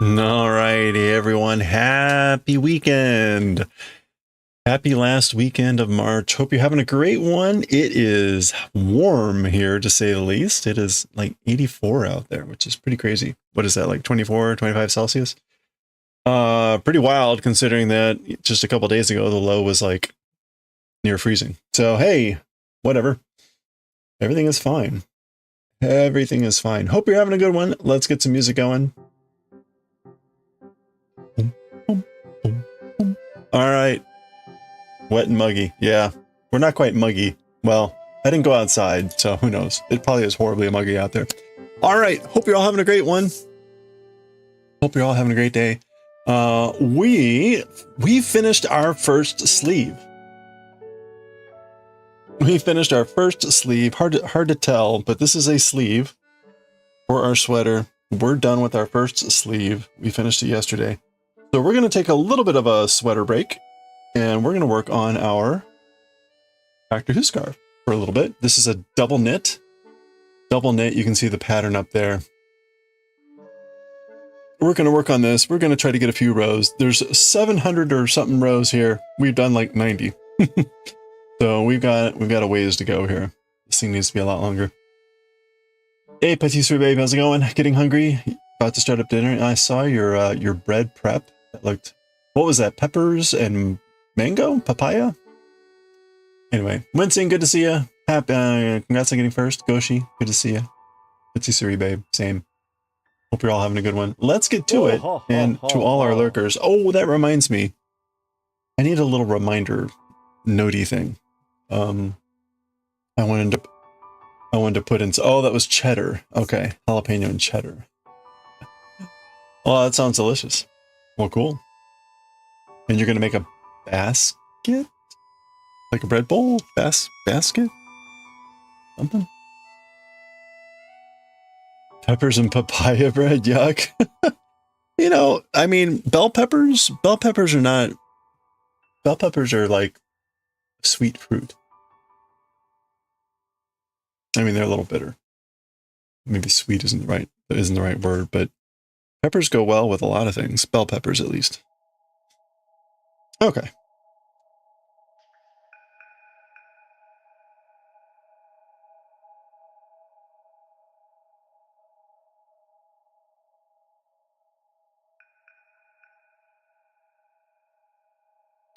Alrighty, everyone. Happy weekend. Happy last weekend of March. Hope you're having a great one. It is warm here, to say the least. It is like 84 out there, which is pretty crazy. What is that, like 24, 25 Celsius? Pretty wild considering that just a couple days ago, the low was like near freezing. So, hey, whatever. Everything is fine. Everything is fine. Hope you're having a good one. Let's get some music going. All right. Wet and muggy. Yeah, we're not quite muggy. Well, I didn't go outside, so who knows? It probably is horribly muggy out there. All right. Hope you're all having a great one. Hope you're all having a great day. We finished our first sleeve. We finished our first sleeve. Hard to tell, but this is a sleeve for our sweater. We're done with our first sleeve. We finished it yesterday. So we're going to take a little bit of a sweater break, and we're going to work on our Doctor Who scarf for a little bit. This is a double knit. Double knit, you can see the pattern up there. We're going to work on this. We're going to try to get a few rows. There's 700 or something rows here. We've done like 90. So we've got a ways to go here. This thing needs to be a lot longer. Hey, Patisserie Babe, how's it going? Getting hungry? About to start up dinner. I saw your bread prep. That looked, what was that? Peppers and mango? Papaya? Anyway, Winston, good to see you. Congrats on getting first. Goshi, good to see you. Patisserie Babe, same. Hope you're all having a good one. Let's get to it. And to all our lurkers. Oh, that reminds me. I need a little reminder notey thing. I wanted to put in, oh, that was cheddar. Okay, jalapeno and cheddar. Oh, that sounds delicious. Well, cool. And you're gonna make a basket? Like a bread bowl? Basket? Something? Peppers and papaya bread, yuck. You know, I mean, bell peppers are like sweet fruit. I mean, they're a little bitter. Maybe sweet isn't the right word, but peppers go well with a lot of things. Bell peppers, at least. Okay.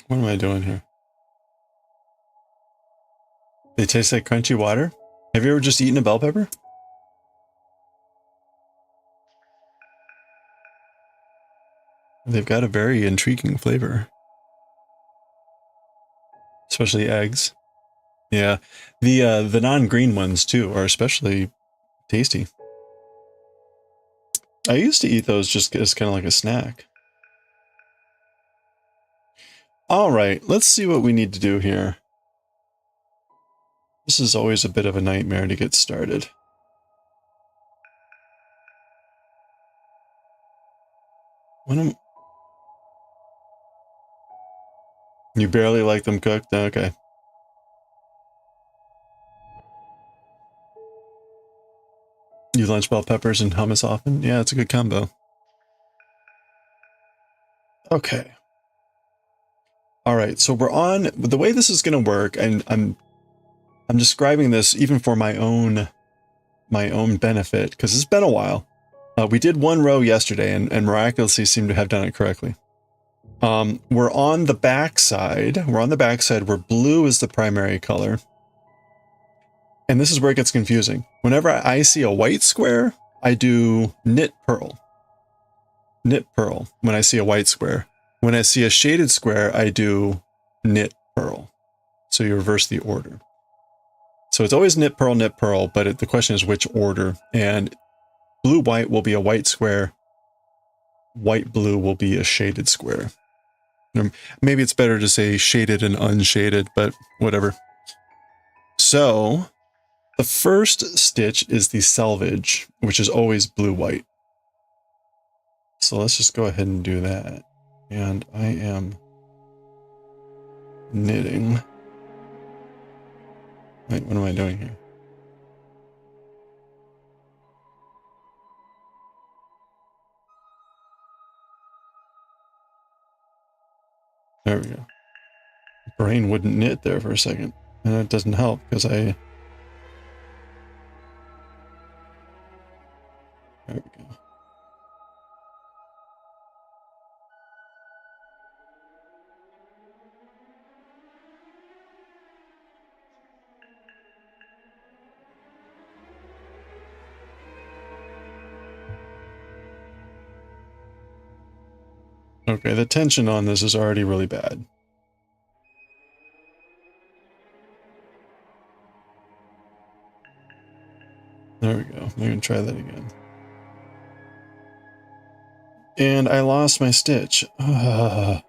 What am I doing here? They taste like crunchy water? Have you ever just eaten a bell pepper? They've got a very intriguing flavor. Especially eggs. Yeah. The non-green ones too are especially tasty. I used to eat those just as kind of like a snack. All right, let's see what we need to do here. This is always a bit of a nightmare to get started. You barely like them cooked? Okay. You lunch bell peppers and hummus often? Yeah, it's a good combo. Okay. All right, so we're on, the way this is going to work, and I'm describing this even for my own benefit, because it's been a while. We did one row yesterday and miraculously seemed to have done it correctly. We're on the back side. We're on the back side where blue is the primary color. And this is where it gets confusing. Whenever I see a white square, I do knit purl. Knit purl when I see a white square. When I see a shaded square, I do knit purl. So you reverse the order. So it's always knit purl, but the question is which order. And blue-white will be a white square. White-blue will be a shaded square. Maybe it's better to say shaded and unshaded, but whatever. So the first stitch is the selvage, which is always blue-white. So let's just go ahead and do that. And I am knitting. Wait, what am I doing here? There we go. Brain wouldn't knit there for a second. And that doesn't help because I... There we go. Okay, the tension on this is already really bad. There we go. I'm going to try that again. And I lost my stitch. Okay.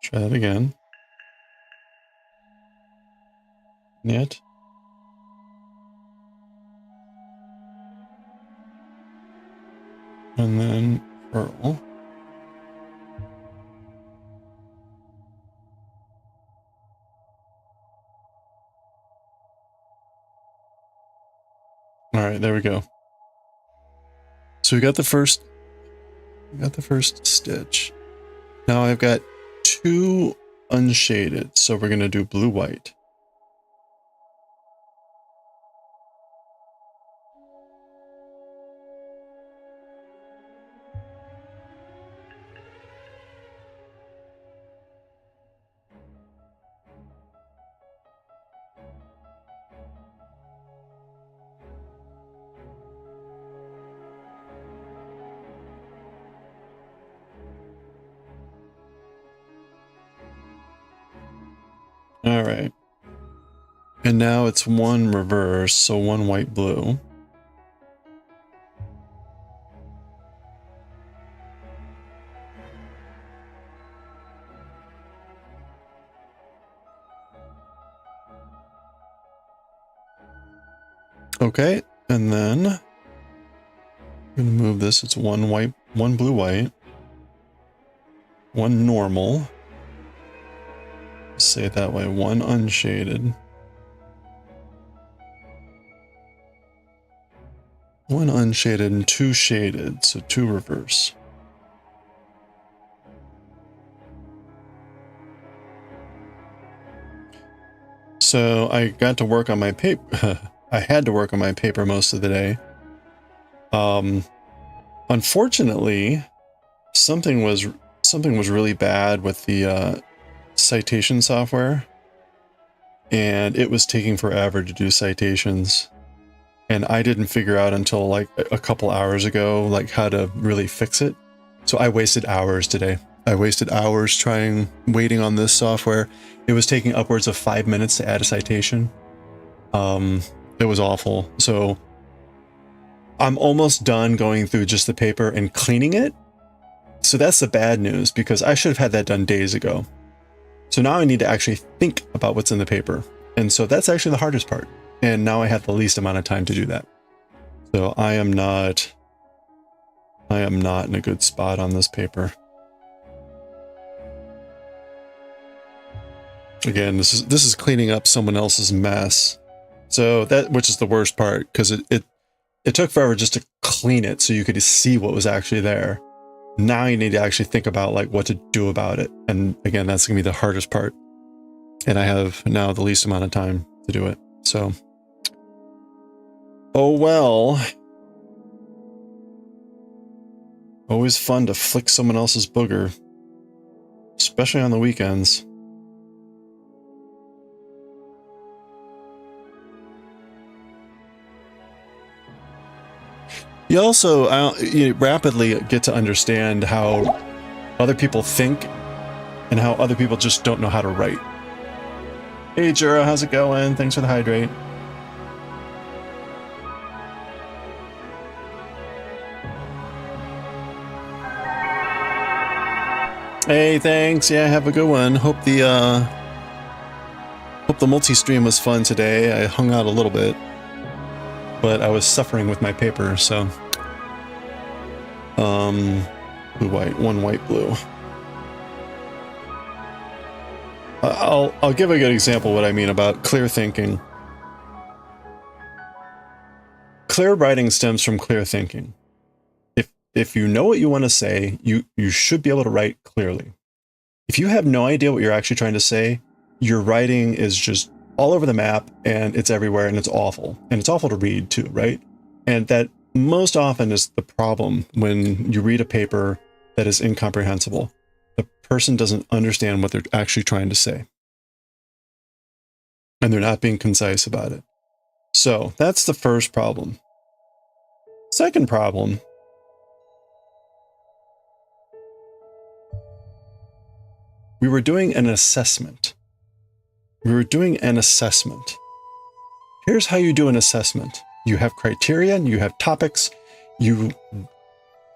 Try that again. Knit. And then purl. All right, there we go. So we got the first stitch. Now I've got 2 unshaded, so we're going to do blue white. All right. And now it's 1 reverse, so 1 white blue. Okay, and then I'm gonna move this. It's 1 white, 1 blue white, 1 normal. Say it that way, 1 unshaded, 1 unshaded, and 2 shaded, so 2 reverse. So I got to work on my paper. I had to work on my paper most of the day. Unfortunately, something was really bad with the citation software, and it was taking forever to do citations, and I didn't figure out until like a couple hours ago like how to really fix it. So I wasted hours today. I wasted hours waiting on this software. It was taking upwards of 5 minutes to add a citation. It was awful. So I'm almost done going through just the paper and cleaning it. So that's the bad news, because I should have had that done days ago. So now I need to actually think about what's in the paper. And so that's actually the hardest part. And now I have the least amount of time to do that. So I am not in a good spot on this paper. Again, this is cleaning up someone else's mess. So which is the worst part, because it took forever just to clean it so you could see what was actually there. Now you need to actually think about like what to do about it. And again, that's gonna be the hardest part. And I have now the least amount of time to do it. So, oh well. Always fun to flick someone else's booger, especially on the weekends. You also rapidly get to understand how other people think and how other people just don't know how to write. Hey Jura, how's it going? Thanks for the hydrate. Hey, thanks. Yeah, have a good one. Hope the multi-stream was fun today. I hung out a little bit, but I was suffering with my paper, so blue white, 1 white blue. I'll give a good example of what I mean about clear thinking. Clear writing stems from clear thinking. If you know what you want to say, you should be able to write clearly. If you have no idea what you're actually trying to say, your writing is just all over the map and it's everywhere and it's awful. And it's awful to read too, right? And that most often is the problem when you read a paper that is incomprehensible. The person doesn't understand what they're actually trying to say. And they're not being concise about it. So that's the first problem. Second problem, we were doing an assessment. Here's how you do an assessment. You have criteria, you have topics, you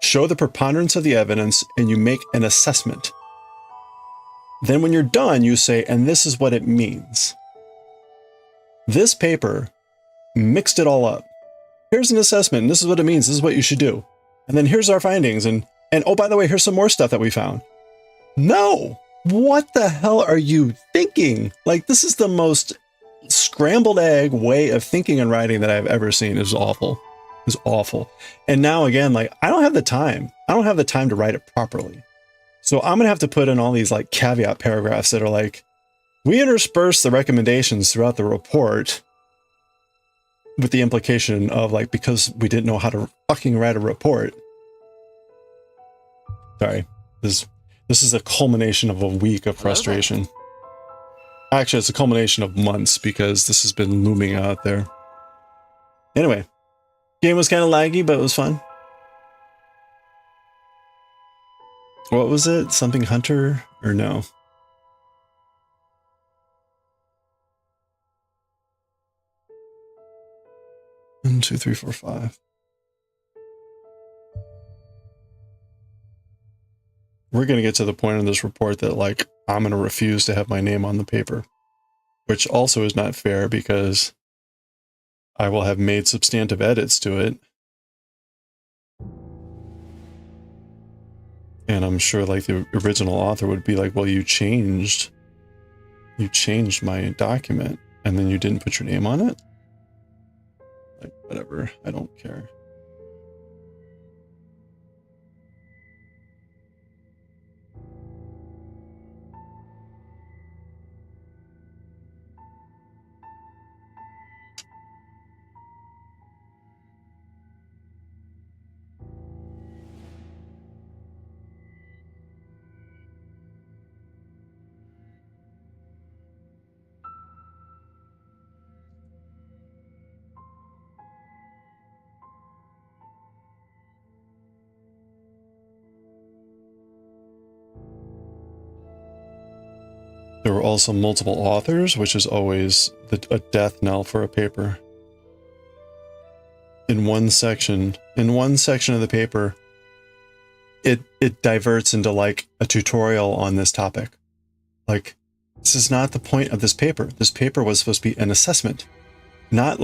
show the preponderance of the evidence, and you make an assessment. Then when you're done, you say, and this is what it means. This paper mixed it all up. Here's an assessment, and this is what it means, this is what you should do. And then here's our findings, and oh, by the way, here's some more stuff that we found. No! What the hell are you thinking? Like, this is the most scrambled egg way of thinking and writing that I've ever seen. It was awful. It was awful. And now again, like, I don't have the time. I don't have the time to write it properly. So I'm gonna have to put in all these like caveat paragraphs that are like, we intersperse the recommendations throughout the report with the implication of like, because we didn't know how to fucking write a report. Sorry, this is a culmination of a week of frustration. Actually, it's a culmination of months because this has been looming out there. Anyway, game was kind of laggy, but it was fun. What was it? Something Hunter or no? One, two, three, four, five. We're going to get to the point in this report that like, I'm going to refuse to have my name on the paper, which also is not fair because I will have made substantive edits to it. And I'm sure like the original author would be like, well, you changed my document and then you didn't put your name on it. Like, whatever, I don't care. There were also multiple authors, which is always a death knell for a paper. In one section of the paper, it diverts into like a tutorial on this topic. Like, this is not the point of this paper. This paper was supposed to be an assessment, not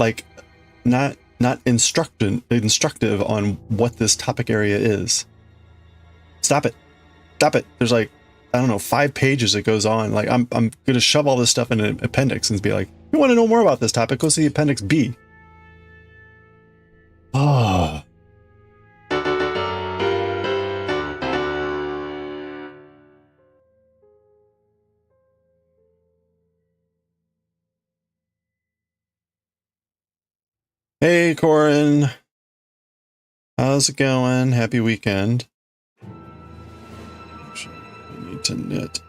instructive on what this topic area is. Stop it. There's like, I don't know, 5 pages it goes on. Like, I'm going to shove all this stuff in an appendix and be like, you want to know more about this topic? Go see Appendix B. Ah. Hey, Corin. How's it going? Happy weekend. I need to knit.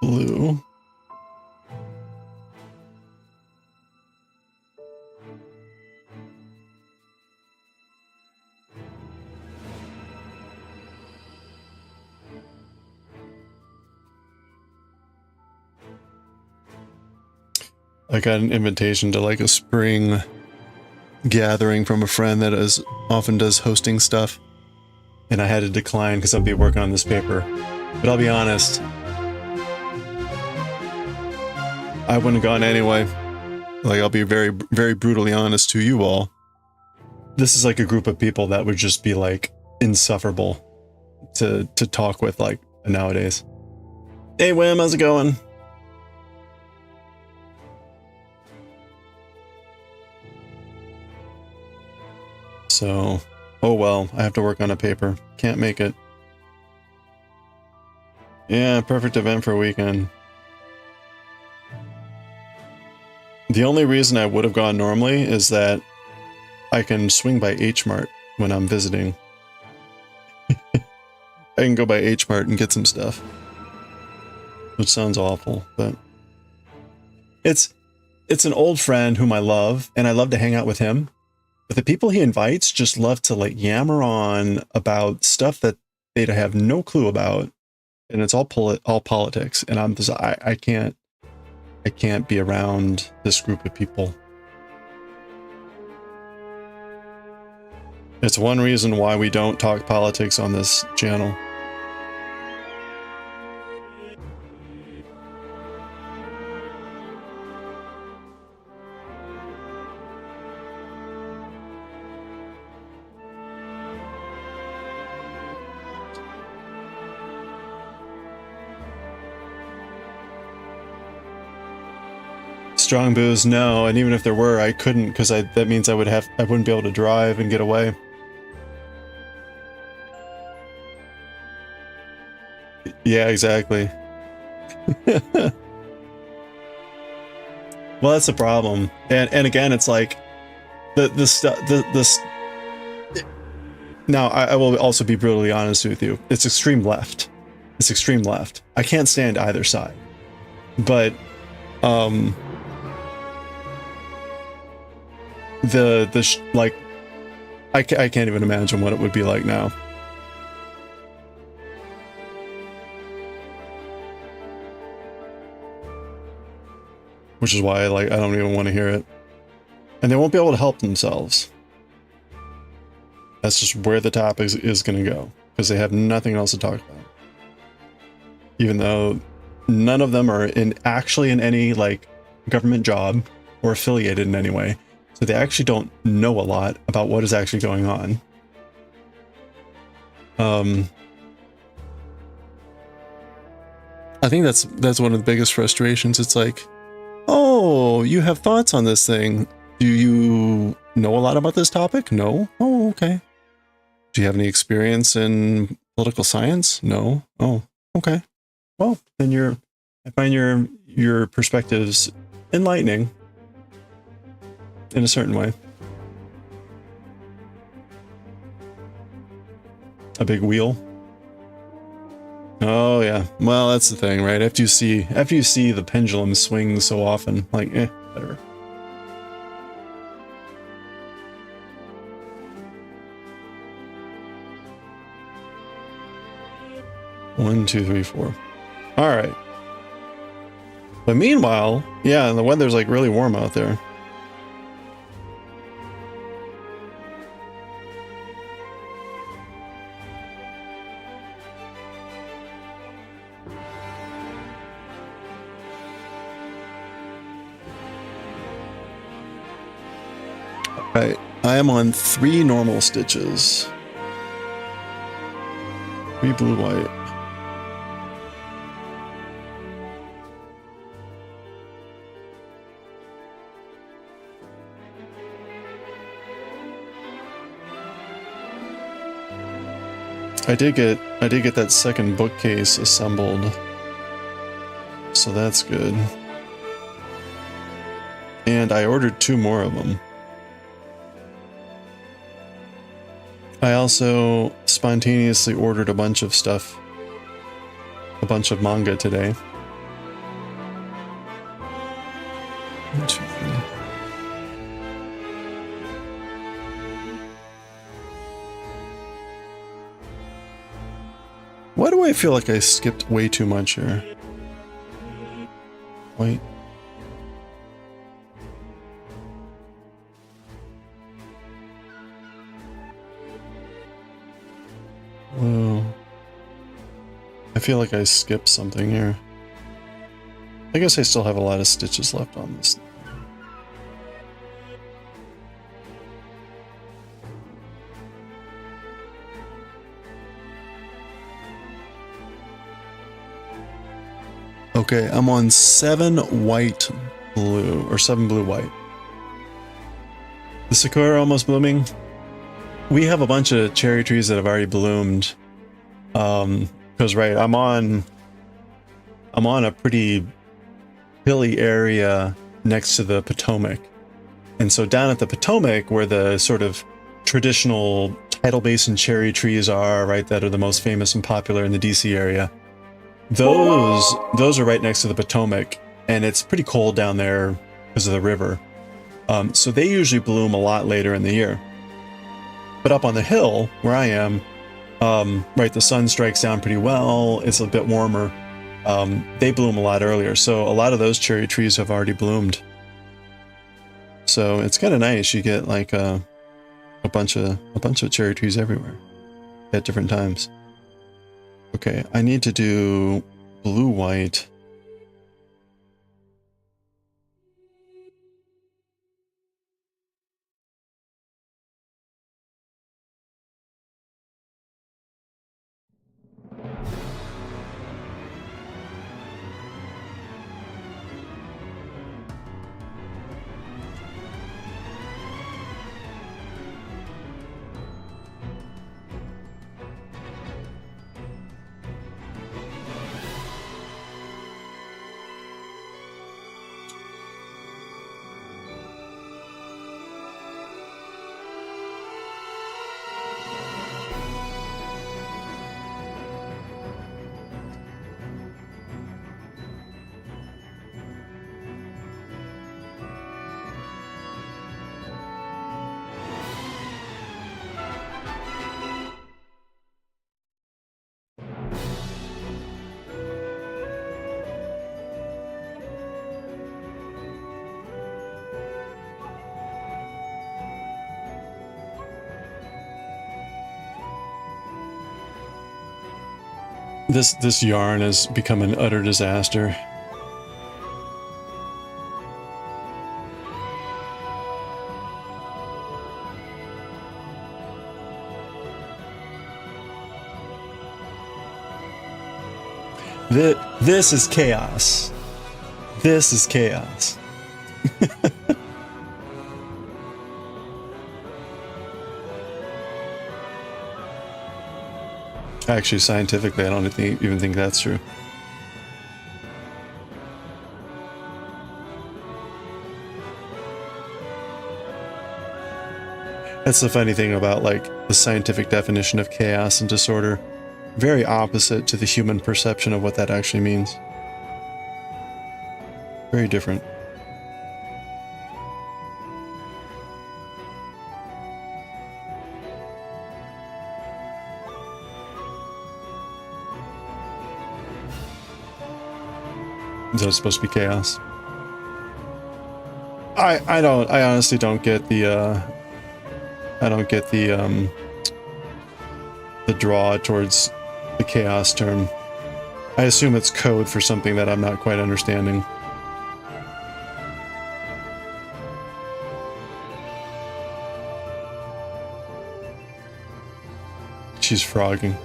Blue. I got an invitation to like a spring gathering from a friend that often does hosting stuff, and I had to decline because I'll be working on this paper. But I'll be honest, I wouldn't have gone anyway. Like, I'll be very, very brutally honest to you all. This is like a group of people that would just be like insufferable to talk with like nowadays. Hey Wim, how's it going? So, oh well, I have to work on a paper. Can't make it. Yeah, perfect event for a weekend. The only reason I would have gone normally is that I can swing by H-Mart when I'm visiting. I can go by H-Mart and get some stuff. Which sounds awful, but it's an old friend whom I love, and I love to hang out with him. But the people he invites just love to like yammer on about stuff that they have no clue about, and it's all politics. And I'm just I can't be around this group of people. It's one reason why we don't talk politics on this channel. Strong booze, no, and even if there were, I couldn't, because that means I wouldn't be able to drive and get away. Yeah, exactly. Well, that's the problem, and again, it's like this. Now, I will also be brutally honest with you. It's extreme left. It's extreme left. I can't stand either side, but like, I can't even imagine what it would be like now. Which is why I don't even want to hear it. And they won't be able to help themselves. That's just where the topic is going to go, because they have nothing else to talk about. Even though none of them are actually in any like government job or affiliated in any way. So they actually don't know a lot about what is actually going on. I think that's one of the biggest frustrations. It's like, oh, you have thoughts on this thing. Do you know a lot about this topic? No. Oh, okay. Do you have any experience in political science? No. Oh, okay. Well, then I find your perspectives enlightening. In a certain way. A big wheel. Oh yeah. Well, that's the thing, right? After you see the pendulum swing so often, like, whatever. One, two, three, four. All right. But meanwhile, yeah, the weather's like really warm out there. Right, I am on 3 normal stitches. 3 blue white. I did get that second bookcase assembled. So that's good. And I ordered 2 more of them. I also spontaneously ordered a bunch of stuff, a bunch of manga today. 1, 2, 3. Why do I feel like I skipped way too much here? Wait. Whoa. I feel like I skipped something here. I guess I still have a lot of stitches left on this. Okay, I'm on 7 white blue, or 7 blue white. The sakura almost blooming. We have a bunch of cherry trees that have already bloomed. Because right, I'm on a pretty hilly area next to the Potomac. And so down at the Potomac, where the sort of traditional tidal basin cherry trees are, right, that are the most famous and popular in the DC area, those are right next to the Potomac, and it's pretty cold down there because of the river. So they usually bloom a lot later in the year. But up on the hill where I am, right, the sun strikes down pretty well, it's a bit warmer. They bloom a lot earlier, so a lot of those cherry trees have already bloomed. So it's kind of nice. You get like a bunch of cherry trees everywhere at different times. Okay, I need to do blue white. This yarn has become an utter disaster. This is chaos. This is chaos. Actually, scientifically, I don't even think that's true. That's the funny thing about, like, the scientific definition of chaos and disorder. Very opposite to the human perception of what that actually means. Very different. Is that supposed to be chaos? I honestly don't get the the draw towards the chaos term. I assume it's code for something that I'm not quite understanding. She's frogging.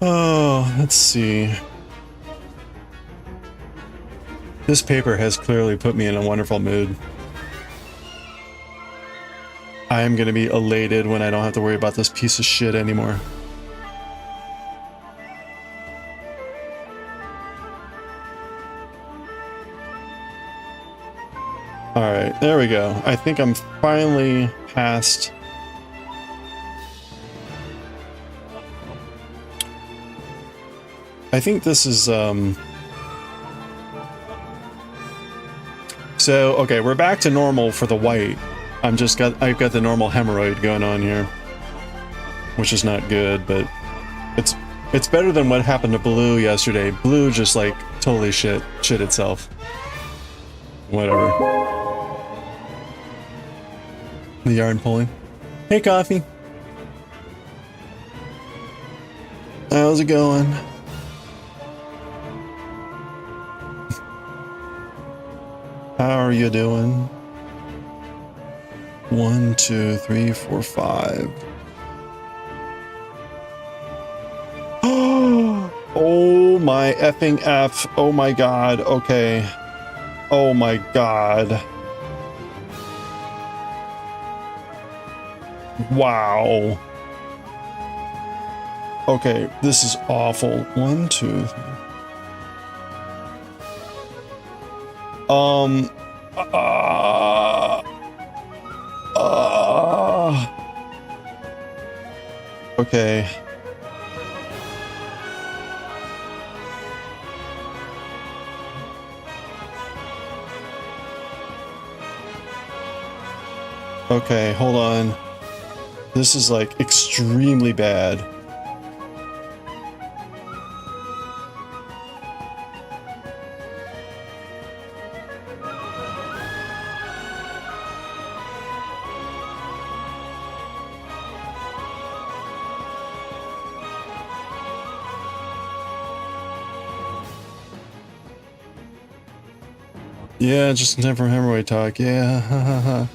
Oh, let's see. This paper has clearly put me in a wonderful mood. I am going to be elated when I don't have to worry about this piece of shit anymore. Alright, there we go. I think I'm finally past... I think this is, So, okay, we're back to normal for the white. I've got the normal hemorrhoid going on here. Which is not good, but it's better than what happened to blue yesterday. Blue just, like, totally shit itself. Whatever. The yard pulling. Hey, Coffee. How's it going? How are you doing? 1, 2, 3, 4, 5. Oh my effing F. Oh my god. Okay. Oh my god. Wow. Okay, this is awful. 1, 2, 3. Okay. Okay, hold on. This is like extremely bad. Yeah, just in time for hemorrhoid talk. Yeah, ha ha ha.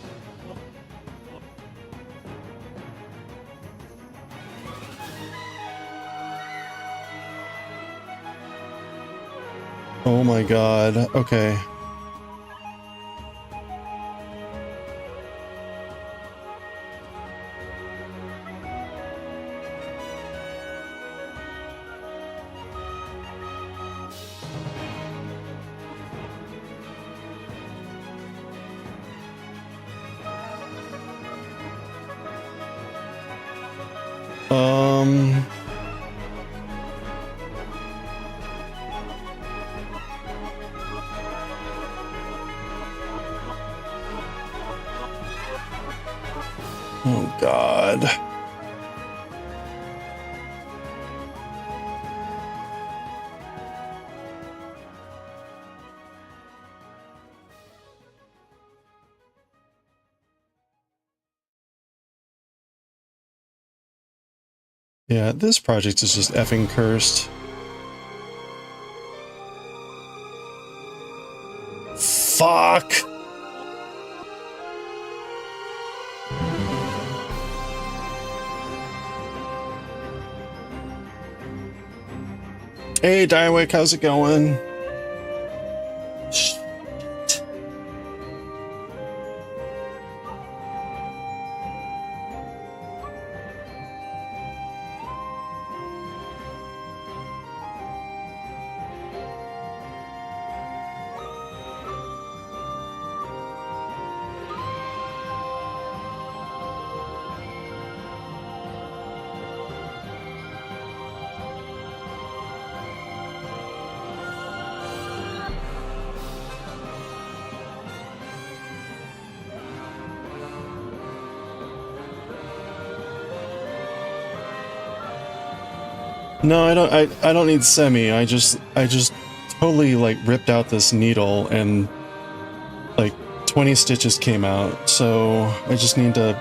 Oh my god. Okay. Oh god. Yeah, this project is just effing cursed. Fuck! Hey, Diewick, how's it going? No, I don't need semi. I just totally like ripped out this needle and like 20 stitches came out. So I just need to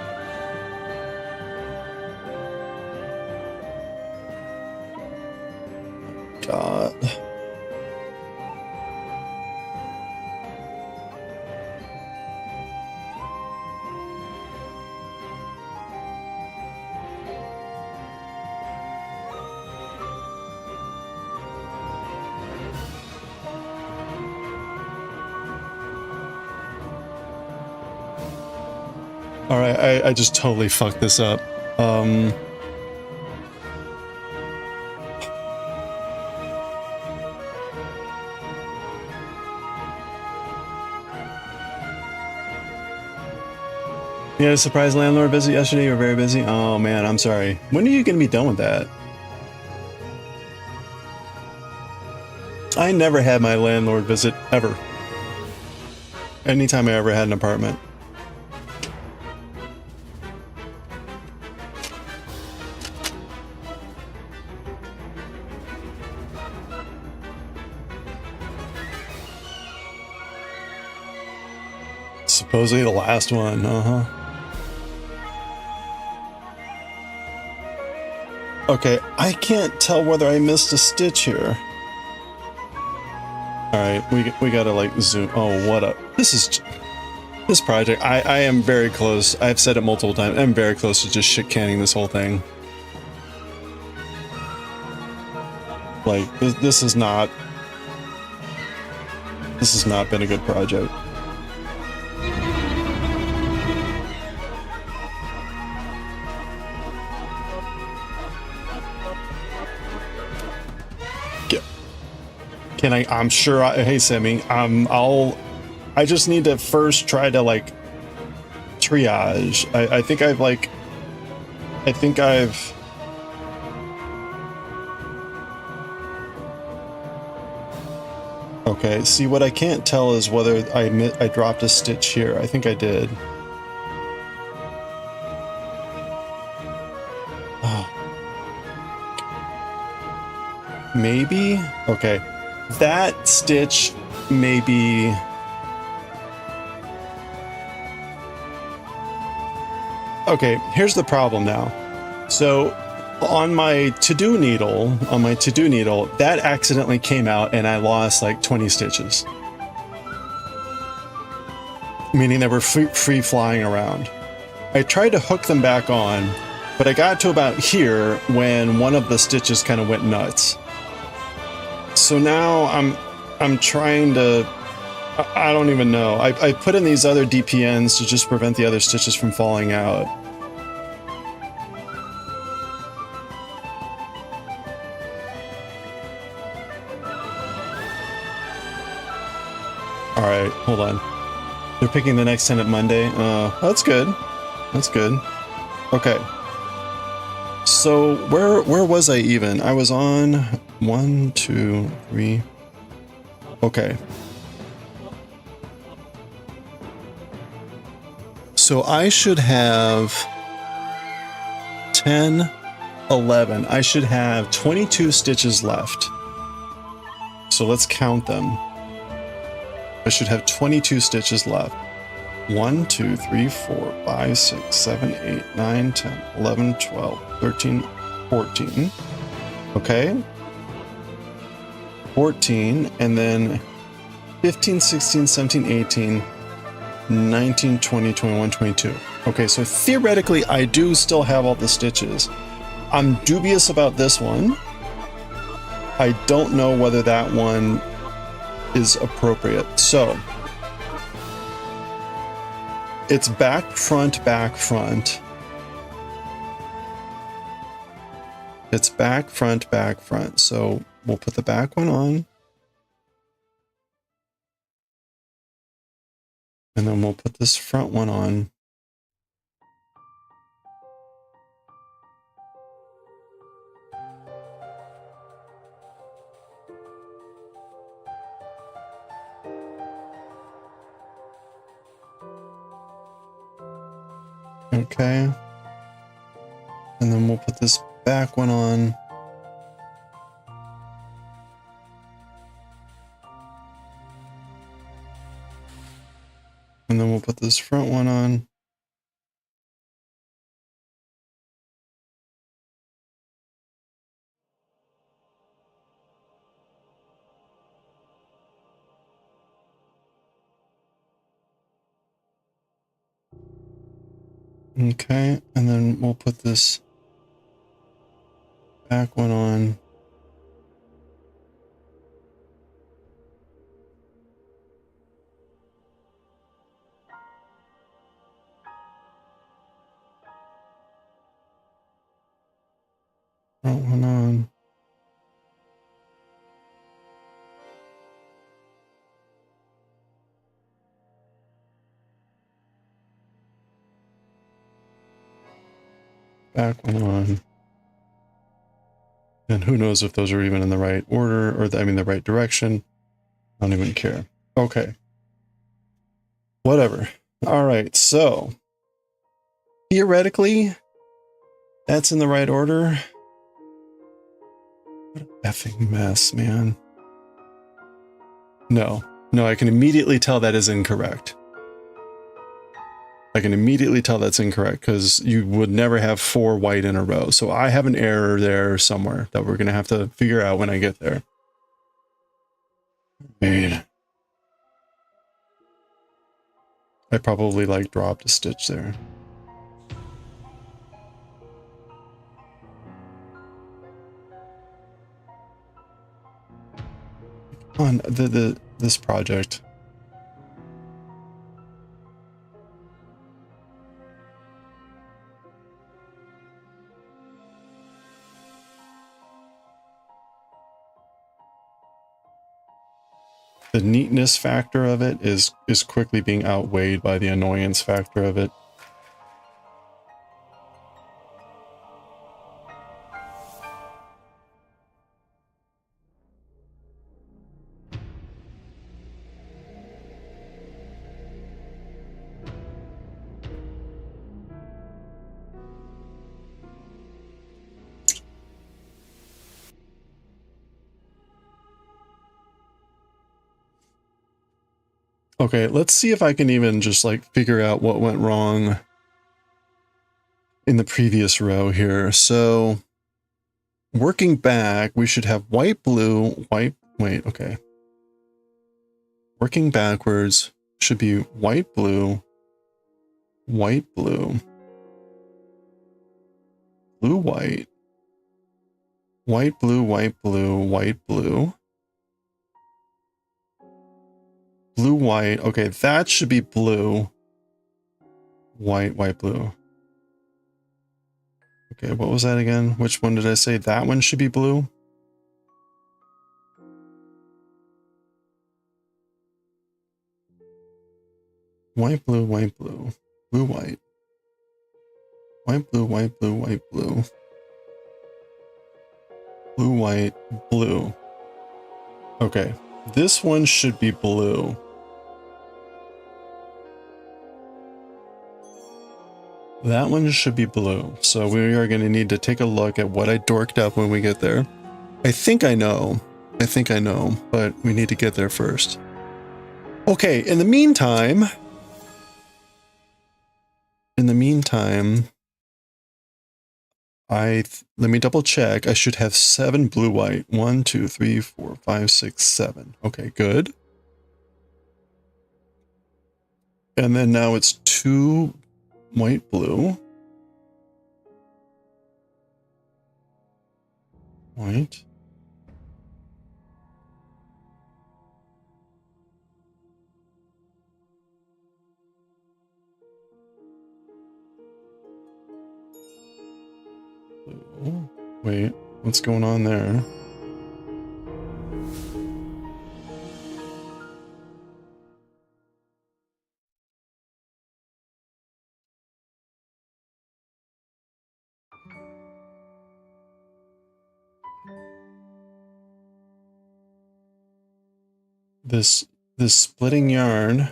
God. Alright, I just totally fucked this up. Yeah, surprise landlord visit yesterday. You were very busy. Oh man, I'm sorry. When are you gonna be done with that? I never had my landlord visit, ever. Anytime I ever had an apartment. Supposedly the last one, uh-huh. Okay, I can't tell whether I missed a stitch here. All right, we gotta like zoom. Oh, what up? This project. I am very close. I've said it multiple times. I'm very close to just shit canning this whole thing. Like this has not been a good project. Can I? I'm sure. Hey, Sammy. I just need to first try to like triage. I think I've. Okay. See, what I can't tell is whether I dropped a stitch here. I think I did. Maybe. Okay. That stitch maybe. Okay, here's the problem now. So on my to-do needle, that accidentally came out and I lost like 20 stitches. Meaning they were free flying around. I tried to hook them back on, but I got to about here when one of the stitches kind of went nuts. So now I'm trying to, I don't even know. I put in these other DPNs to just prevent the other stitches from falling out. All right, hold on. They're picking the next tenant Monday. That's good. That's good. Okay. So where was I even? I was on 1, 2, 3. Okay. So I should have 10, 11. I should have 22 stitches left. So let's count them. I should have 22 stitches left. 1, 2, 3, 4, 5, 6, 7, 8, 9, 10, 11, 12, 13, 14. Okay. 14, and then 15, 16, 17, 18, 19, 20, 21, 22. Okay, so theoretically, I do still have all the stitches. I'm dubious about this one. I don't know whether that one is appropriate. So it's back, front, back, front. It's back, front, back, front. So we'll put the back one on. And then we'll put this front one on. Okay. And then we'll put this back one on. And then we'll put this front one on. Okay, and then we'll put this back one on. Front one on. Back one on. And who knows if those are even in the right order, or the right direction. I don't even care. Okay. Whatever. All right, so theoretically, that's in the right order. What an effing mess, man. No, I can immediately tell that is incorrect. I can immediately tell that's incorrect because you would never have 4 white in a row. So I have an error there somewhere that we're going to have to figure out when I get there. Man. I probably like dropped a stitch there. On this project. The neatness factor of it is quickly being outweighed by the annoyance factor of it. Okay, let's see if I can even just like figure out what went wrong in the previous row here. So working back, we should have white, blue, white, wait, okay. Working backwards should be white, blue, white, blue, blue, white, white, blue, white, blue, white, blue, blue, white. Okay, that should be blue, white, white, blue. Okay, what was that again? Which one did I say? That one should be blue? White, blue, white, blue, blue, white. White, blue, white, blue, white, blue. Blue, white, blue. Okay, this one should be blue. That one should be blue. So we are going to need to take a look at what I dorked up when we get there. I think I know, but we need to get there first. Okay, in the meantime, let me double check. I should have 7 blue white. 1, 2, 3, 4, 5, 6, 7. Okay, good. And then now it's 2 white blue. White. Blue. Wait, what's going on there? This splitting yarn.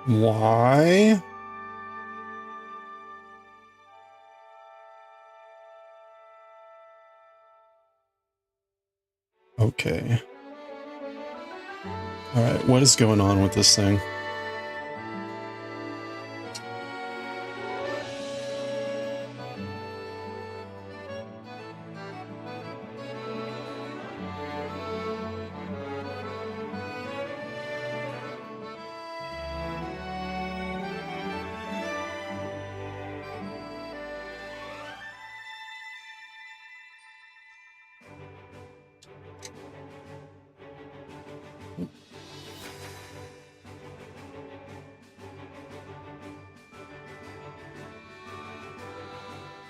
Why? Okay. All right, what is going on with this thing?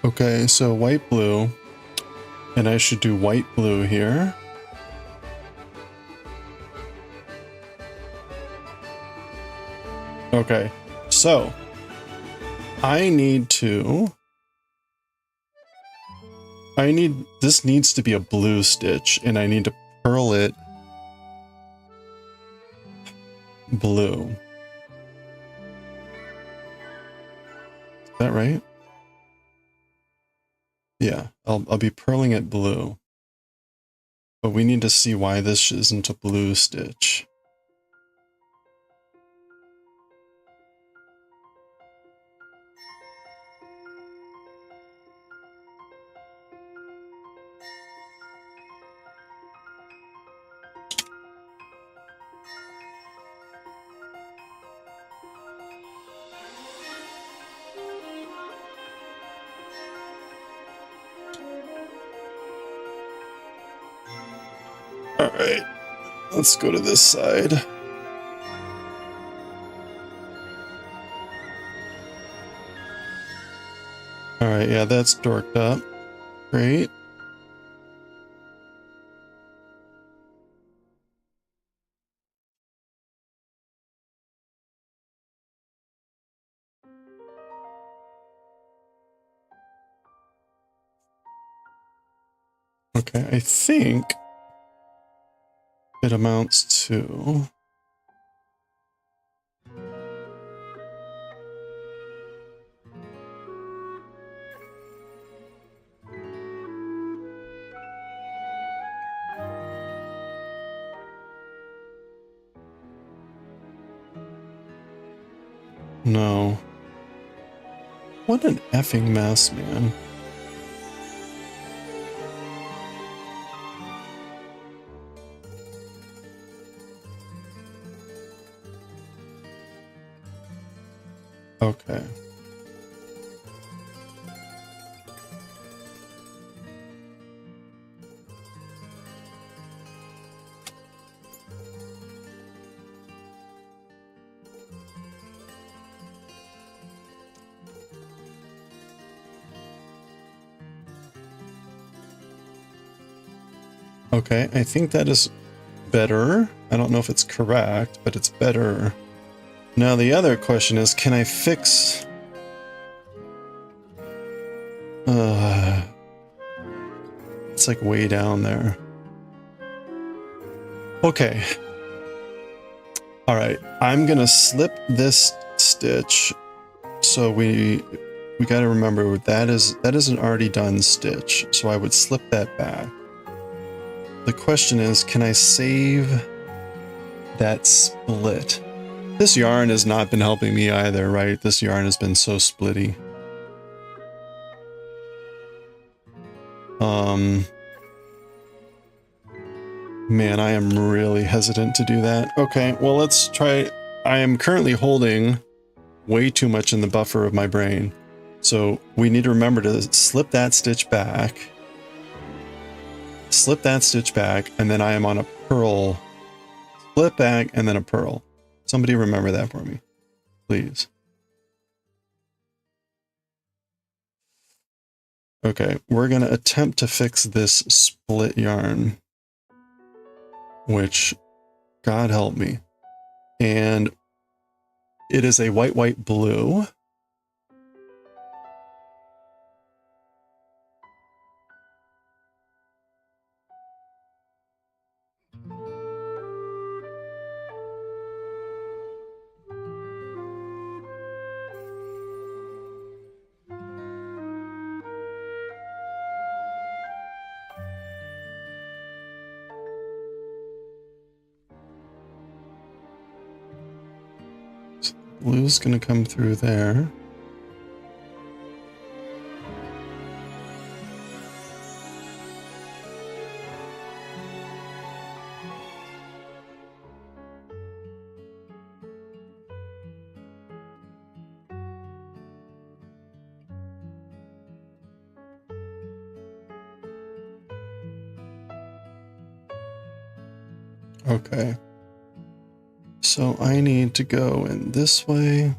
Okay, so white, blue, and I should do white, blue here. Okay, so this needs to be a blue stitch, and I need to purl it blue. Is that right? Yeah, I'll be purling it blue. But we need to see why this isn't a blue stitch. All right, let's go to this side. All right, yeah, that's dorked up. Great. Okay, I think it amounts to... No. What an effing mess, man. Okay. Okay, I think that is better. I don't know if it's correct, but it's better. Now the other question is, can I fix... it's like way down there. Okay. All right, I'm gonna slip this stitch. So we got to remember that is an already done stitch. So I would slip that back. The question is, can I save that split? This yarn has not been helping me either, right? This yarn has been so splitty. Man, I am really hesitant to do that. Okay, well, let's try. I am currently holding way too much in the buffer of my brain. So we need to remember to slip that stitch back. Slip that stitch back, and then I am on a purl. Slip back, and then a purl. Somebody remember that for me, please. Okay, we're going to attempt to fix this split yarn, which, God help me. And it is a white, white, blue. So blue's going to come through there. Okay. So I need to go in this way.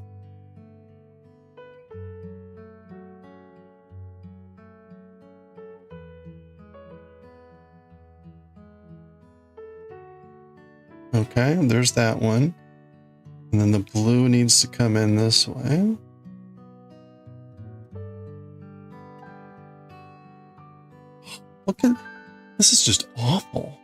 Okay, there's that one. And then the blue needs to come in this way. Look at this, is just awful.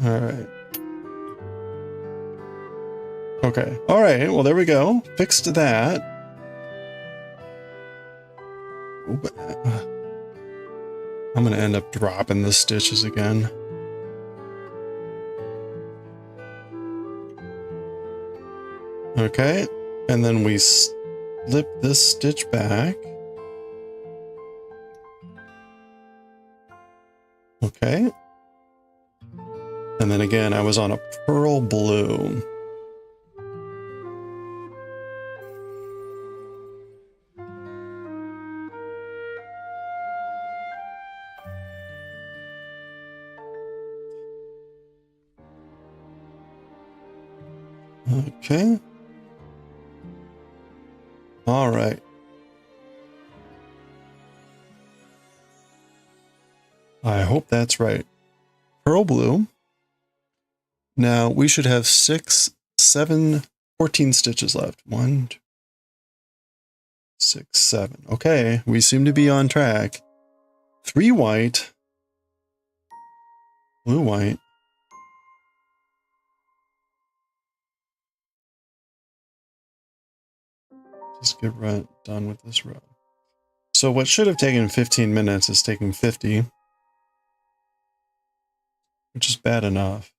All right. Okay. All right. Well, there we go. Fixed that. I'm going to end up dropping the stitches again. Okay. And then we slip this stitch back. Okay. And then again, I was on a pearl blue. Okay. All right. I hope that's right. Pearl blue. Now we should have 6, 7, 14 stitches left. 1, 2, 6, 7. Okay, we seem to be on track. 3 white. Blue white. Just get done with this row. So what should have taken 15 minutes is taking 50. Which is bad enough.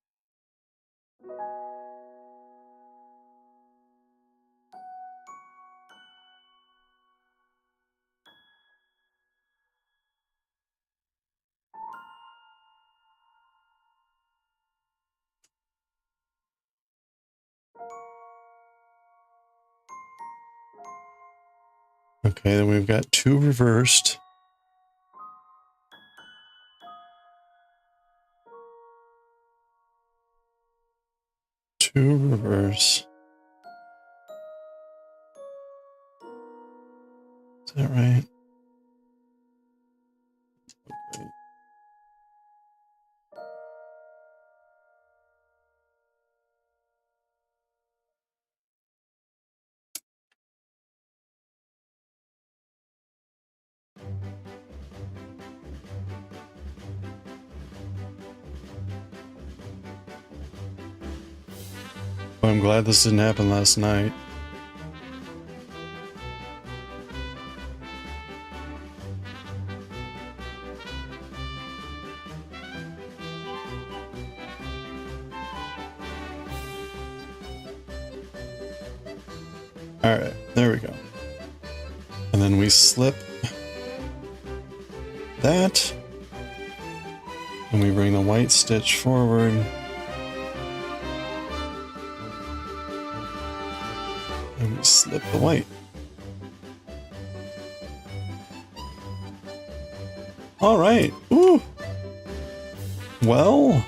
Okay, then we've got 2 reversed. 2 reverse. Is that right? Okay. Well, I'm glad this didn't happen last night. All right, there we go. And then we slip that, and we bring the white stitch forward. And we slip the white. All right. Ooh. Well.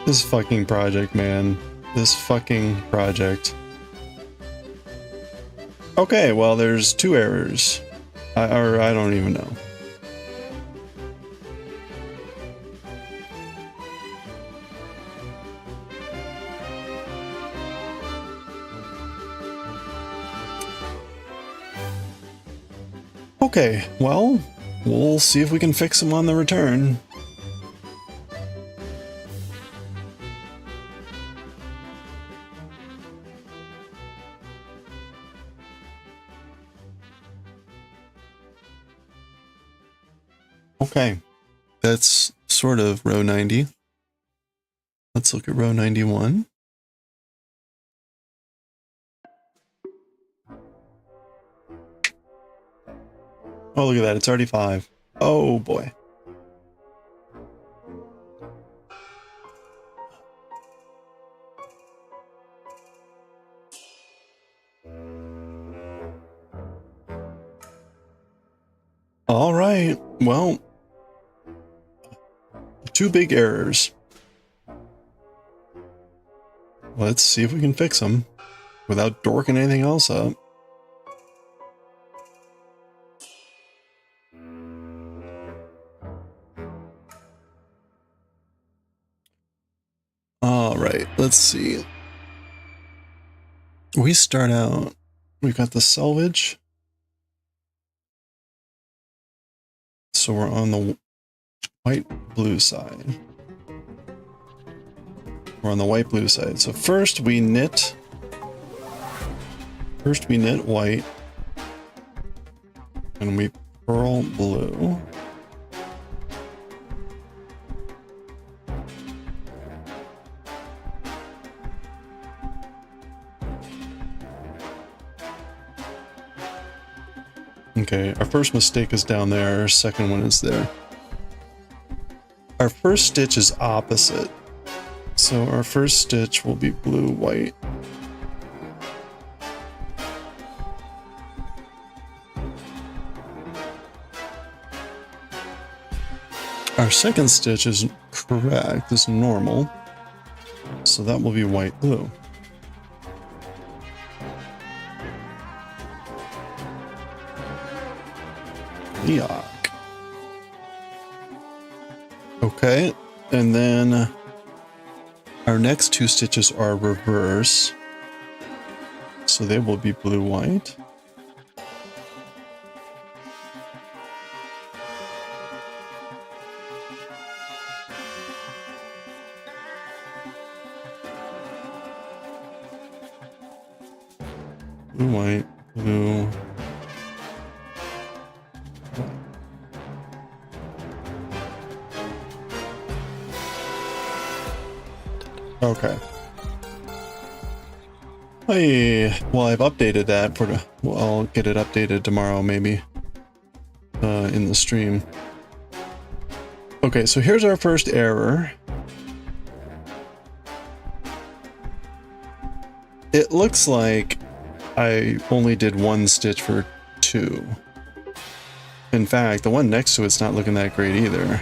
This fucking project, man. This fucking project. Okay, well, there's 2 errors. Or I don't even know. Okay, well, we'll see if we can fix them on the return. Okay, that's sort of row 90. Let's look at row 91. Oh, look at that, it's already 5. Oh boy. All right, well, 2 big errors. Let's see if we can fix them without dorking anything else up. All right, let's see. We start out We got the selvage. So we're on the white-blue side. We're on the white-blue side. So first we knit white. And we purl blue. Okay, our first mistake is down there, our second one is there. Our first stitch is opposite. So our first stitch will be blue, white. Our second stitch is correct, is normal. So that will be white, blue. Yuck. Okay, and then our next two stitches are reverse. So they will be blue, white. Blue, white, blue. White. Okay. Well, I've updated that for the, well, I'll get it updated tomorrow maybe in the stream. Okay, so here's our first error. It looks like I only did one stitch for two. In fact, the one next to it's not looking that great either.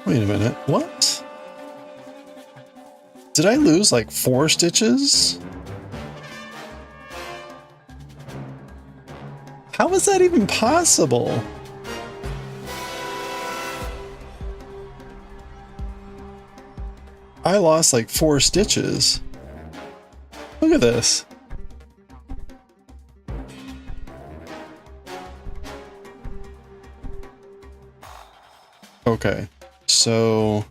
Wait a minute, what? Did I lose like 4 stitches? How is that even possible? I lost like 4 stitches. Look at this. Okay, so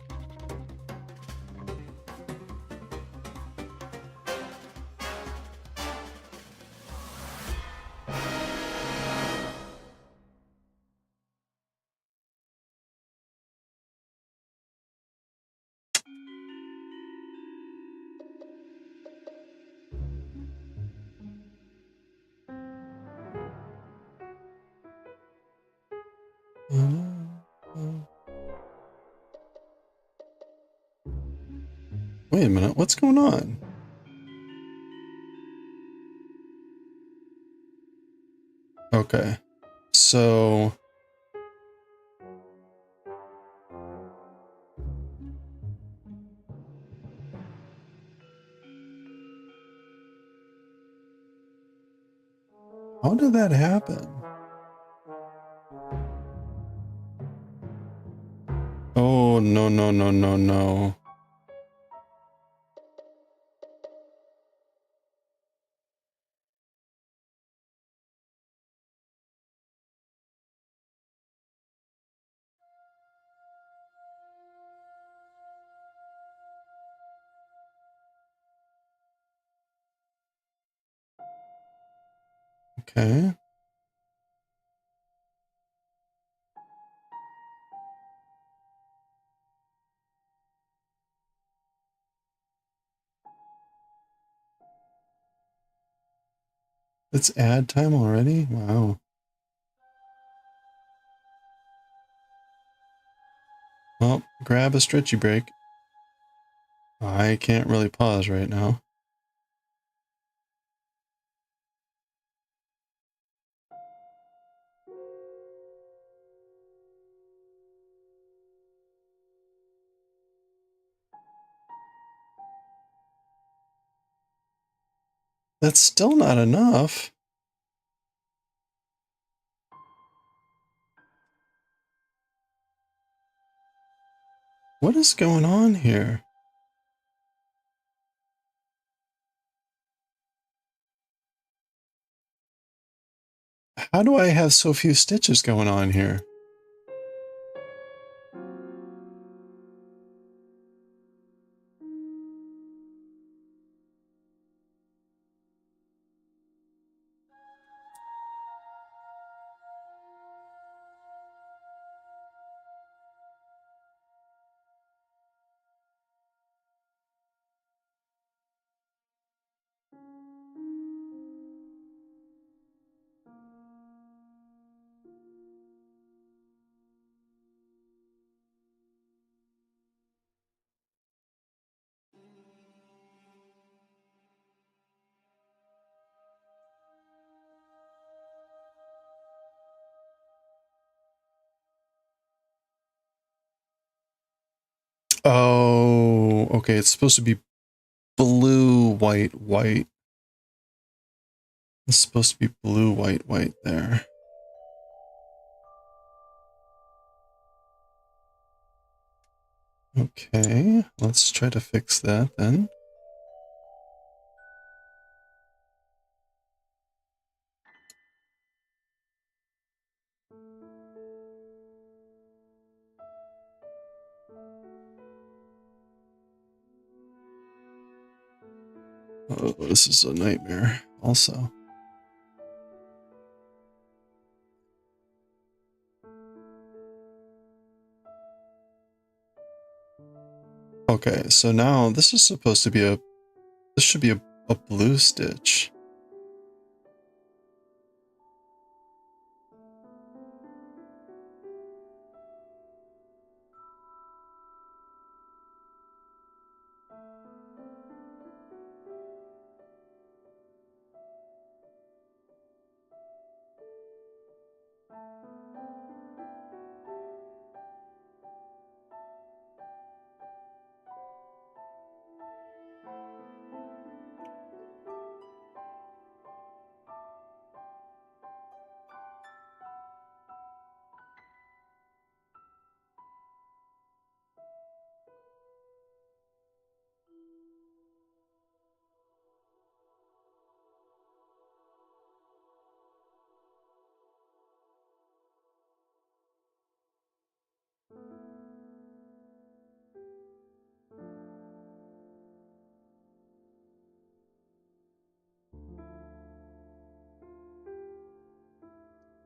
wait a minute, what's going on? Okay, so how did that happen? Oh, no, no, no, no, no. Okay. It's ad time already? Wow. grab a stretchy break. I can't really pause right now. That's still not enough. What is going on here? How do I have so few stitches going on here? Oh, okay. It's supposed to be blue, white, white. It's supposed to be blue, white, white there. Okay, let's try to fix that then. Oh, this is a nightmare also. Okay, so now this is supposed to be this should be a blue stitch.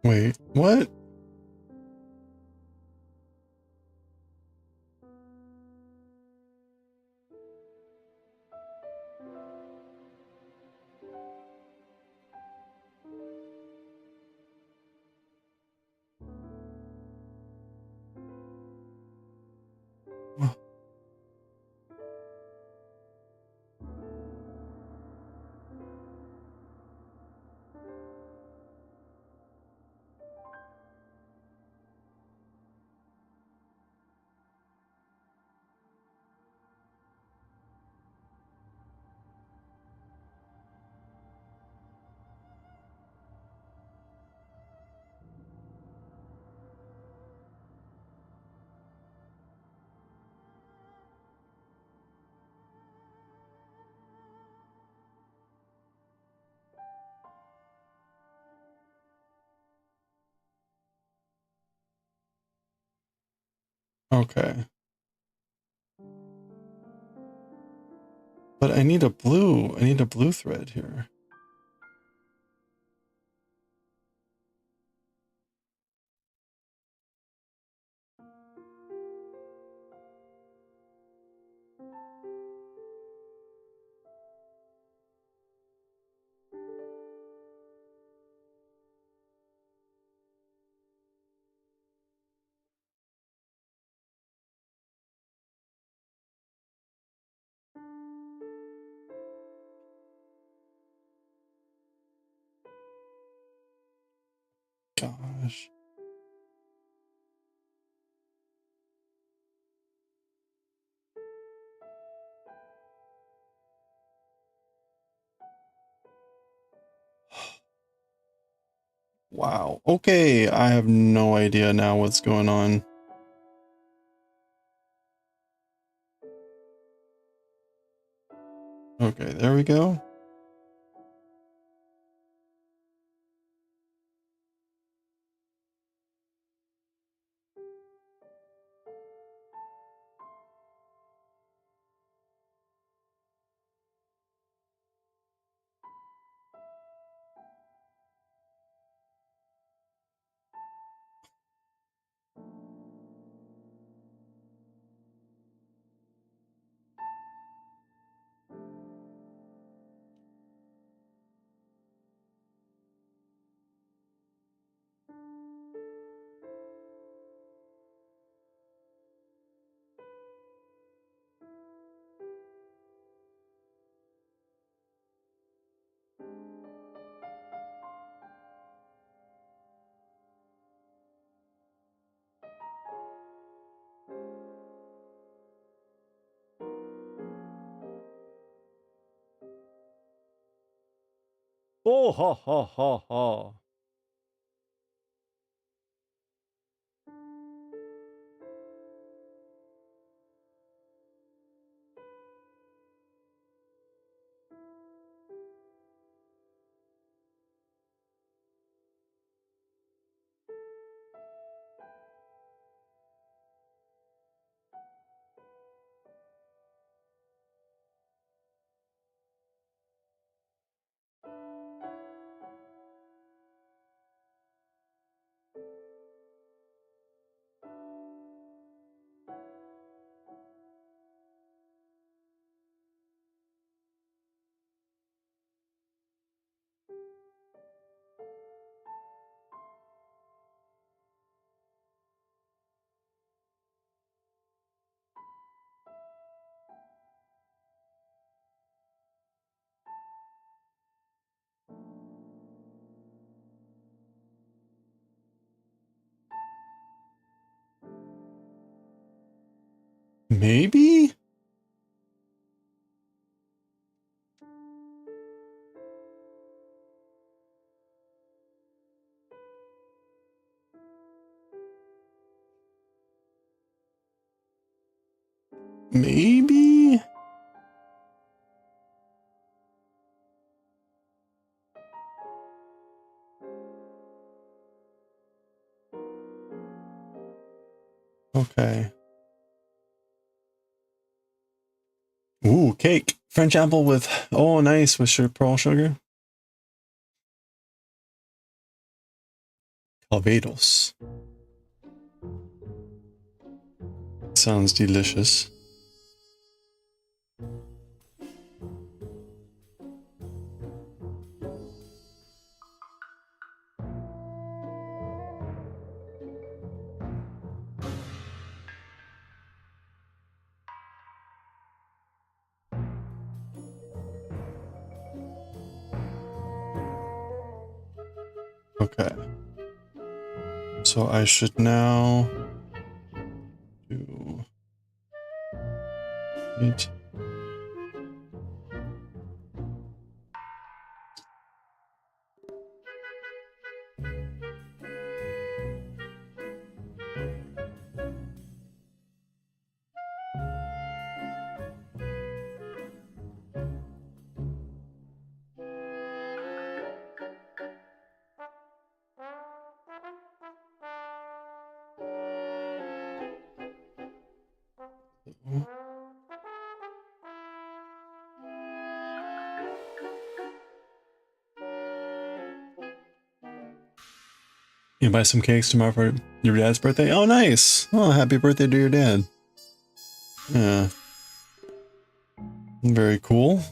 Wait, what? Okay. But I need a blue thread here. gosh. Wow. Okay, I have no idea now what's going on. Okay, there we go. Oh, ha, ha, ha, ha. Maybe? Maybe? Okay. Ooh, cake. French apple with, oh, nice, with pearl sugar. Calvados. Sounds delicious. Okay. So I should now do it. You buy some cakes tomorrow for your dad's birthday? Oh, nice. Oh, happy birthday to your dad. Yeah. Very cool.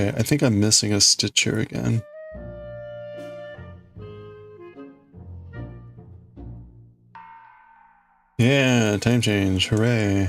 Okay, I think I'm missing a stitch here again. Yeah, time change, hooray.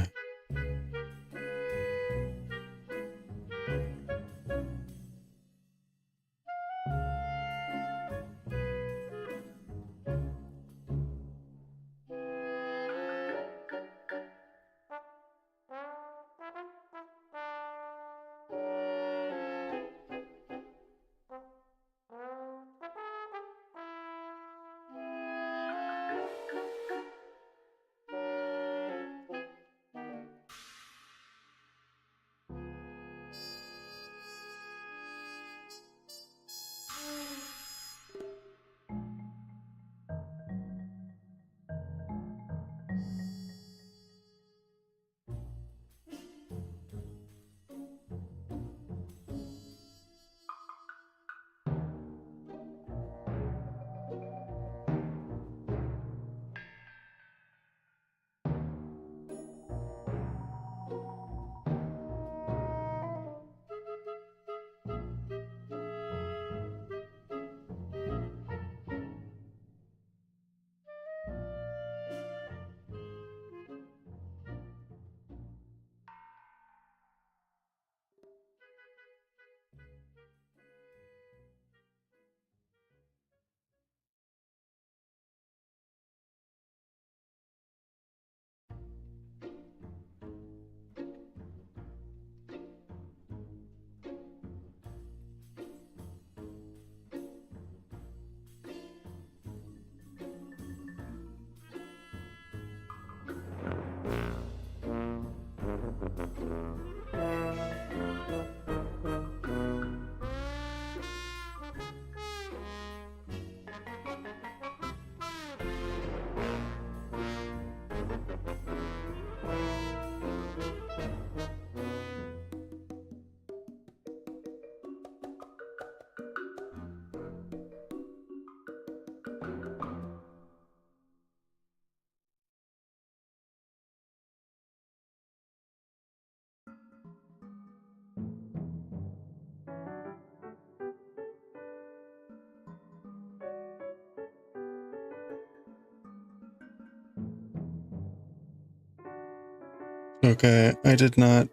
Okay, I did not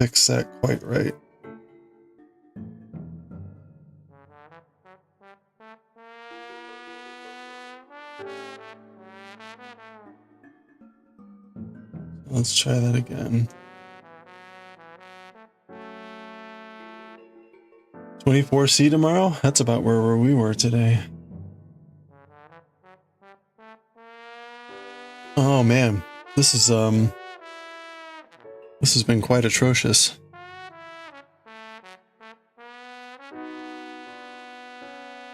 fix that quite right. Let's try that again. 24C tomorrow? That's about where we were today. Oh man, this has been quite atrocious.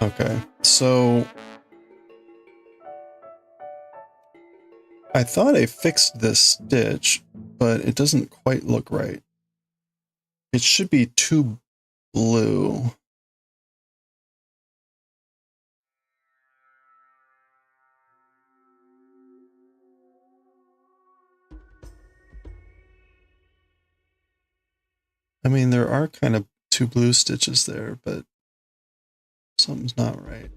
Okay, so I thought I fixed this stitch, but it doesn't quite look right. It should be too blue. I mean, there are kind of two blue stitches there, but something's not right.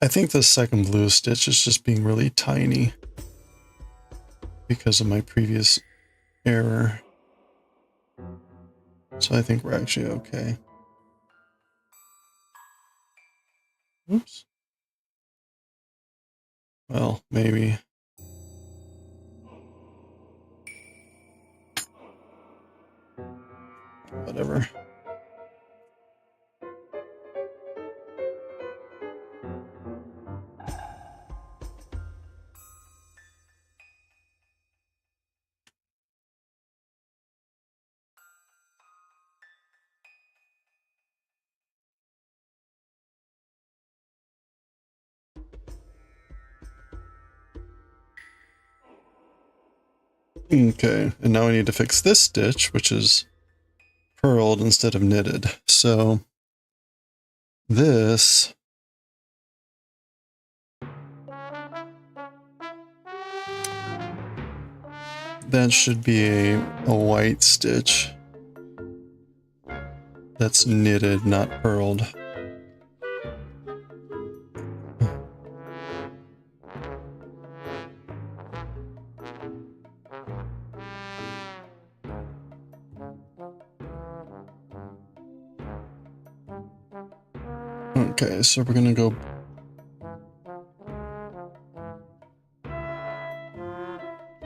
I think the second blue stitch is just being really tiny because of my previous error. So I think we're actually okay. Oops. Well, maybe. Whatever. Okay, and now I need to fix this stitch, which is purled instead of knitted. So this that should be a white stitch that's knitted, not purled. Okay, so we're gonna go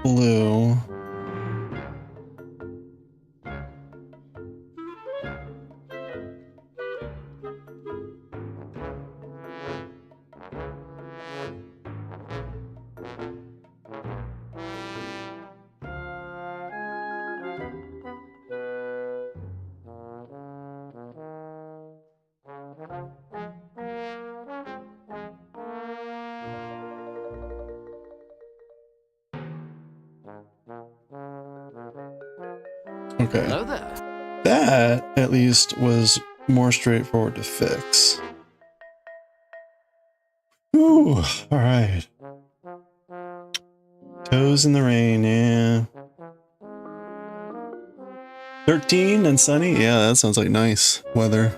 blue. Okay. Hello there. That, at least, was more straightforward to fix. Ooh, alright. Toes in the rain, yeah. 13 and sunny? Yeah, that sounds like nice weather.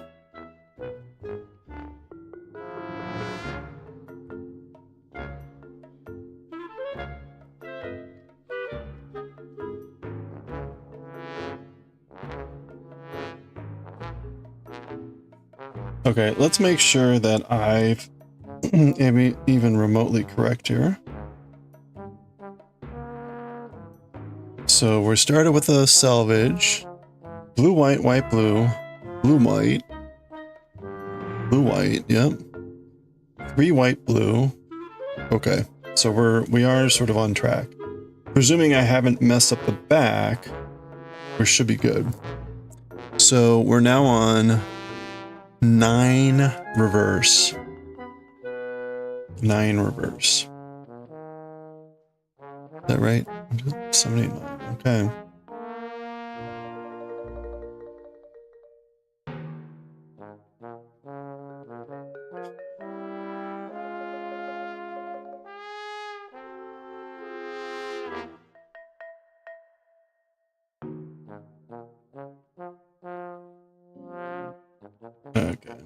Okay, let's make sure that I've am even remotely correct here. So we started with a selvage. Blue, white, white, blue. Blue, white. Blue, white, yep. 3 white, blue. Okay, so we are sort of on track. Presuming I haven't messed up the back, we should be good. So we're now on 9 reverse. 9 reverse. Is that right? 79. Okay. Okay.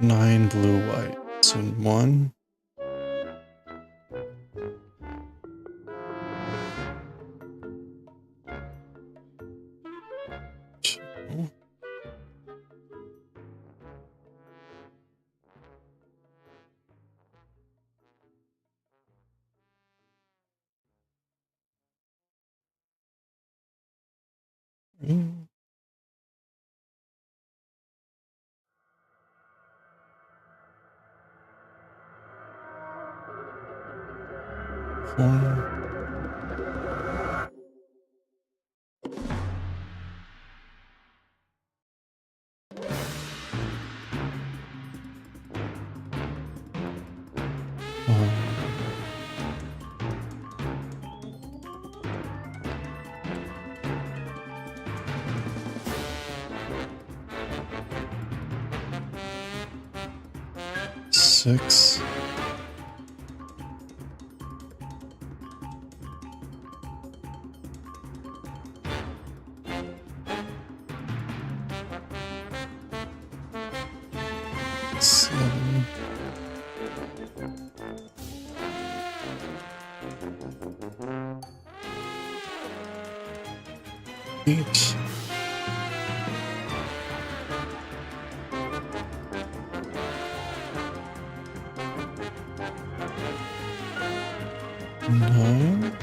9 blue, white. So 1. 2. Mm. 4. Six. Seven. 8. 9.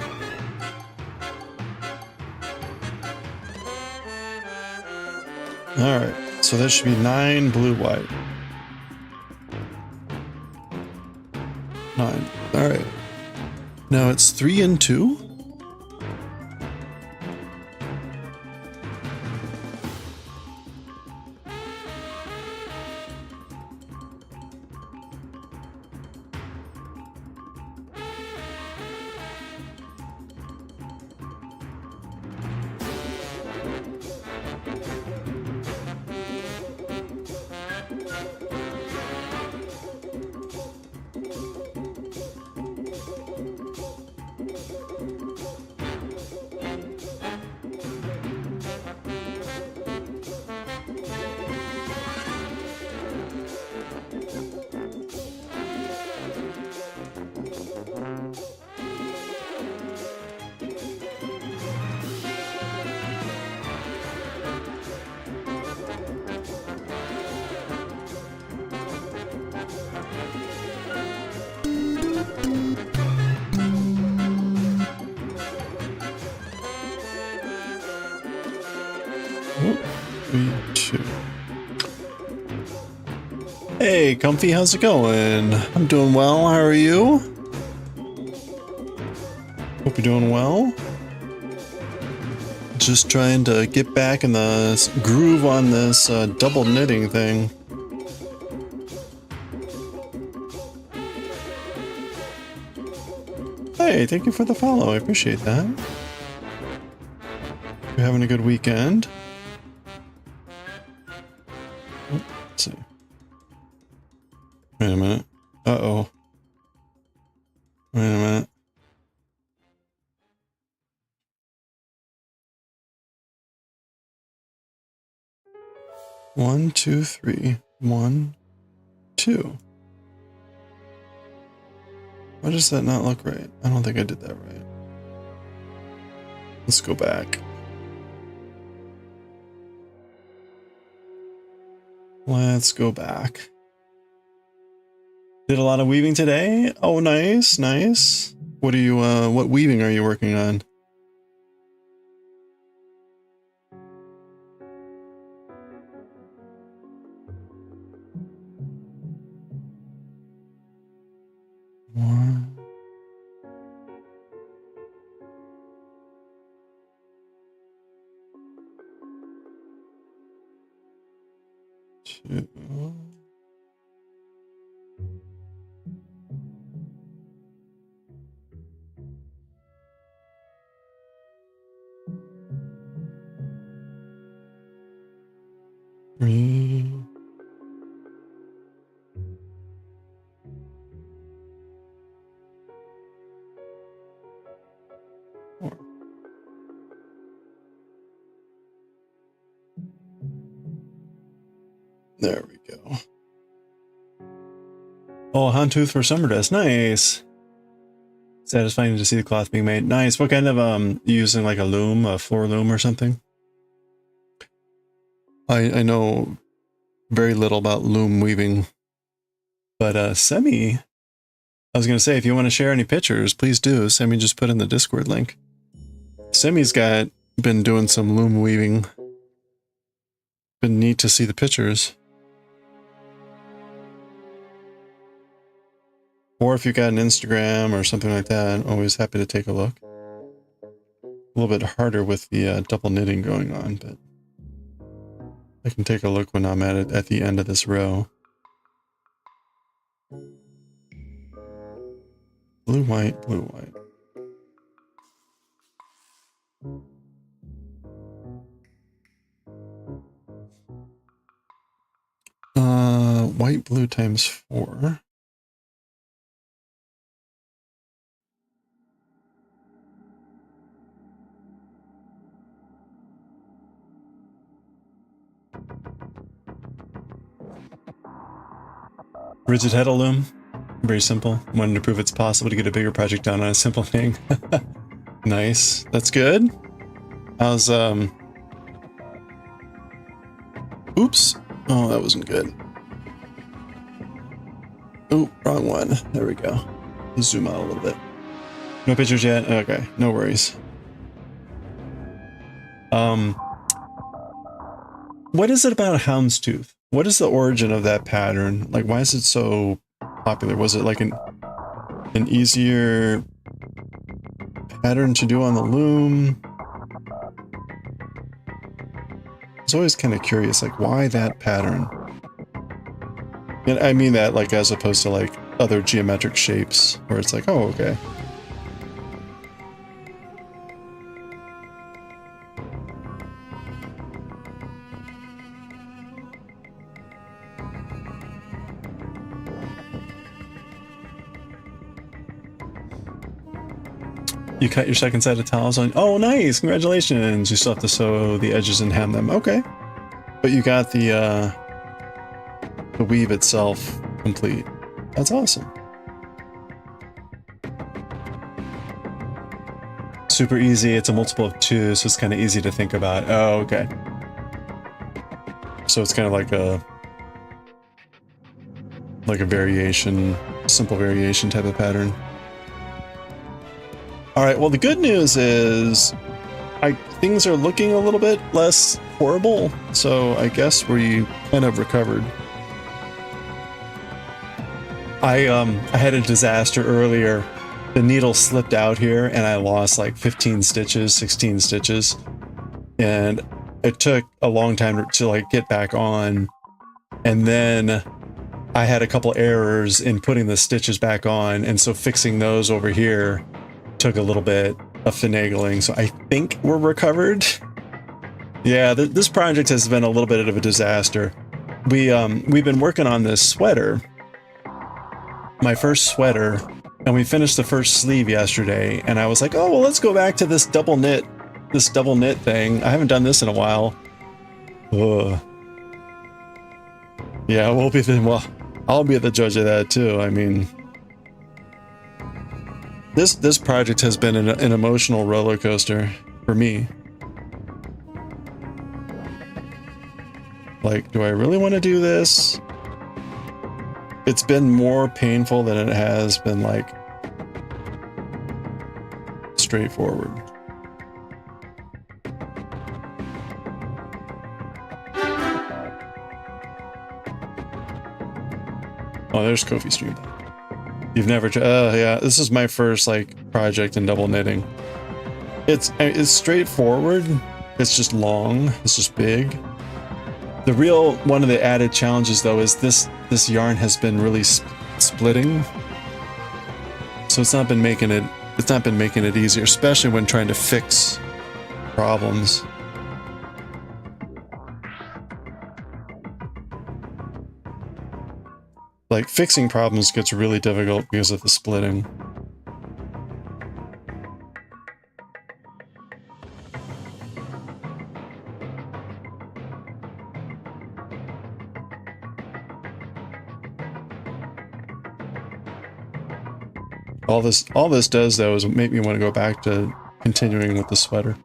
Alright, so that should be 9 blue, white. 9. Alright. Now it's 3 and 2? 3, 2. Hey, Comfy, how's it going? I'm doing well. How are you? Hope you're doing well. Just trying to get back in the groove on this double knitting thing. Hey, thank you for the follow. I appreciate that. You're having a good weekend. Oh, let's see. Wait a minute. Uh-oh. Wait a minute. One, two, three. 1, 2. Why does that not look right? I don't think I did that right. Let's go back. Let's go back. Did a lot of weaving today? Oh, nice, nice. What are you, what weaving are you working on? One. 2. Three. 4. There we go. Oh, houndtooth for summer dress. Nice. Satisfying to see the cloth being made. Nice. What kind of using like a loom, a floor loom or something? I know very little about loom weaving, but Semi, I was gonna say, if you want to share any pictures, please do. Semi just put in the Discord link. Semi's been doing some loom weaving. Been neat to see the pictures. Or if you've got an Instagram or something like that, always happy to take a look. A little bit harder with the double knitting going on, but I can take a look when I'm at the end of this row. Blue, white, blue, white. White, blue times 4. Rigid head loom. Very simple. Wanted to prove it's possible to get a bigger project done on a simple thing. Nice. That's good. How's, oops. Oh, that wasn't good. Oh, wrong one. There we go. Zoom out a little bit. No pictures yet? Okay, no worries. What is it about houndstooth? What is the origin of that pattern? Like, why is it so popular? Was it like an easier pattern to do on the loom? I was always kind of curious, like, why that pattern? And I mean that, like, as opposed to, like, other geometric shapes, where it's like, oh, okay. You cut your second set of towels on. Oh, nice! Congratulations! You still have to sew the edges and hem them. Okay, but you got the weave itself complete. That's awesome. Super easy. It's a multiple of 2, so it's kind of easy to think about. Oh, okay. So it's kind of like a variation, simple variation type of pattern. All right. Well, the good news is, things are looking a little bit less horrible. So I guess we kind of recovered. I had a disaster earlier. The needle slipped out here and I lost like 15 stitches, 16 stitches. And it took a long time to like get back on. And then I had a couple errors in putting the stitches back on. And so fixing those over here took a little bit of finagling. So I think we're recovered. Yeah, this project has been a little bit of a disaster. We've been working on this sweater, my first sweater, and we finished the first sleeve yesterday, and I was like, oh, well, let's go back to this double knit thing. I haven't done this in a while. Ugh. Yeah, I'll be the judge of that too. I mean, this project has been an emotional roller coaster for me. Like, do I really want to do this? It's been more painful than it has been like straightforward. Oh, there's Kofi Stream. You've never yeah, this is my first like project in double knitting. It's straightforward. It's just long. It's just big. The real one of the added challenges though is this yarn has been really splitting. So it's not been making it easier, especially when trying to fix problems. Like, fixing problems gets really difficult because of the splitting. All this does though is make me want to go back to continuing with the sweater.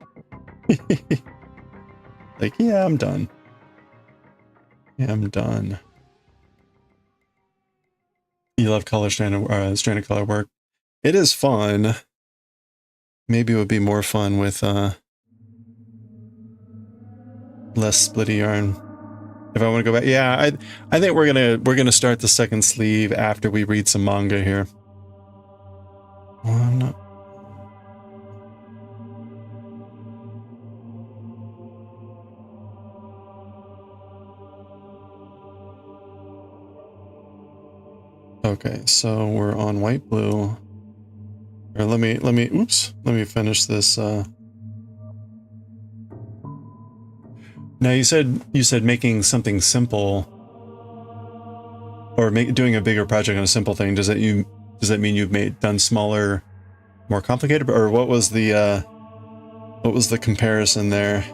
Like, yeah, I'm done. Yeah, I'm done. You love stranded color work. It is fun. Maybe it would be more fun with less splitty yarn. If I want to go back, yeah, I think we're gonna start the second sleeve after we read some manga here. Well, I'm not. Okay, so we're on white blue. Or let me finish this. Now you said making something simple, or doing a bigger project on a simple thing. Does that mean you've done smaller, more complicated, or what was the comparison there?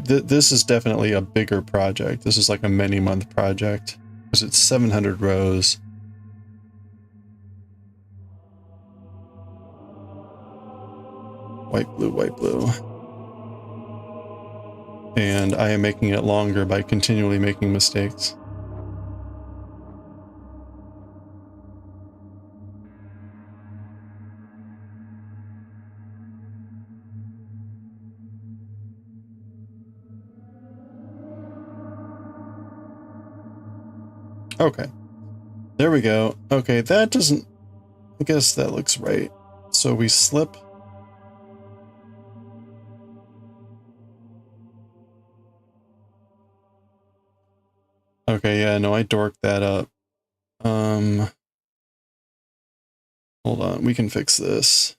This is definitely a bigger project. This is like a many-month project because it's 700 rows. White, blue, white, blue. And I am making it longer by continually making mistakes. Okay. There we go. Okay, that doesn't... I guess that looks right. So we slip... Okay, yeah, no, I dorked that up. Hold on, we can fix this.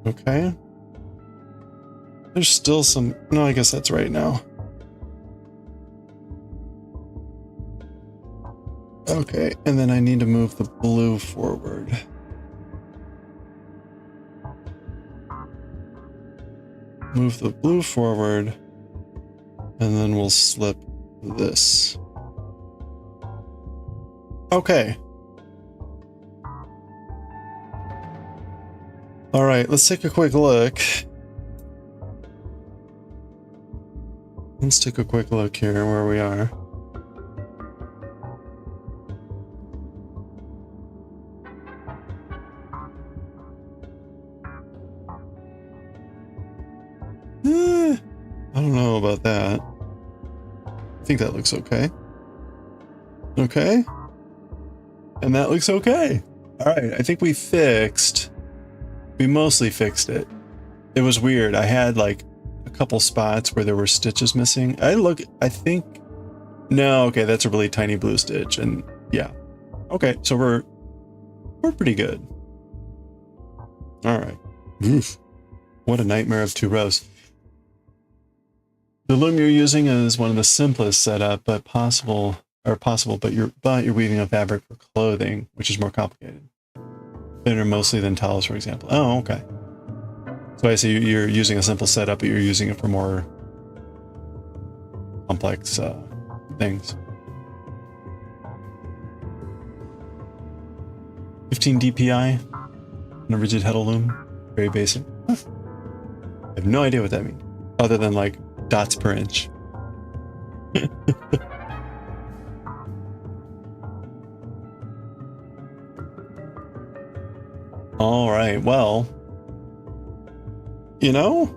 Okay. There's still some... No, I guess that's right now. Okay, and then I need to move the blue forward. Move the blue forward, and then we'll slip this. Okay. All right, let's take a quick look. Let's take a quick look here where we are. I don't know about that. I think that looks okay. Okay. And that looks okay. All right, I think we mostly fixed it. It was weird. I had like a couple spots where there were stitches missing. No, okay, that's a really tiny blue stitch. And yeah. Okay, so we're pretty good. All right. Oof. What a nightmare of 2 rows. The loom you're using is one of the simplest setup, but you're weaving a fabric for clothing, which is more complicated. Thinner mostly than towels, for example. Oh, okay. So I see you're using a simple setup, but you're using it for more complex things. 15 DPI on a rigid heddle loom. Very basic. Huh. I have no idea what that means, other than like dots per inch. All right, well, you know,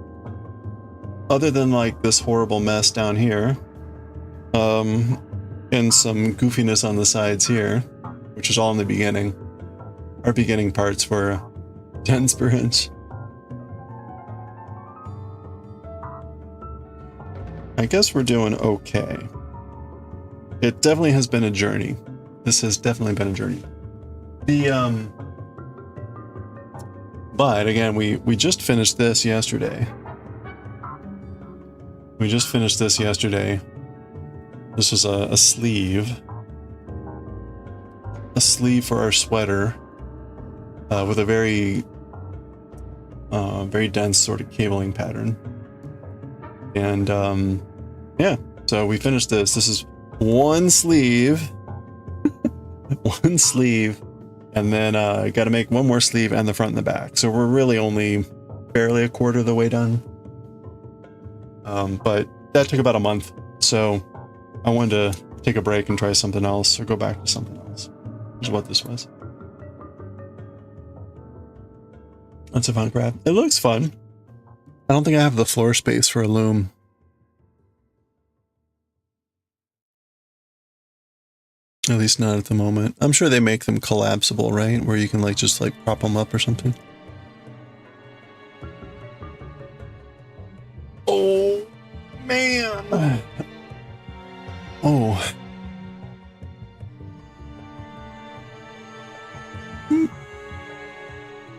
other than like this horrible mess down here, and some goofiness on the sides here, which is all in the beginning, our beginning parts were tens per inch. I guess we're doing okay. It definitely has been a journey. This has definitely been a journey. But again, we just finished this yesterday. This is a sleeve. A sleeve for our sweater, with a very dense sort of cabling pattern. And yeah, so we finished this. This is one sleeve. One sleeve. And then got to make one more sleeve and the front and the back. So we're really only barely a quarter of the way done. But that took about a month. So I wanted to take a break and try something else, or go back to something else, which is what this was. That's a fun grab. It looks fun. I don't think I have the floor space for a loom. At least not at the moment. I'm sure they make them collapsible, right? Where you can like just like prop them up or something. Oh, man. Oh.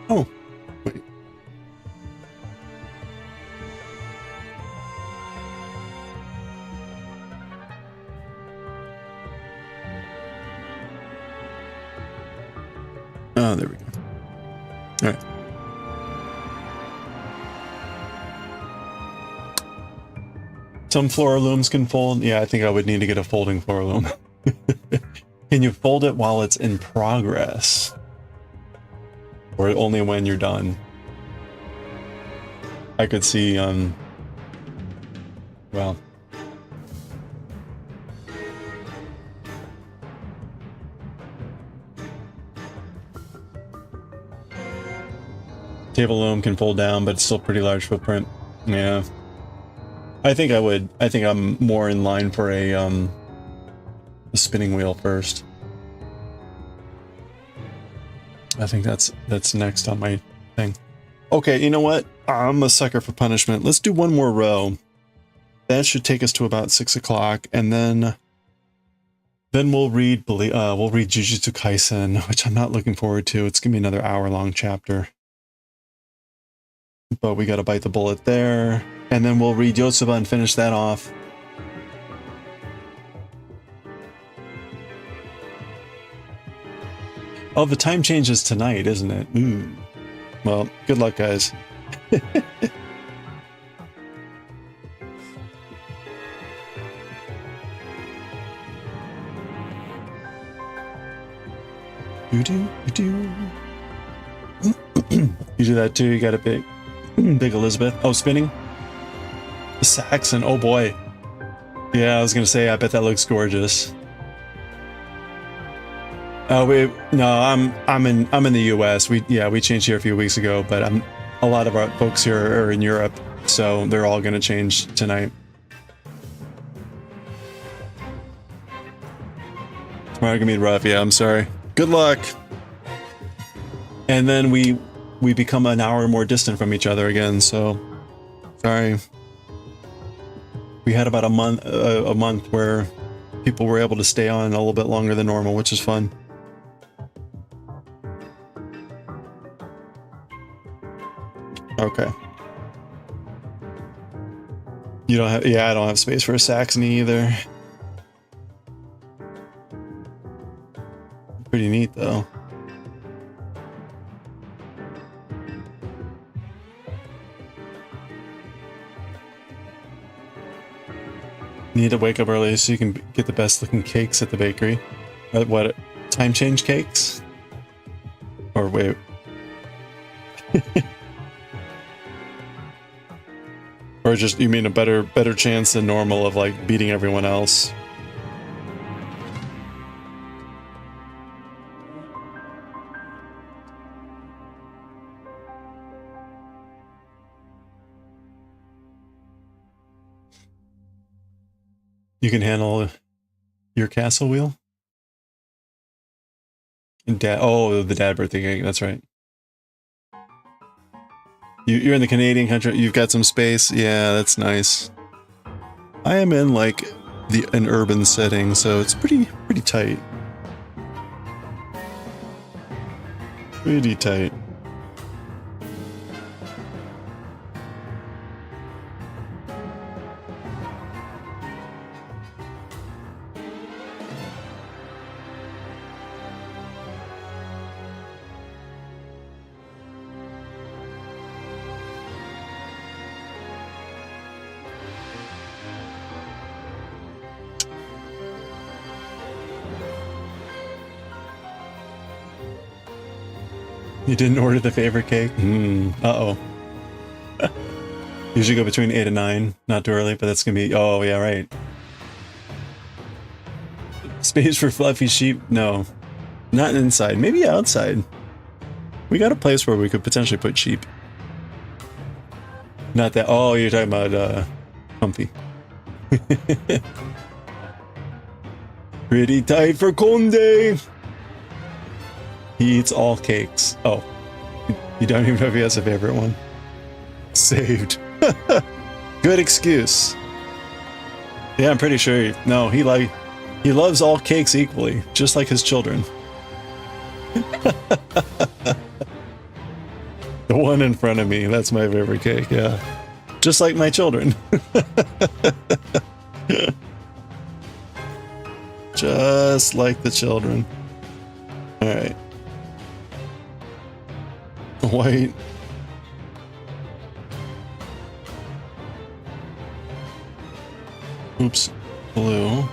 Oh, wait. Oh, there we go. All right. Some floor looms can fold. Yeah, I think I would need to get a folding floor loom. Can you fold it while it's in progress? Or only when you're done? I could see, well... Table loom can fold down, but it's still pretty large footprint. Yeah. I think I'm more in line for a spinning wheel first. I think that's next on my thing. Okay, you know what? I'm a sucker for punishment. Let's do one more row. That should take us to about 6 o'clock, and then we'll read Jujutsu Kaisen, which I'm not looking forward to. It's gonna be another hour-long chapter. But we gotta bite the bullet there. And then we'll read YOTSUBA and finish that off. Oh, the time changes tonight, isn't it? Ooh. Well, good luck, guys. You do that too. You got a big Elizabeth. Oh, spinning. Saxon. Oh boy. Yeah, I was gonna say. I bet that looks gorgeous. Oh, I'm in the U.S. We changed here a few weeks ago, but a lot of our folks here are in Europe, so they're all gonna change tonight. Tomorrow gonna be rough. Yeah, I'm sorry. Good luck. And then we become an hour more distant from each other again. So sorry. We had about a month where people were able to stay on a little bit longer than normal, which is fun. Okay. You don't have, yeah, I don't have space for a Saxony either. Pretty neat though. Need to wake up early so you can get the best looking cakes at the bakery. What, time change cakes? Or wait. Or just, you mean a better chance than normal of like beating everyone else? You can handle your castle wheel? Oh, the dad birthday cake, that's right. You're in the Canadian country, you've got some space. Yeah, that's nice. I am in like an urban setting, so it's pretty tight. Pretty tight. You didn't order the favorite cake? Uh-oh. Usually go between 8 and 9. Not too early, but that's gonna be... Oh, yeah, right. Space for fluffy sheep? No. Not inside. Maybe outside. We got a place where we could potentially put sheep. Not that... Oh, you're talking about, comfy. Pretty tight for Conde! He eats all cakes. Oh. You don't even know if he has a favorite one. Saved. Good excuse. Yeah, I'm pretty sure. No, he loves all cakes equally, just like his children. The one in front of me, that's my favorite cake, yeah. Just like my children. Just like the children. Alright. White. Oops. Blue.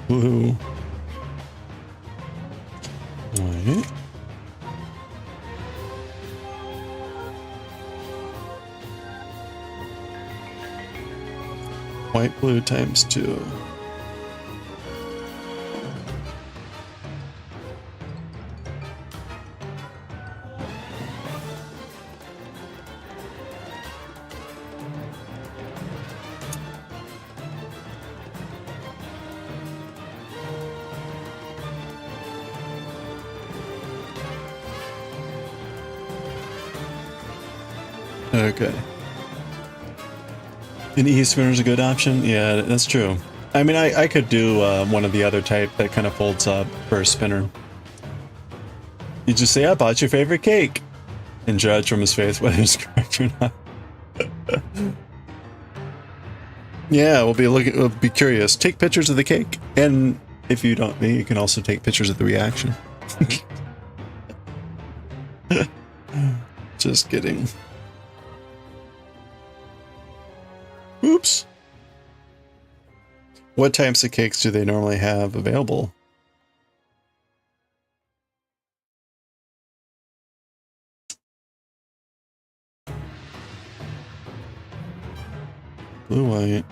Blue. White. White, blue times 2. Okay. An E-spinner is a good option? Yeah, that's true. I mean, I could do one of the other type that kind of folds up for a spinner. You just say, I bought your favorite cake, and judge from his face whether it's correct or not. Yeah, we'll be curious. Take pictures of the cake, and if you don't, you can also take pictures of the reaction. Just kidding. Oops. What types of cakes do they normally have available? Blue, white.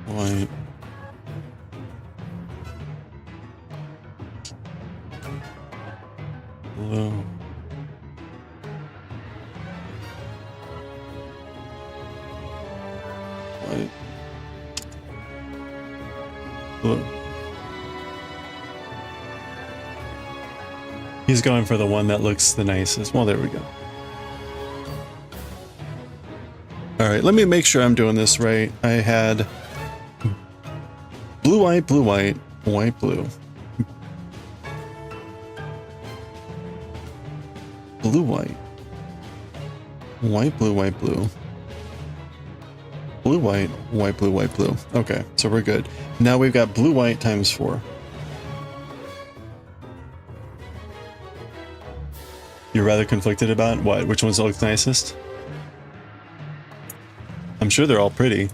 White. Blue. White. Blue. He's going for the one that looks the nicest. Well, there we go. All right, let me make sure I'm doing this right. I had blue, white, white, blue. Blue, white. White, blue, white, blue. Blue, white, white, blue, white, blue. Okay, so we're good. Now we've got blue, white times 4. You're rather conflicted about what? Which one's looks nicest? I'm sure they're all pretty.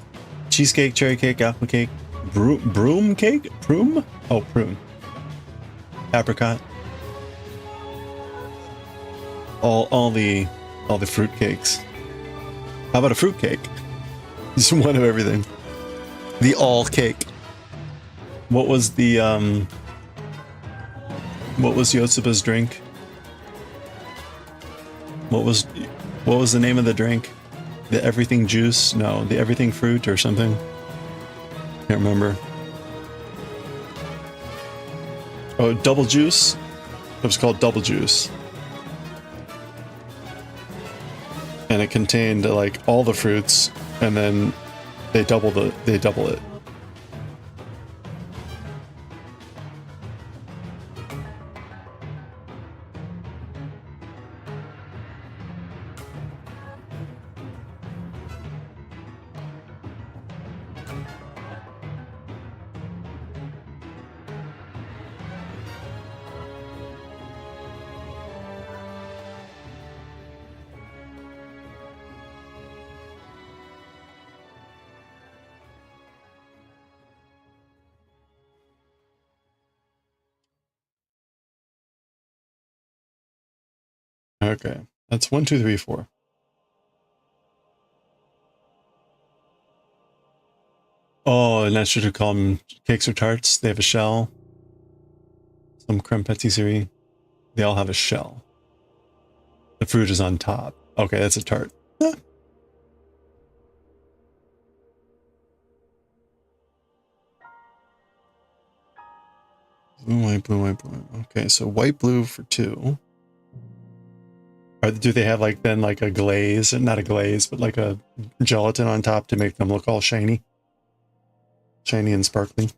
Cheesecake, cherry cake, apple cake, broom cake? Prune? Oh, prune. Apricot. All the fruit cakes. How about a fruit cake? Just one of everything. The all cake. What was the what was YOTSUBA's drink? What was the name of the drink? The everything juice? No, the everything fruit or something. Can't remember. Oh, double juice? It was called double juice. And it contained like all the fruits, and then they double it. Okay, that's 1, 2, 3, 4. Oh, and that's should call them cakes or tarts. They have a shell. Some creme patisserie. They all have a shell. The fruit is on top. Okay, that's a tart. Ah. Blue, white, blue, white, blue. Okay, so white, blue for 2. Or do they have like then like a glaze, not a glaze, but like a gelatin on top to make them look all shiny? Shiny and sparkly.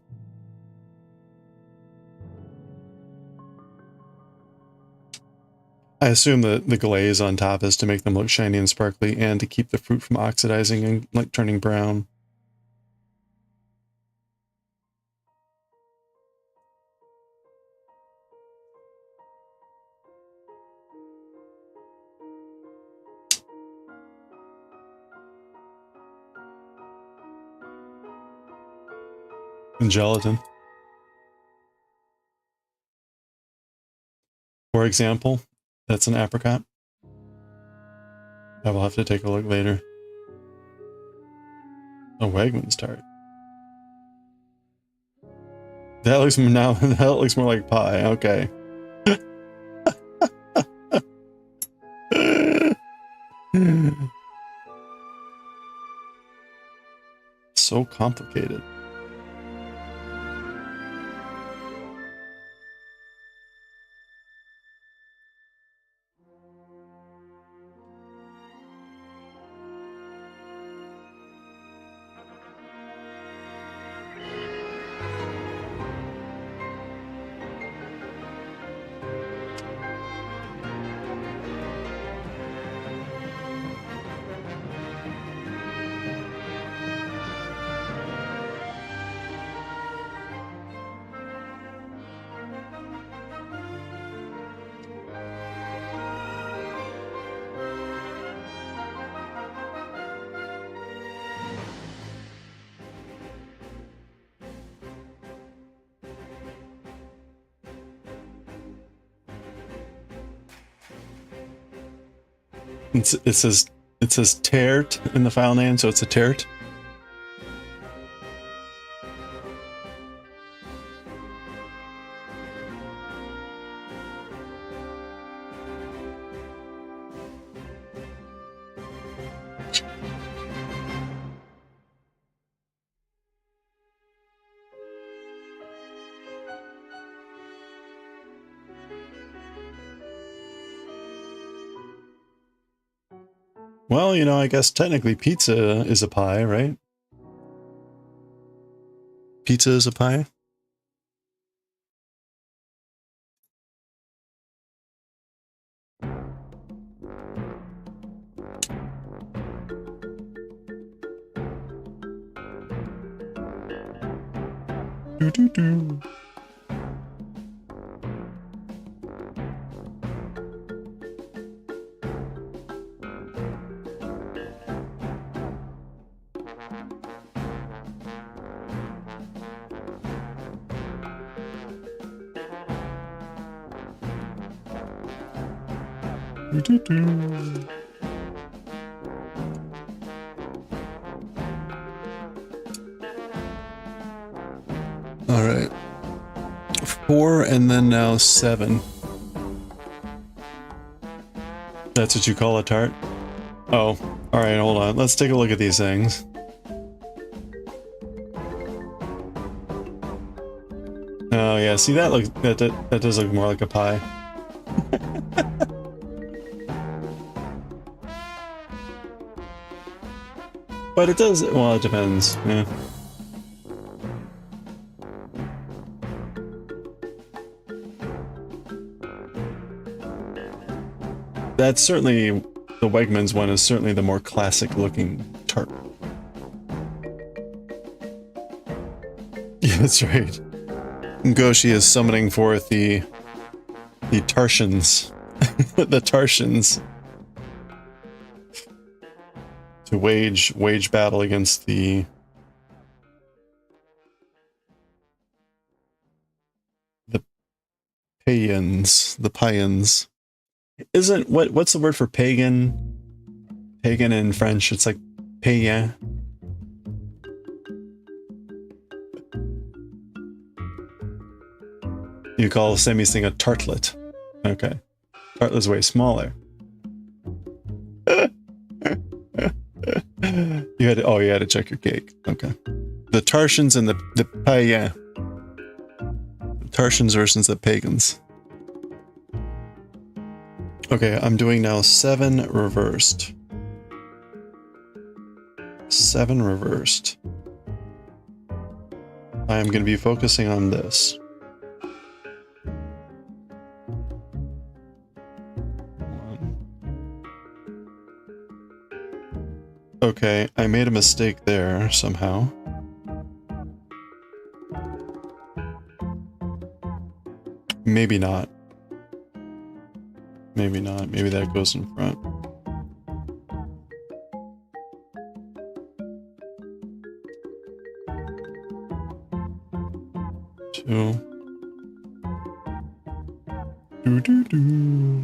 I assume that the glaze on top is to make them look shiny and sparkly and to keep the fruit from oxidizing and like turning brown. And gelatin. For example, that's an apricot. I will have to take a look later. A Wegmans tart. That looks now. That looks more like pie. Okay. So complicated. It says tert in the file name, so it's a tert. Well, you know, I guess technically pizza is a pie, right? Pizza is a pie? Do. All right. 4 and then now 7. That's what you call a tart? Oh, all right, hold on. Let's take a look at these things. Oh yeah, see that looks that does look more like a pie. But it does, well, it depends, yeah. That's certainly, the Wegmans one is certainly the more classic looking tart. Yeah, that's right. Goshi is summoning forth the Tartians. The Tartians. To wage battle against the Payans. Isn't what's the word for pagan? Pagan in French, it's like païen. You call Sammy's thing a tartlet. Okay. Tartlet's way smaller. You had to check your cake. Okay. The Tartians and the païens. The Tartians versus the pagans. Okay, I'm doing now 7 reversed. 7 reversed. I am going to be focusing on this. Okay, I made a mistake there somehow. Maybe not. Maybe not. Maybe that goes in front. Two. Do.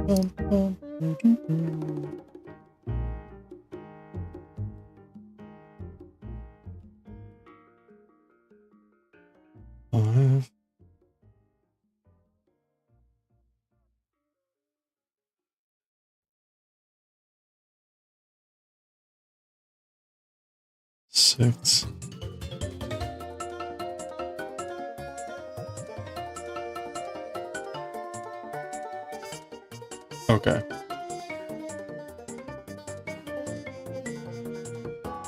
Four. Four. Five. Six. Okay.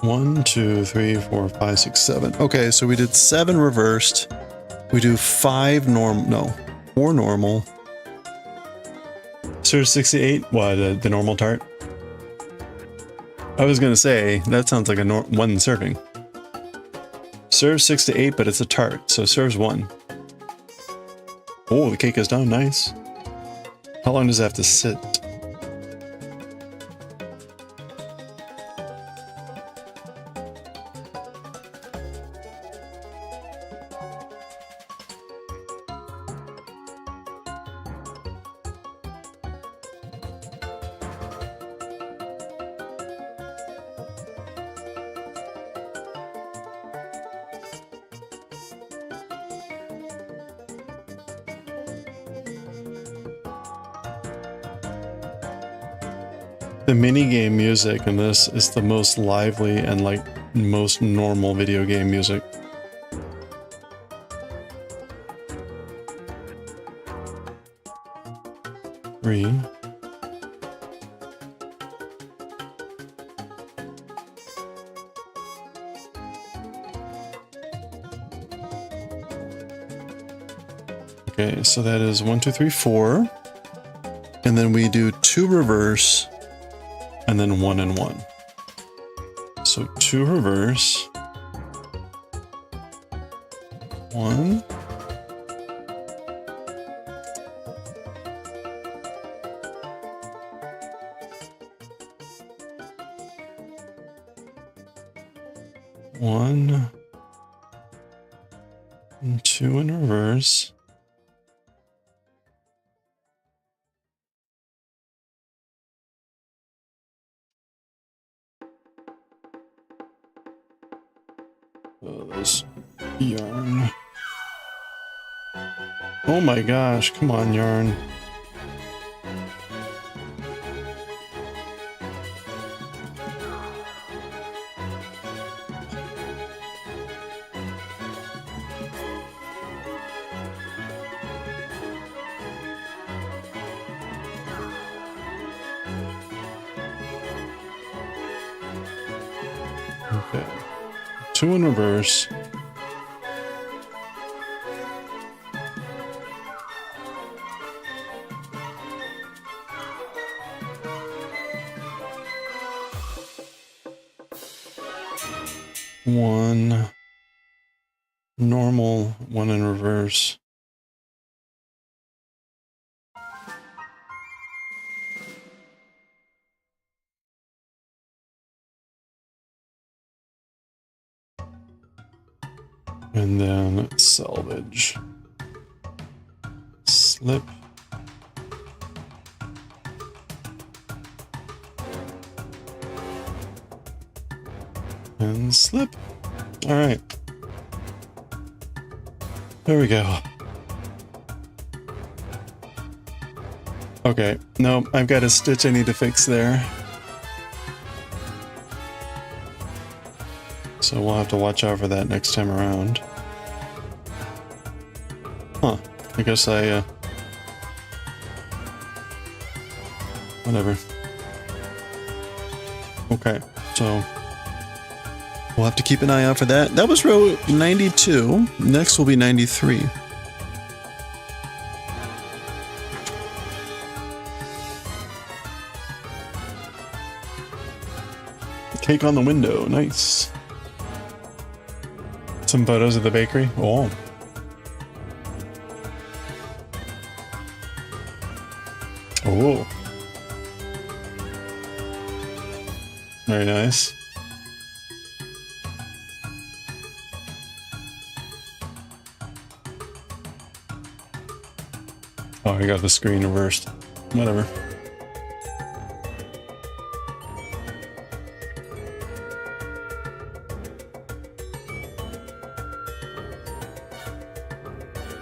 1, 2, 3, 4, 5, 6, 7. Okay, so we did 7 reversed. We do 5 normal. No, 4 normal. Serve 68. What, the normal tart? I was gonna say that sounds like a one serving. Serves 6 to 8, but it's a tart, so serves 1. Oh, the cake is done. Nice. How long does it have to sit? The minigame music in this is the most lively and like most normal video game music. Green. Okay, so that is 1, 2, 3, 4. And then we do 2 reverse. And then 1 and 1. So 2 reverse. 1. One. And 2 in reverse. This yarn. Oh my gosh, come on, yarn. Okay. 2 in reverse. One normal, 1 in reverse. And then salvage. Slip. And slip. All right. There we go. Okay. No, I've got a stitch I need to fix there. So we'll have to watch out for that next time around. Huh. I guess whatever. Okay, so we'll have to keep an eye out for that. That was row 92. Next will be 93. Cake on the window. Nice. Some photos of the bakery. Oh. Oh. Very nice. Oh, I got the screen reversed. Whatever.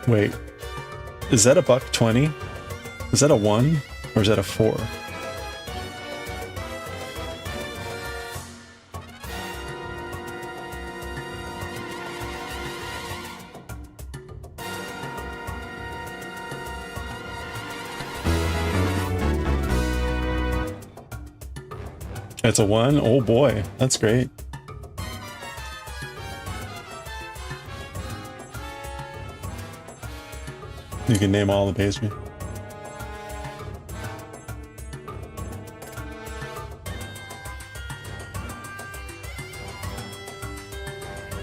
Wait. Is that a $1.20? Is that a 1 or is that a 4? It's a 1? Oh boy, that's great. You can name all the pastry.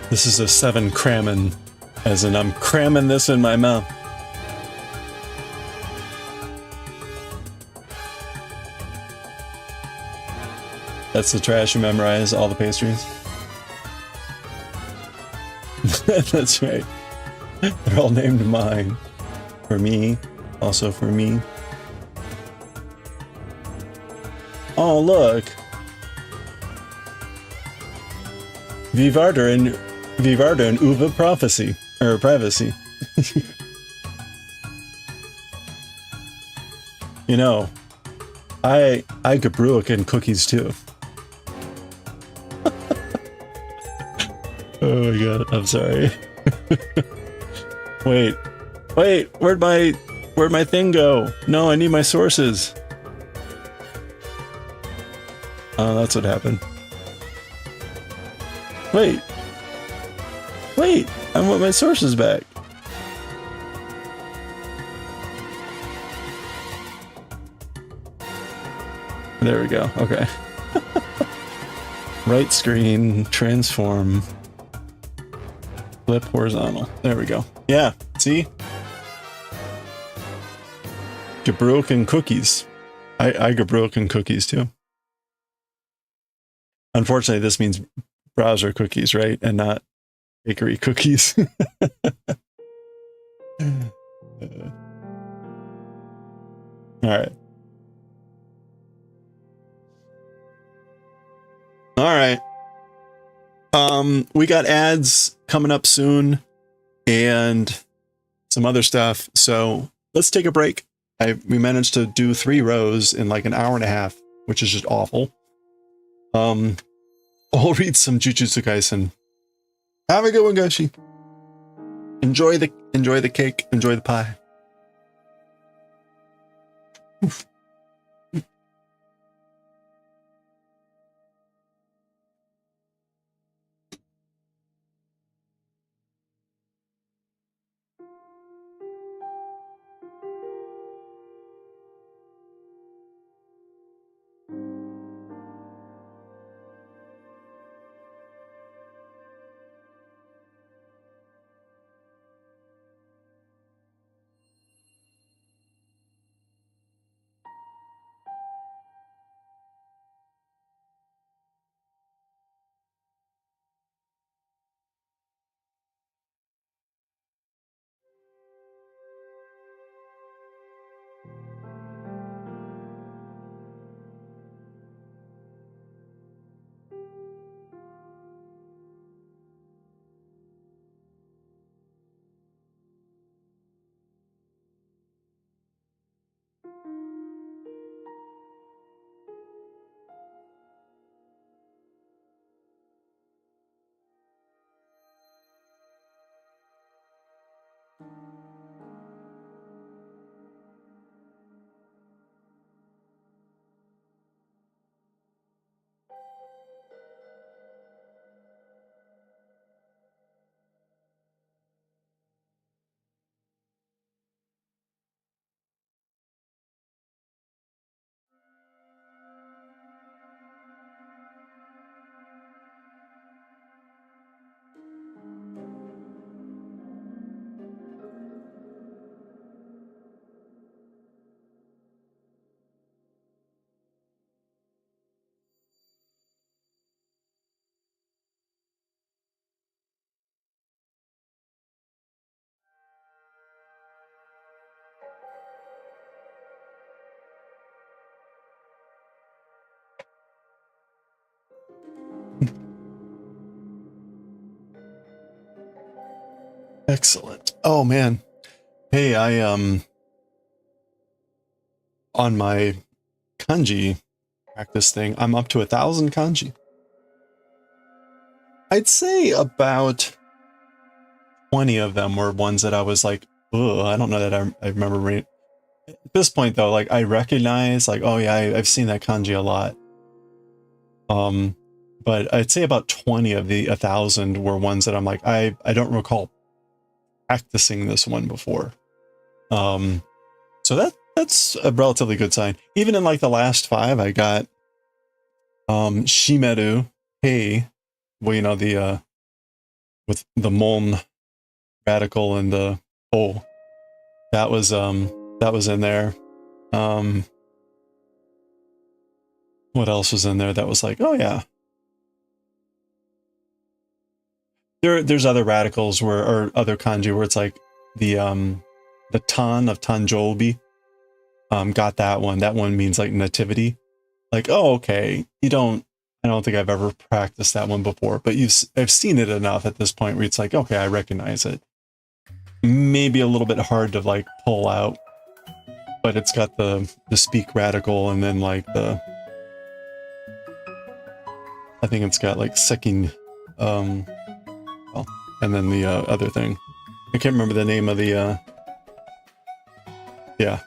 This is a 7 cramming, as in I'm cramming this in my mouth. That's the trash you memorize, all the pastries. That's right. They're all named mine. For me, also for me. Oh, look. Vivarder and Uva prophecy. Or privacy. You know, I Gabruic and cookies too. Oh my god, I'm sorry. Wait, where'd my thing go? No, I need my sources. Oh, that's what happened. Wait, I want my sources back. There we go, okay. Right screen, transform. Flip horizontal. There we go. Yeah, see? Gabruic cookies. I Gabruic cookies too. Unfortunately, this means browser cookies, right? And not bakery cookies. Alright. Alright. We got ads coming up soon and some other stuff. So let's take a break. We managed to do 3 rows in like an hour and a half, which is just awful. I'll read some Jujutsu Kaisen. Have a good one, Goshi. Enjoy the cake, enjoy the pie. Oof. Excellent. Oh man. Hey, I on my kanji practice thing, I'm up to 1,000 kanji. I'd say about 20 of them were ones that I was like, ugh, I don't know that I remember reading. At this point though, like I recognize like, oh yeah, I've seen that kanji a lot. But I'd say about 20 of the 1,000 were ones that I'm like, I don't recall practicing this one before. So that's a relatively good sign. Even in like the last 5, I got Shimeru, Hey, well, you know, the with the Mon radical and the O. That was in there. What else was in there that was like, oh yeah. There's other radicals or other kanji where it's like the tan of Tanjobi. Got that one. That one means like nativity. Like, oh, okay. I don't think I've ever practiced that one before, but I've seen it enough at this point where it's like, okay, I recognize it. Maybe a little bit hard to like pull out, but it's got the speak radical and then like I think it's got like sekin, and then the other thing. I can't remember the name of the yeah.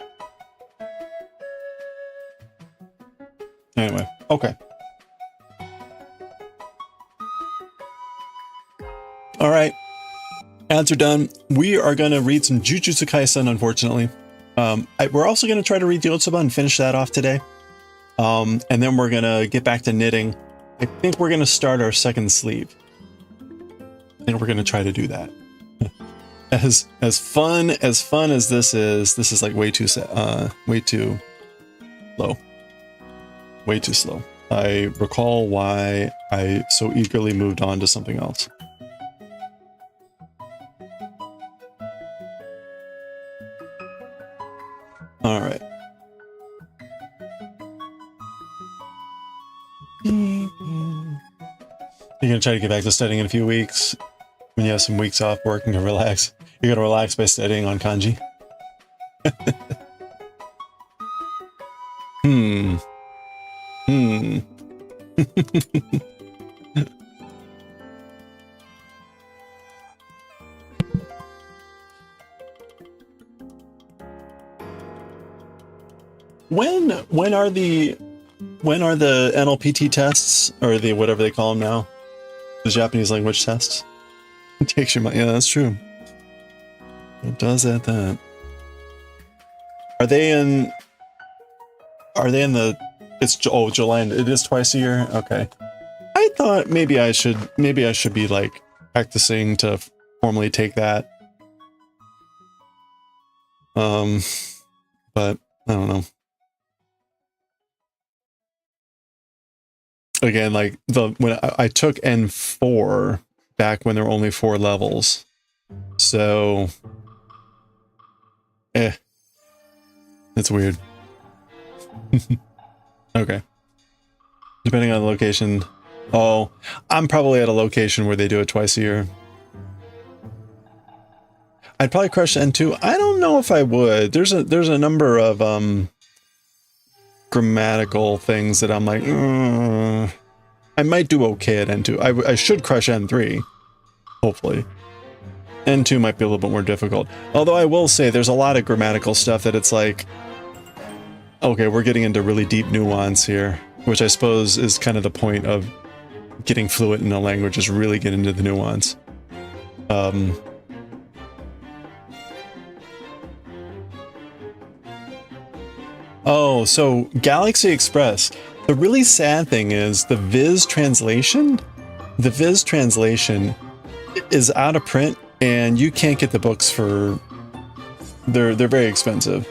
Anyway, okay. All right. Ads are done. We are going to read some Jujutsu Kaisen, unfortunately. We're also going to try to read YOTSUBA and finish that off today. And then we're going to get back to knitting. I think we're going to start our second sleeve. And we're going to try to do that. As fun as this is like way too slow. Way too slow. I recall why I so eagerly moved on to something else. All right. You're gonna try to get back to studying in a few weeks when you have some weeks off work and can relax. You're gonna relax by studying on kanji. When are the NLPT tests, or the whatever they call them now, the Japanese language tests? It takes your mind. Yeah, that's true. It does at that. Are they in the? It's July. It is twice a year. Okay. I thought maybe I should be like practicing to formally take that. But I don't know. Again, like when I took N4 back when there were only 4 levels, so it's weird. Okay, depending on the location. Oh, I'm probably at a location where they do it twice a year. I'd probably crush N2. I don't know if I would. There's a number of grammatical things that I'm like, I might do okay at N2. I should crush N3, hopefully. N2 might be a little bit more difficult. Although I will say there's a lot of grammatical stuff that it's like, okay, we're getting into really deep nuance here, which I suppose is kind of the point of getting fluent in a language, is really get into the nuance. Oh, so Galaxy Express. The really sad thing is the Viz translation is out of print, and you can't get the books for. They're very expensive.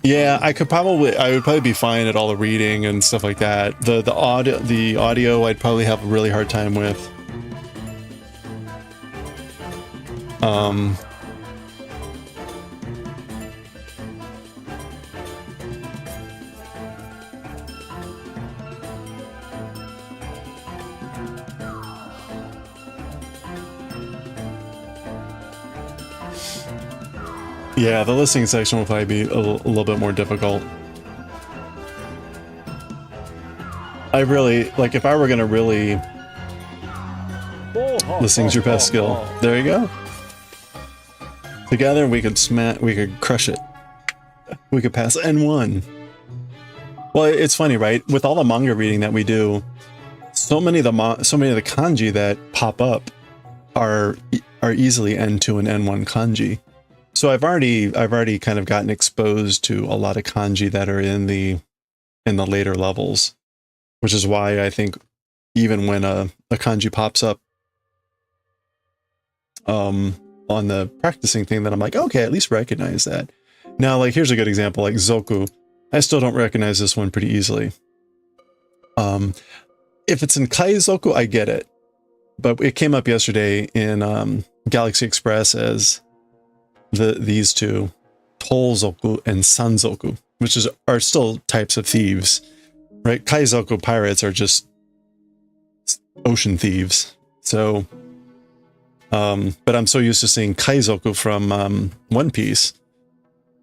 Yeah, I would probably be fine at all the reading and stuff like that. The audio I'd probably have a really hard time with. Yeah, the listening section will probably be a little bit more difficult. I really, like, if I were gonna really... Listening's your best skill. There you go. Together we could crush it. We could pass N1. Well, it's funny, right? With all the manga reading that we do, so many of the kanji that pop up are easily N2 and N1 kanji. So I've already kind of gotten exposed to a lot of kanji that are in the later levels, which is why I think even when a kanji pops up on the practicing thing, that I'm like, okay, at least recognize that. Now, like, here's a good example, like Zoku. I still don't recognize this one pretty easily. If it's in Kaizoku, I get it. But it came up yesterday in Galaxy Express as these two, Tolzoku and Sanzoku, which are still types of thieves, right? Kaizoku pirates are just ocean thieves. So, but I'm so used to seeing Kaizoku from One Piece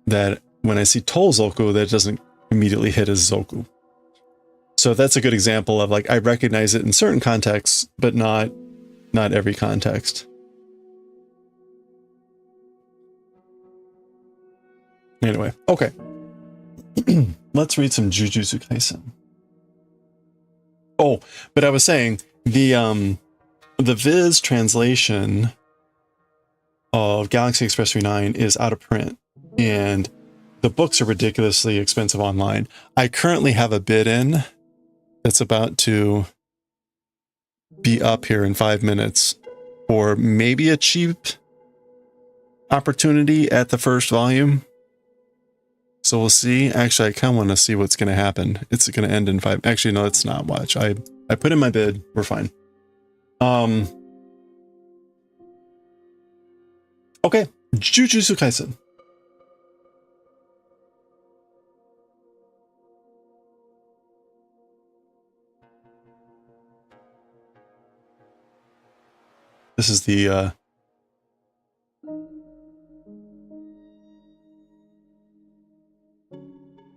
that when I see Tolzoku, that doesn't immediately hit as Zoku. So that's a good example of, like, I recognize it in certain contexts, but not every context. Anyway, okay. Let's read some Jujutsu Kaisen. Oh, but I was saying the Viz translation of Galaxy Express 39 is out of print, and the books are ridiculously expensive online. I currently have a bid in that's about to be up here in 5 minutes for maybe a cheap opportunity at the first volume. So we'll see. Actually, I kind of want to see what's going to happen. It's going to end in 5. Actually, no, it's not. Watch. I put in my bid. We're fine. Okay. Jujutsu Kaisen. This is the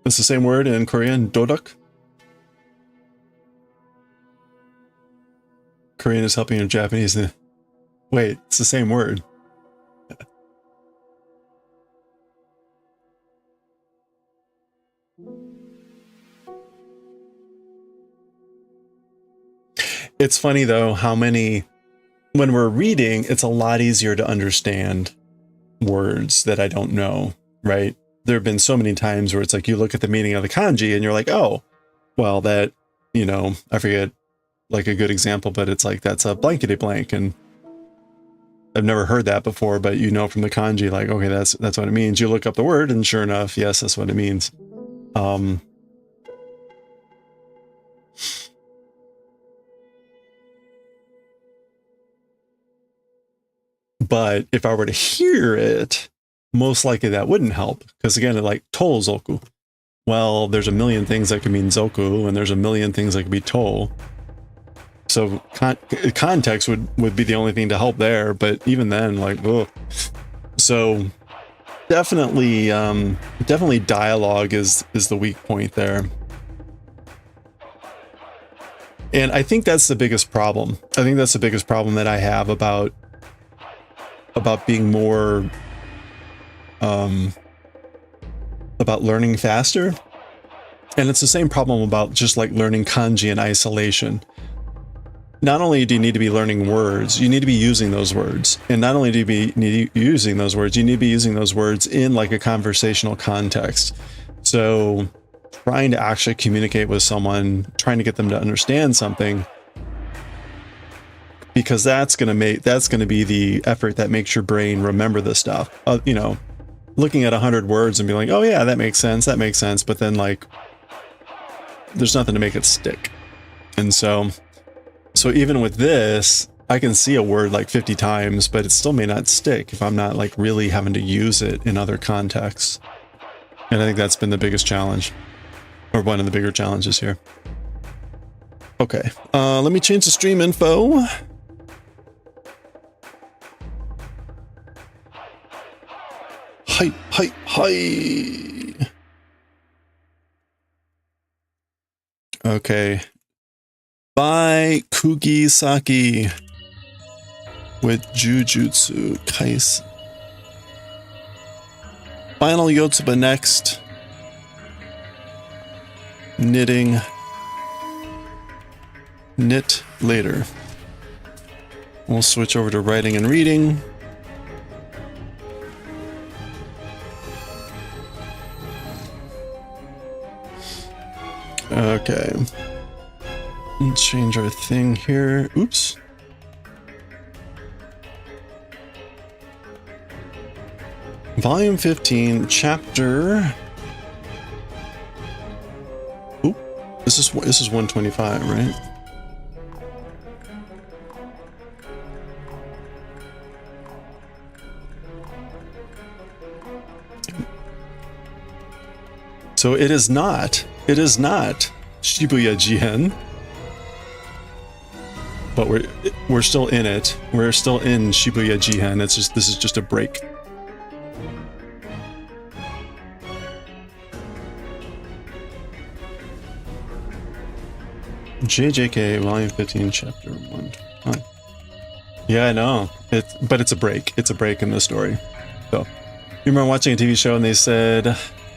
it's the same word in Korean, dodok. Korean is helping in Japanese. Wait, it's the same word. It's funny though how many, when we're reading, it's a lot easier to understand words that I don't know, right? There have been so many times where it's like you look at the meaning of the kanji and you're like, oh, well, that, you know, I forget like a good example, but it's like that's a blankety blank, and I've never heard that before, but you know from the kanji, like, okay, that's what it means. You look up the word and sure enough, yes, that's what it means. But if I were to hear it, most likely that wouldn't help, because again, like tol zoku. Well, there's a million things that could mean zoku, and there's a million things that could be tol. So context would be the only thing to help there, but even then, like, ugh. So definitely dialogue is the weak point there. And I think that's the biggest problem. I think that's the biggest problem that I have about being more about learning faster. And it's the same problem about just like learning kanji in isolation. Not only do you need to be learning words, you need to be using those words. And not only do you need using those words, you need to be using those words in like a conversational context. So trying to actually communicate with someone, trying to get them to understand something, because that's going to be the effort that makes your brain remember this stuff. You know, looking at 100 words and be like, oh yeah, that makes sense. But then like, there's nothing to make it stick. And so even with this, I can see a word like 50 times, but it still may not stick if I'm not like really having to use it in other contexts. And I think that's been the biggest challenge, or one of the bigger challenges here. Okay, let me change the stream info. Hi, hi, hi. Okay. By Kugisaki with Jujutsu Kaisen. Final YOTSUBA next. Knitting. Knit later. We'll switch over to writing and reading. Okay. Let's change our thing here. Oops. Volume 15, chapter. Oop. This is 125, right? So it is not Shibuya Jihen. But we're still in it. We're still in Shibuya Jihen. This is just a break. JJK Volume 15 Chapter 1. Yeah, I know. But it's a break. It's a break in the story. So you remember watching a TV show and they said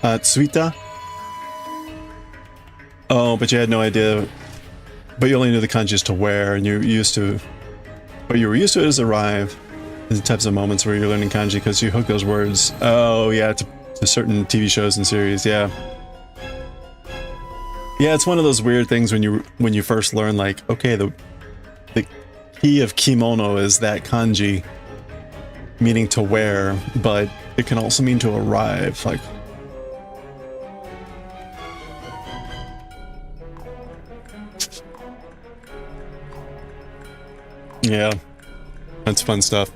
Tsuita? Oh, but you had no idea. But you only knew the kanjis to wear, and you were used to it as arrive. The types of moments where you're learning kanji because you hook those words. Oh yeah, to certain TV shows and series. Yeah. Yeah, it's one of those weird things when you first learn, like, okay, the key of kimono is that kanji, meaning to wear, but it can also mean to arrive. Like, yeah, that's fun stuff.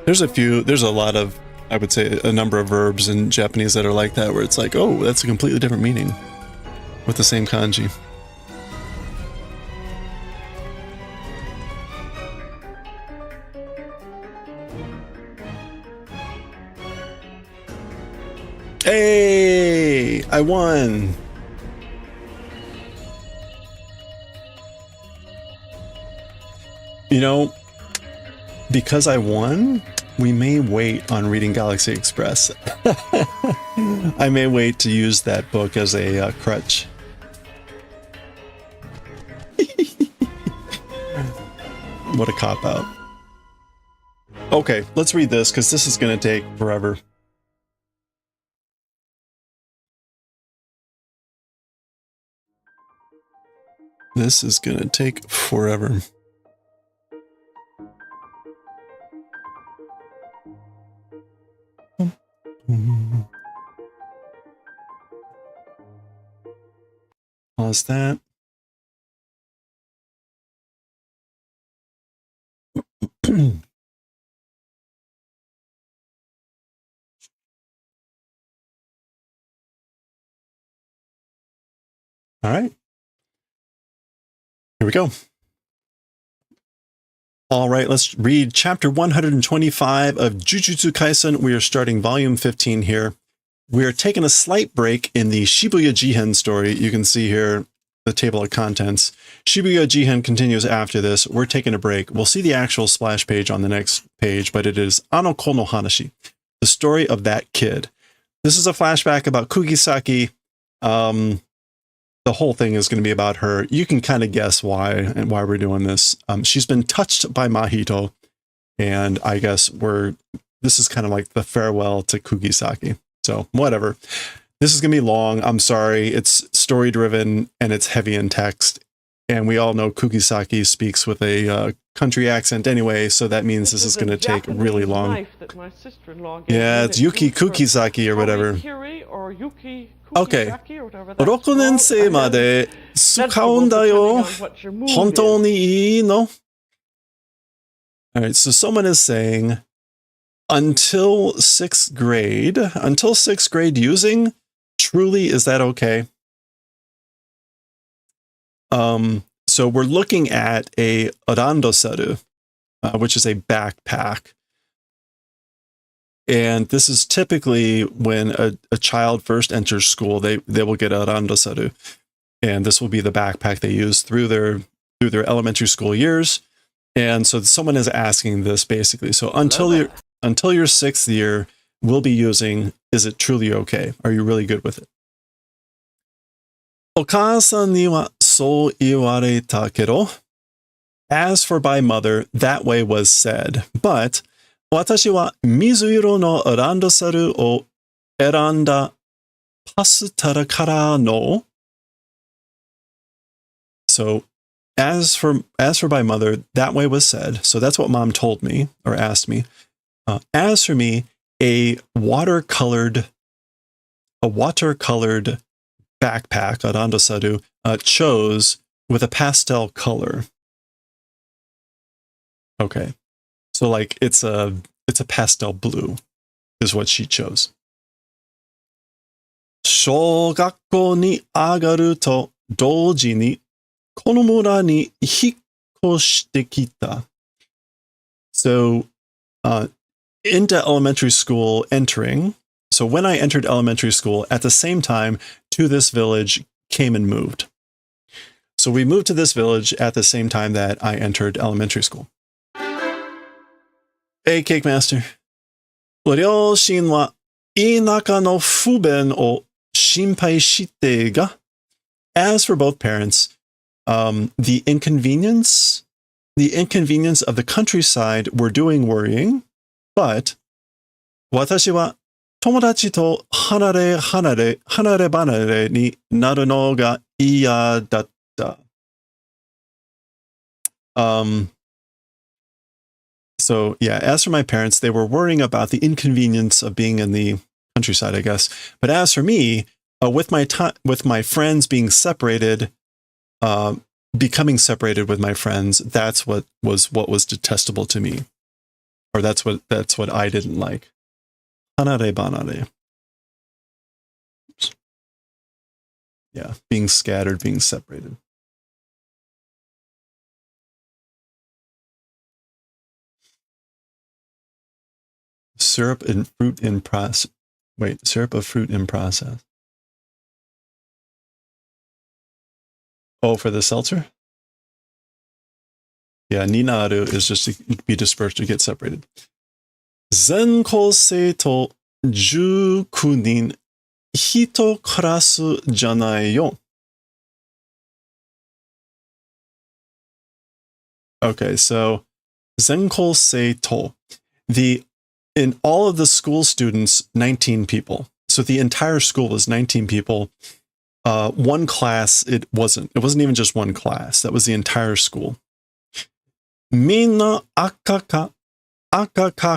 There's a lot of, I would say, a number of verbs in Japanese that are like that, where it's like, oh, that's a completely different meaning with the same kanji. Hey, I won. You know, because I won, we may wait on reading Galaxy Express. I may wait to use that book as a crutch. What a cop-out. Okay, let's read this, because this is going to take forever. This is going to take forever. Pause that. All right. Here we go. All right, let's read chapter 125 of Jujutsu Kaisen. We are starting volume 15 here. We are taking a slight break in the Shibuya Jihen story. You can see here the table of contents. Shibuya Jihen continues after this. We're taking a break. We'll see the actual splash page on the next page, but it is Ano Ko no Hanashi, the story of that kid. This is a flashback about Kugisaki. The whole thing is going to be about her. You can kind of guess why and why we're doing this. She's been touched by Mahito, and I guess this is kind of like the farewell to Kugisaki. So whatever. This is going to be long. I'm sorry. It's story driven and it's heavy in text. And we all know Kugisaki speaks with a country accent anyway, so that means this is going to take really long. Yeah, it's Yuki Kugisaki or whatever. Okay. 6年生まで使うんだよ。本当にいいの? Alright, so someone is saying, until 6th grade using, truly, is that okay? So we're looking at a randoseru, which is a backpack. And this is typically when a child first enters school, they will get a randosaru. And this will be the backpack they use through their elementary school years. And so someone is asking this basically. So until your 6th year, we'll be using, is it truly okay? Are you really good with it? お母さんにはそう言われたけど, as for by mother, that way was said. But 私は水色のランドセルを選んだパスタラからの. So as for by mother, that way was said. So that's what mom told me or asked me. As for me, a watercolored backpack, randosaru, chose with a pastel color. Okay. So like it's a pastel blue is what she chose. 小学校に上がると同時にこの村に引っ越してきた. So into elementary school entering. So when I entered elementary school, at the same time, to this village came and moved. So we moved to this village at the same time that I entered elementary school. Hey, Cake Master. ご両親は田舎の不便を心配してが. As for both parents, the inconvenience of the countryside were doing worrying, but 私は友達と離れ離れになるのが嫌だった. So yeah, as for my parents, they were worrying about the inconvenience of being in the countryside, I guess. But as for me, with my friends being separated, becoming separated with my friends, that's what was detestable to me, or that's what I didn't like. Hanare banare. Yeah, being scattered, being separated. Syrup of fruit in process. Oh, for the seltzer? Yeah, ninaru is just to be dispersed, to get separated. 全校生徒19人1クラスじゃないよ. Okay, so 全校生徒. In all of the school students, 19 people. So the entire school was 19 people. One class, it wasn't even just one class. That was the entire school. みんな赤か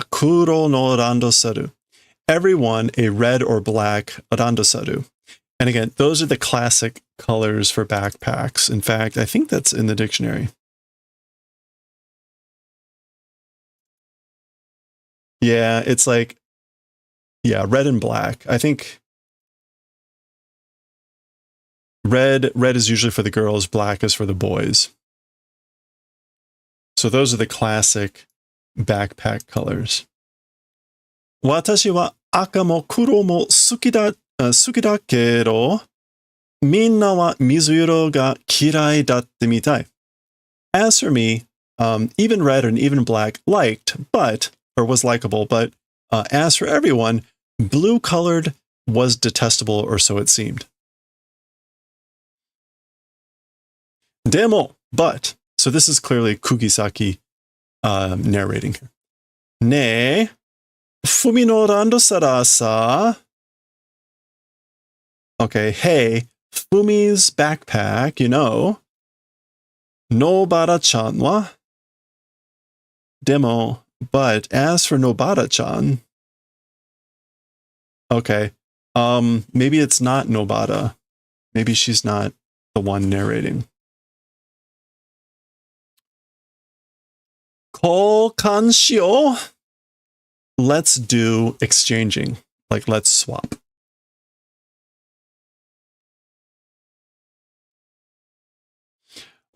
黒のランドセル. Everyone a red or black randosaru. And again, those are the classic colors for backpacks. In fact, I think that's in the dictionary. Yeah, it's like, yeah, red and black. I think red is usually for the girls, black is for the boys. So those are the classic backpack colors. 私は赤も黒も好きだけど、みんなは水色が嫌いだってみたい. As for me, even red and even black liked, or was likable, but as for everyone, blue colored was detestable, or so it seemed. でも, but, so this is clearly Kugisaki narrating here. ねえ, Fumi no randosara sa. Okay, hey, Fumi's backpack, you know. Nobara-chan wa. Demo, but as for Nobara-chan. Okay, maybe it's not Nobara. Maybe she's not the one narrating. 交換しよう. Let's do exchanging. Like, let's swap.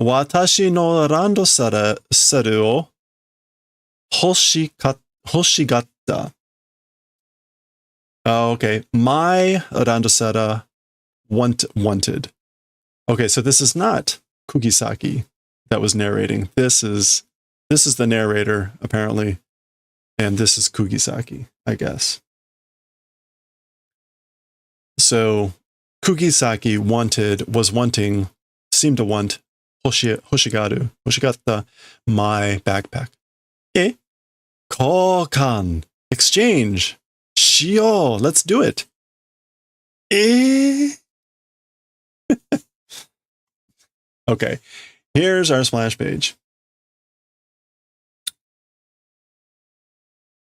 Watashi no randosaru o hoshigatta. Oh, okay. My Randosera wanted. Okay, so this is not Kugisaki that was narrating. This is the narrator, apparently. And this is Kugisaki, I guess. So Kugisaki seemed to want Hoshigata, my backpack. Okay. Kokan. Exchange. Shio. Let's do it. Okay. Here's our splash page.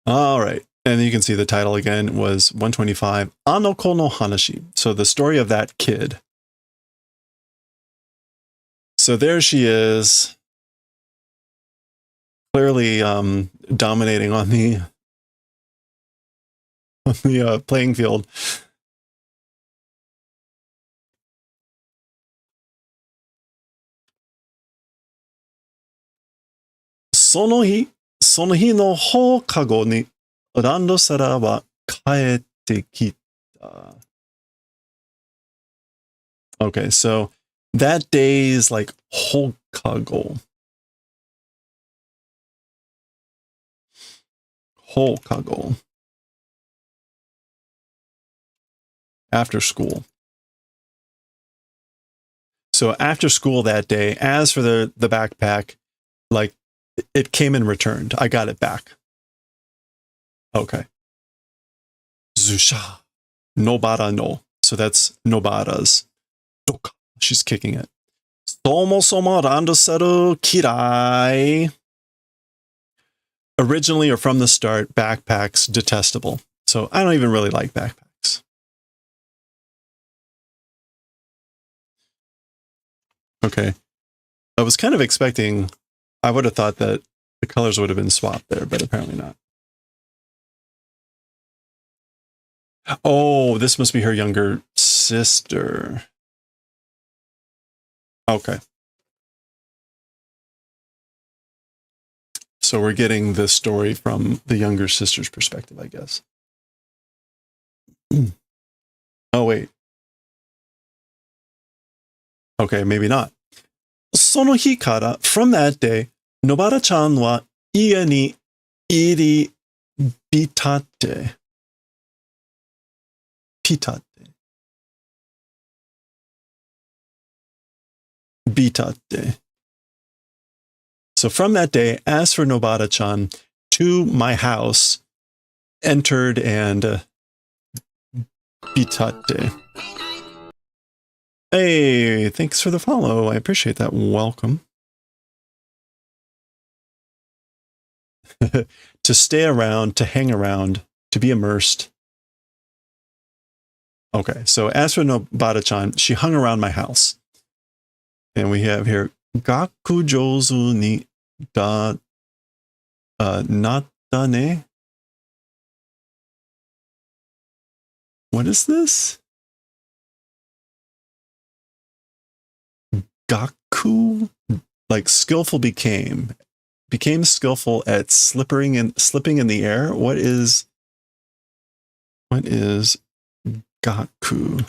All right. And you can see the title again was 125, Anoko no Hanashi. So the story of that kid. So there she is, clearly dominating on the playing field. Sonohi no hokago ni randosara wa kaete kita. Okay, so that day is like hokago. Hokago. After school. So after school that day, as for the backpack, like it came and returned. I got it back. Okay. Zusha. Nobara no. So that's Nobara's. Doka. She's kicking it. Somo somo randoseru kirai. Originally or from the start, backpacks detestable. So I don't even really like backpacks. Okay. I was kind of expecting, I would have thought that the colors would have been swapped there, but apparently not. Oh, this must be her younger sister. Okay. So we're getting this story from the younger sister's perspective, I guess. Oh, wait. Okay, maybe not. その日から from that day, Nobara-chan は家に入り浸って。Bitatte. So from that day, as for Nobara-chan, to my house, entered and bitatte. Hey, thanks for the follow. I appreciate that. Welcome. To stay around, to hang around, to be immersed. Okay, so as for Nobara-chan, she hung around my house. And we have here, Gaku jozu ni da natta ne? What is this? Gaku? Like skillful became skillful at slipping in the air. What is Gaku?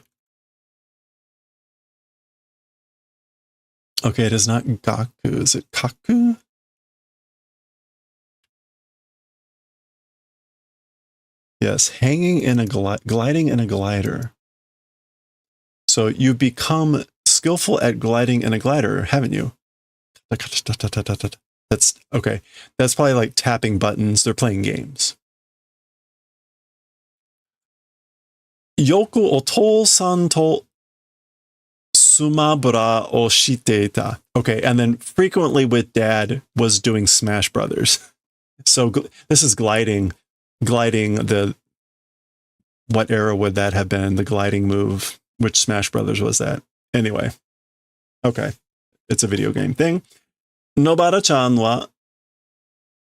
Okay, it is not Gaku. Is it Kaku? Yes, hanging in a gliding in a glider. So you become skillful at gliding in a glider, haven't you? That's okay. That's probably like tapping buttons. They're playing games. Yoku otou-san to sumabura o shiteita. Okay, and then frequently with dad was doing Smash Brothers. So this is gliding the, what era would that have been? The gliding move. Which Smash Brothers was that? Anyway. Okay. It's a video game thing. Nobara-chan wa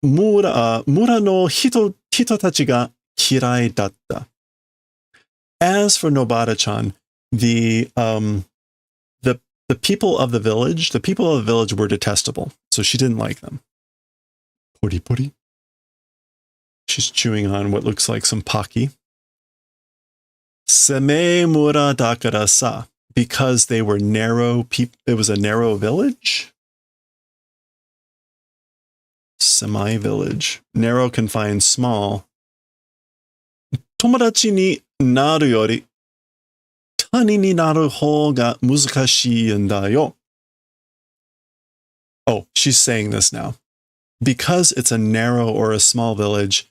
mura no hito tachi ga kirai datta. As for Nobara-chan, the people of the village were detestable. So she didn't like them. Puri. She's chewing on what looks like some Pocky. Sememura dakara sa. Because they were narrow people. It was a narrow village. Semi-village. Narrow, confined, small. Tomodachi ni naru yori tani ni naru hou ga muzukashii en da yo. Oh, she's saying this now. Because it's a narrow or a small village,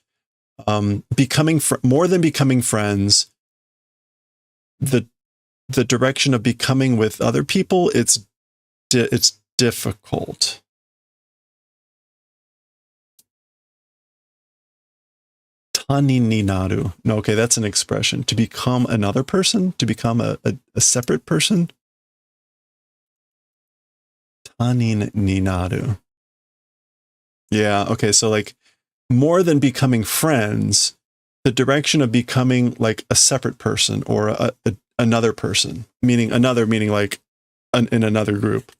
becoming more than becoming friends, the direction of becoming with other people, it's difficult. Tani ni naru. No, okay, that's an expression. To become another person, to become a separate person. Tani ni naru. Yeah, okay, so like more than becoming friends, the direction of becoming like a separate person or another person, meaning like in another group,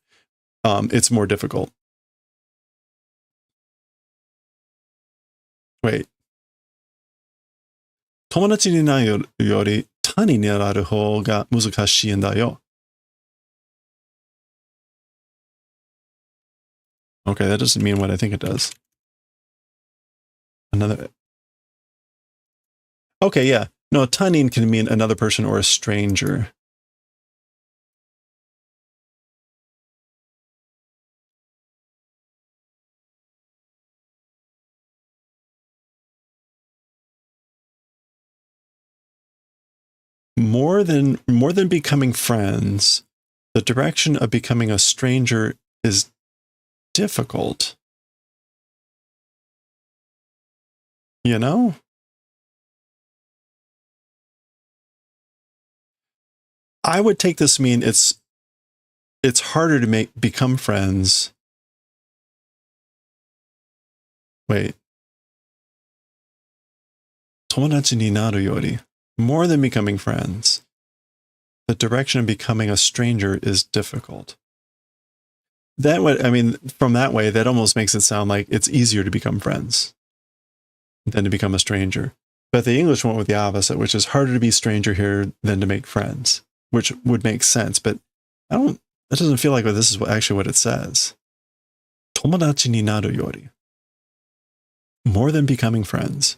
it's more difficult. Wait. Tomodachi ni naru yori tani ni naru hou ga muzukashii en da yo. Okay, that doesn't mean what I think it does. Another. Okay, yeah. No, tanin can mean another person or a stranger. More than becoming friends, the direction of becoming a stranger is difficult. You know? I would take this to mean it's harder to become friends. Wait. Tomodachi ni naru yori. More than becoming friends, the direction of becoming a stranger is difficult. That would, I mean, from that way, that almost makes it sound like it's easier to become friends than to become a stranger. But the English went with the opposite, which is harder to be a stranger here than to make friends, which would make sense. But that doesn't feel like this is actually what it says. Tomodachi ni naru yori. More than becoming friends.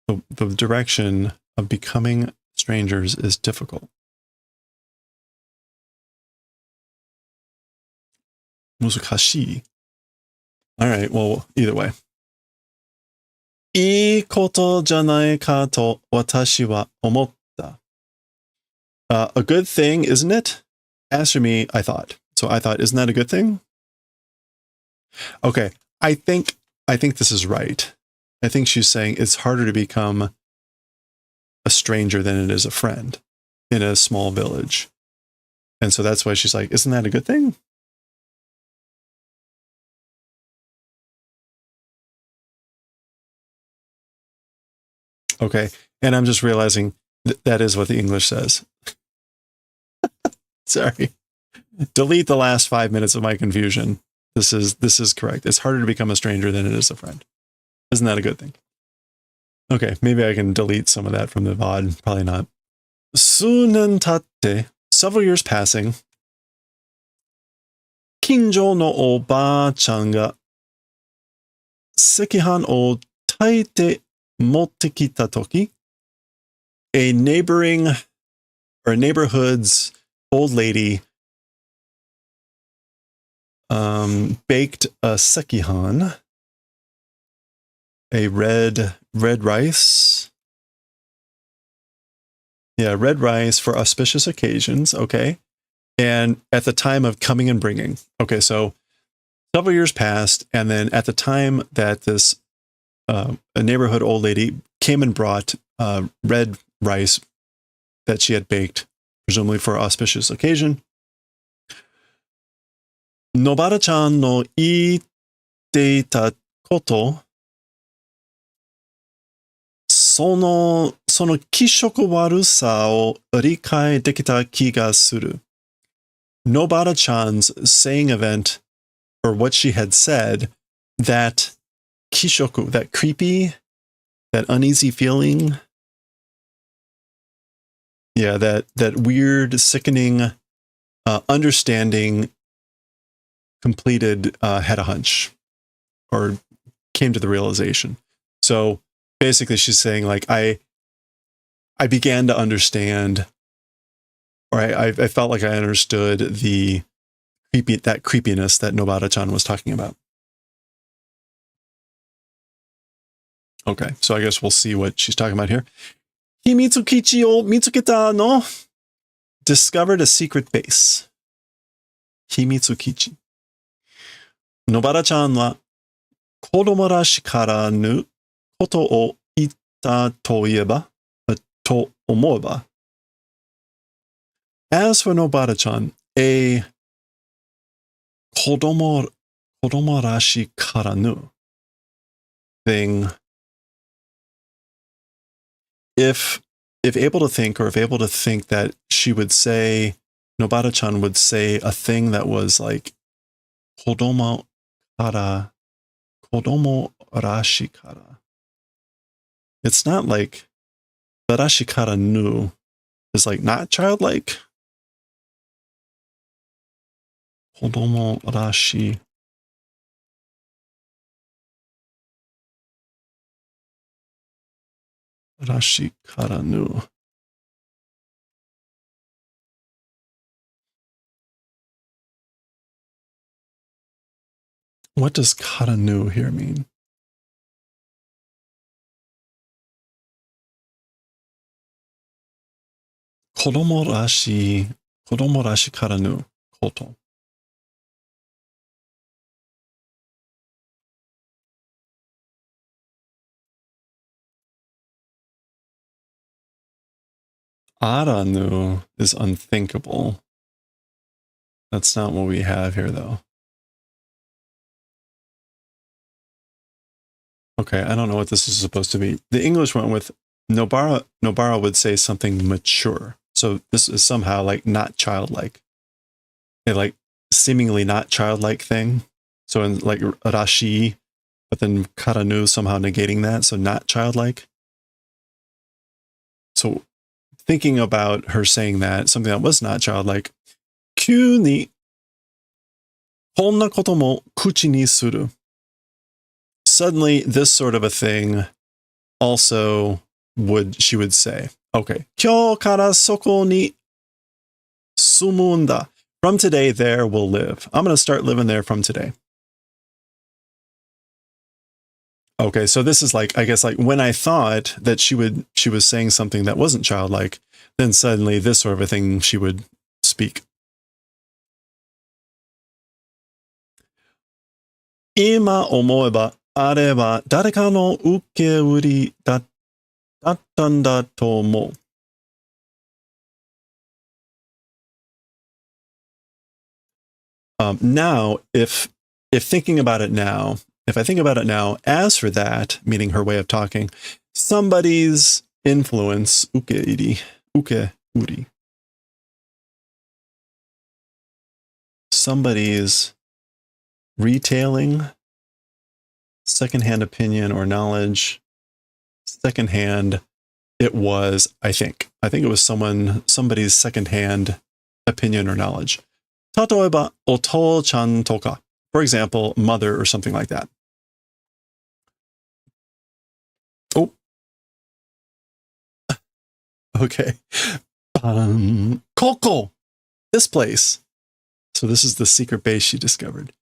The direction of becoming strangers is difficult. Muzukashii. All right, well, either way. いいことじゃないかと私は思った。A good thing, isn't it? As for me, I thought. So I thought, isn't that a good thing? Okay, I think this is right. I think she's saying it's harder to become a stranger than it is a friend in a small village. And so that's why she's like, isn't that a good thing? Okay, and I'm just realizing that is what the English says. Sorry. Delete the last 5 minutes of my confusion. This is correct. It's harder to become a stranger than it is a friend. Isn't that a good thing? Okay, maybe I can delete some of that from the VOD. Probably not. 数年経って several years passing, 近所のおばあちゃんが赤飯を炊いて持ってきたとき、a neighborhood's old lady baked a sekihan, a red rice. Yeah, red rice for auspicious occasions. Okay. And at the time of coming and bringing. Okay, so several years passed, and then at the time that this a neighborhood old lady came and brought red rice that she had baked, presumably for an auspicious occasion, Nobara-chan no iite koto, その気色悪さを理解できた気がする. Nobara-chan's saying event, or what she had said, that kishoku, that creepy, that uneasy feeling, Yeah, that weird, sickening, understanding, completed, had a hunch, or came to the realization. So basically she's saying, like, I began to understand, or I felt like I understood that creepiness that Nobara-chan was talking about. Okay, so I guess we'll see what she's talking about here. Himitsukichi o mitsuketa no. Discovered a secret base. Himitsukichi. Nobara-chan wa kodomo rashikaranu koto o itta to ieba, to omoeba. As for Nobara-chan, a kodomo rashikaranu thing, if able to think, or if able to think that she would say, Nobara-chan would say a thing that was like kodomo rashikara. It's not like the rashikara nu is like not childlike. Kodomo rashikara nu. What does karanu here mean? Kodomo rashi karanu koto. Aranu is unthinkable. That's not what we have here, though. Okay, I don't know what this is supposed to be. The English went with Nobara would say something mature. So this is somehow like not childlike. A like seemingly not childlike thing. So in like Rashi, but then Karanu somehow negating that. So not childlike. So thinking about her saying that, something that was not childlike, Kyu ni honna koto mo kuchi ni suru. Suddenly, this sort of a thing also she would say, okay, Kyou kara soko ni sumunda. From today, there we'll live. I'm going to start living there from today. Okay, so this is like, I guess, like when I thought that she was saying something that wasn't childlike, then suddenly this sort of a thing she would speak. Ima omoeba areba dareka no ukeuri dattan da to omou. Now, if thinking about it now, if I think about it now, as for that, meaning her way of talking, somebody's influence, ukeuri, somebody's retailing, secondhand opinion or knowledge, secondhand, it was, I think it was somebody's secondhand opinion or knowledge. Tatoeba otou-chan toka. For example, mother or something like that. Oh. Okay. Koko. This place. So this is the secret base she discovered.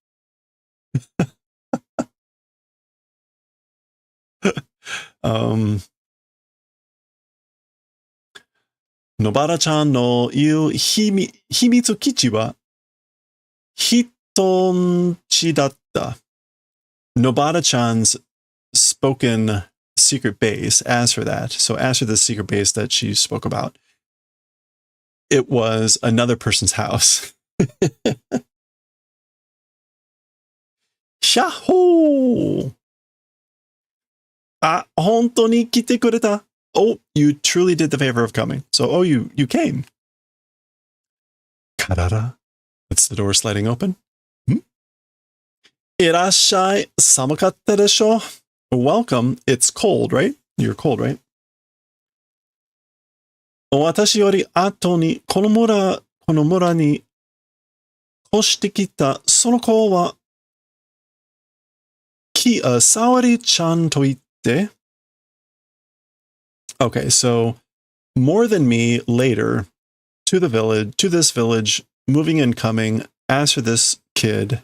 Nobara-chan no iu himitsukichi wa hitonchi datta. Nobara-chan's spoken secret base, as for that, so as for the secret base that she spoke about, it was another person's house. Shahoo! Ah, honto ni kite kureta. Oh, you truly did the favor of coming. So, you came. Karara. That's the door sliding open. Irashai samakatta desho. Welcome. It's cold, right? You're cold, right? 私より後にこの村に越してきたその子は、沙織ちゃんと言って。Okay, so more than me later to this village, moving and coming, as for that kid,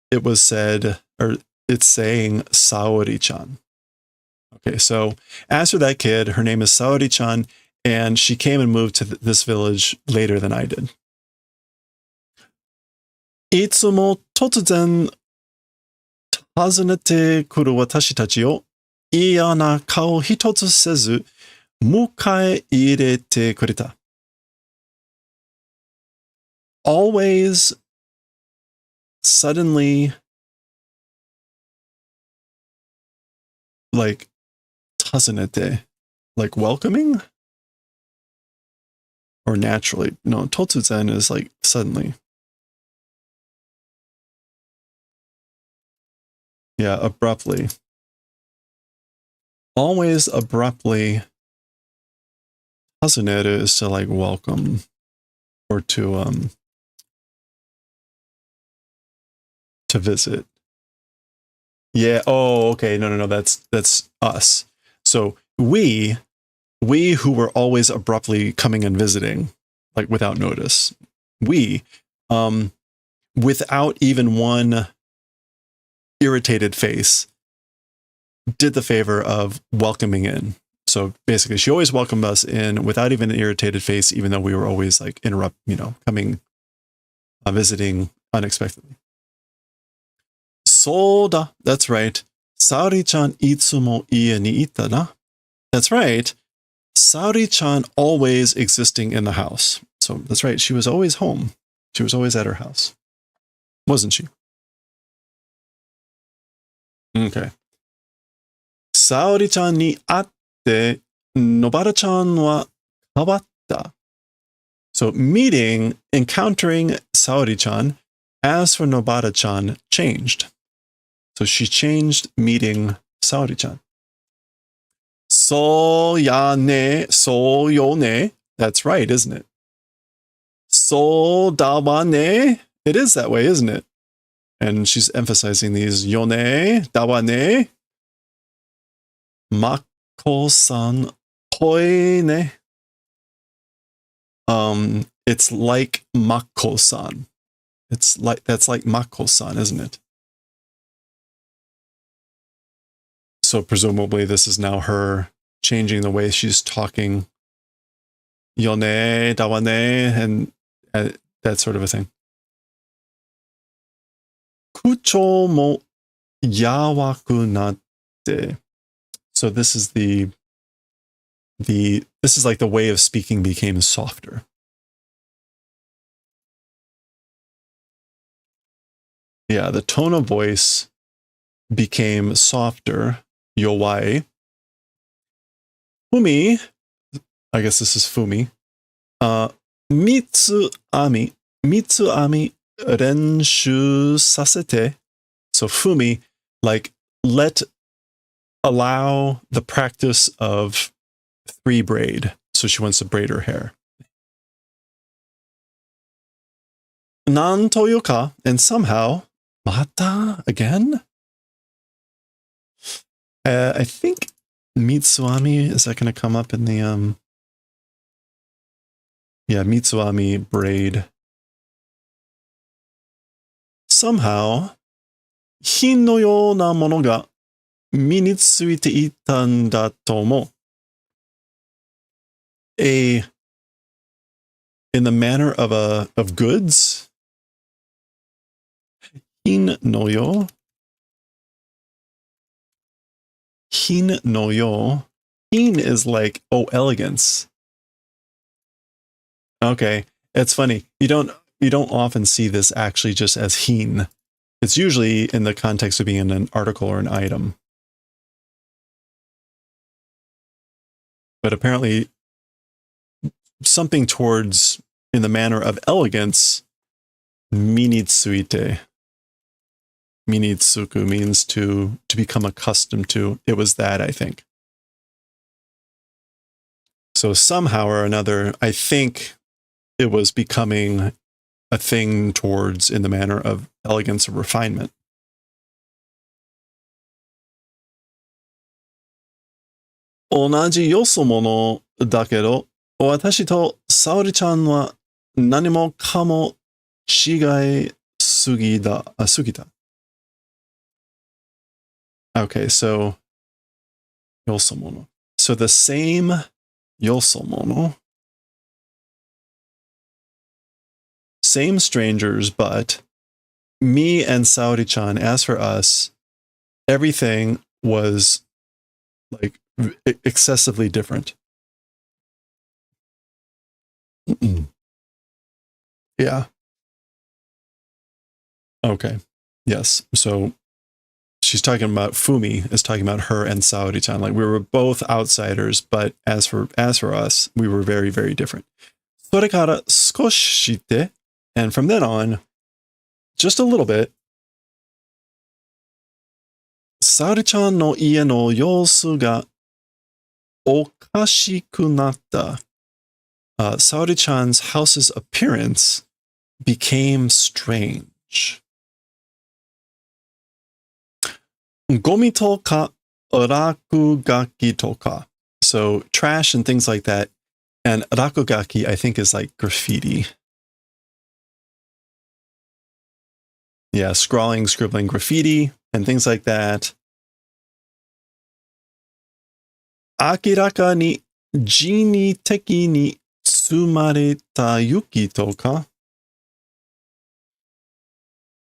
it was said, or it's saying Saori-chan. Okay, so as for that kid, her name is Saori-chan, and she came and moved to this village later than I did. いつも突然訪ねてくる私たちを嫌な顔一つせず迎え入れてくれた。Always suddenly like 訪ねて like welcoming or naturally. No, 突然 is like suddenly. Yeah, abruptly. Always abruptly. 訪ねる is to like welcome or to visit. Yeah. Oh, okay. No. That's us. So we who were always abruptly coming and visiting, like without notice, we, without even one irritated face, did the favor of welcoming in. So basically, she always welcomed us in without even an irritated face, even though we were always like coming, visiting unexpectedly. Soda, that's right. Saori-chan itsumo ie ni ita na. That's right. Saori-chan always existing in the house. So that's right. She was always home. She was always at her house. Wasn't she? Okay. Saori-chan ni atte Nobara-chan wa kawatta. So encountering Saori-chan, as for Nobara-chan, changed. So she changed meeting Saori-chan. So ya ne, so yo ne. That's right, isn't it? So da wa ne. It is that way, isn't it? And she's emphasizing these yone, da wa ne. Mako-san koi ne. It's like Mako-san. That's like Mako-san, isn't it? So presumably this is now her changing the way she's talking. Yone, dawane, and that sort of a thing. Kucho mo yawaku natte. So this is this is like the way of speaking became softer. Yeah, the tone of voice became softer. Yowai. Fumi, I guess this is Fumi. Mitsuami renshu sasete. So Fumi, like, allow the practice of 3-braid. So she wants to braid her hair. Nan toyoka, and somehow, mata again? I think Mitsuami, is that going to come up in the, yeah, Mitsuami braid. Somehow, hin no you na mono ga minitsuite itan da tomo. In the manner of goods. Hin no yo. Hin no yo. Hin is like, oh, elegance. Okay, it's funny. You don't often see this actually just as hin. It's usually in the context of being in an article or an item. But apparently something towards, in the manner of elegance, minitsuite. Minitsuku means to become accustomed to. It was that, I think. So somehow or another, I think it was becoming a thing towards in the manner of elegance or refinement. 同じよそ者だけど、私と沙織ちゃんは何もかも違いすぎた。Okay, so よそ者. So the same よそ者. Same strangers, but me and Saori-chan, as for us, everything was like excessively different. Yeah. Okay. Yes. So she's talking about Fumi is talking about her and Saori-chan. Like we were both outsiders, but as for us, we were very, very different. それから少しして, and from then on, just a little bit, 沙織ちゃんの家の様子がおかしくなった. Saori-chan's house's appearance became strange. ゴミとか落書きとか. So trash and things like that. And rakugaki, I think, is like graffiti. Yeah, scrawling, scribbling graffiti and things like that. 明らかに人為的に積まれた雪とか.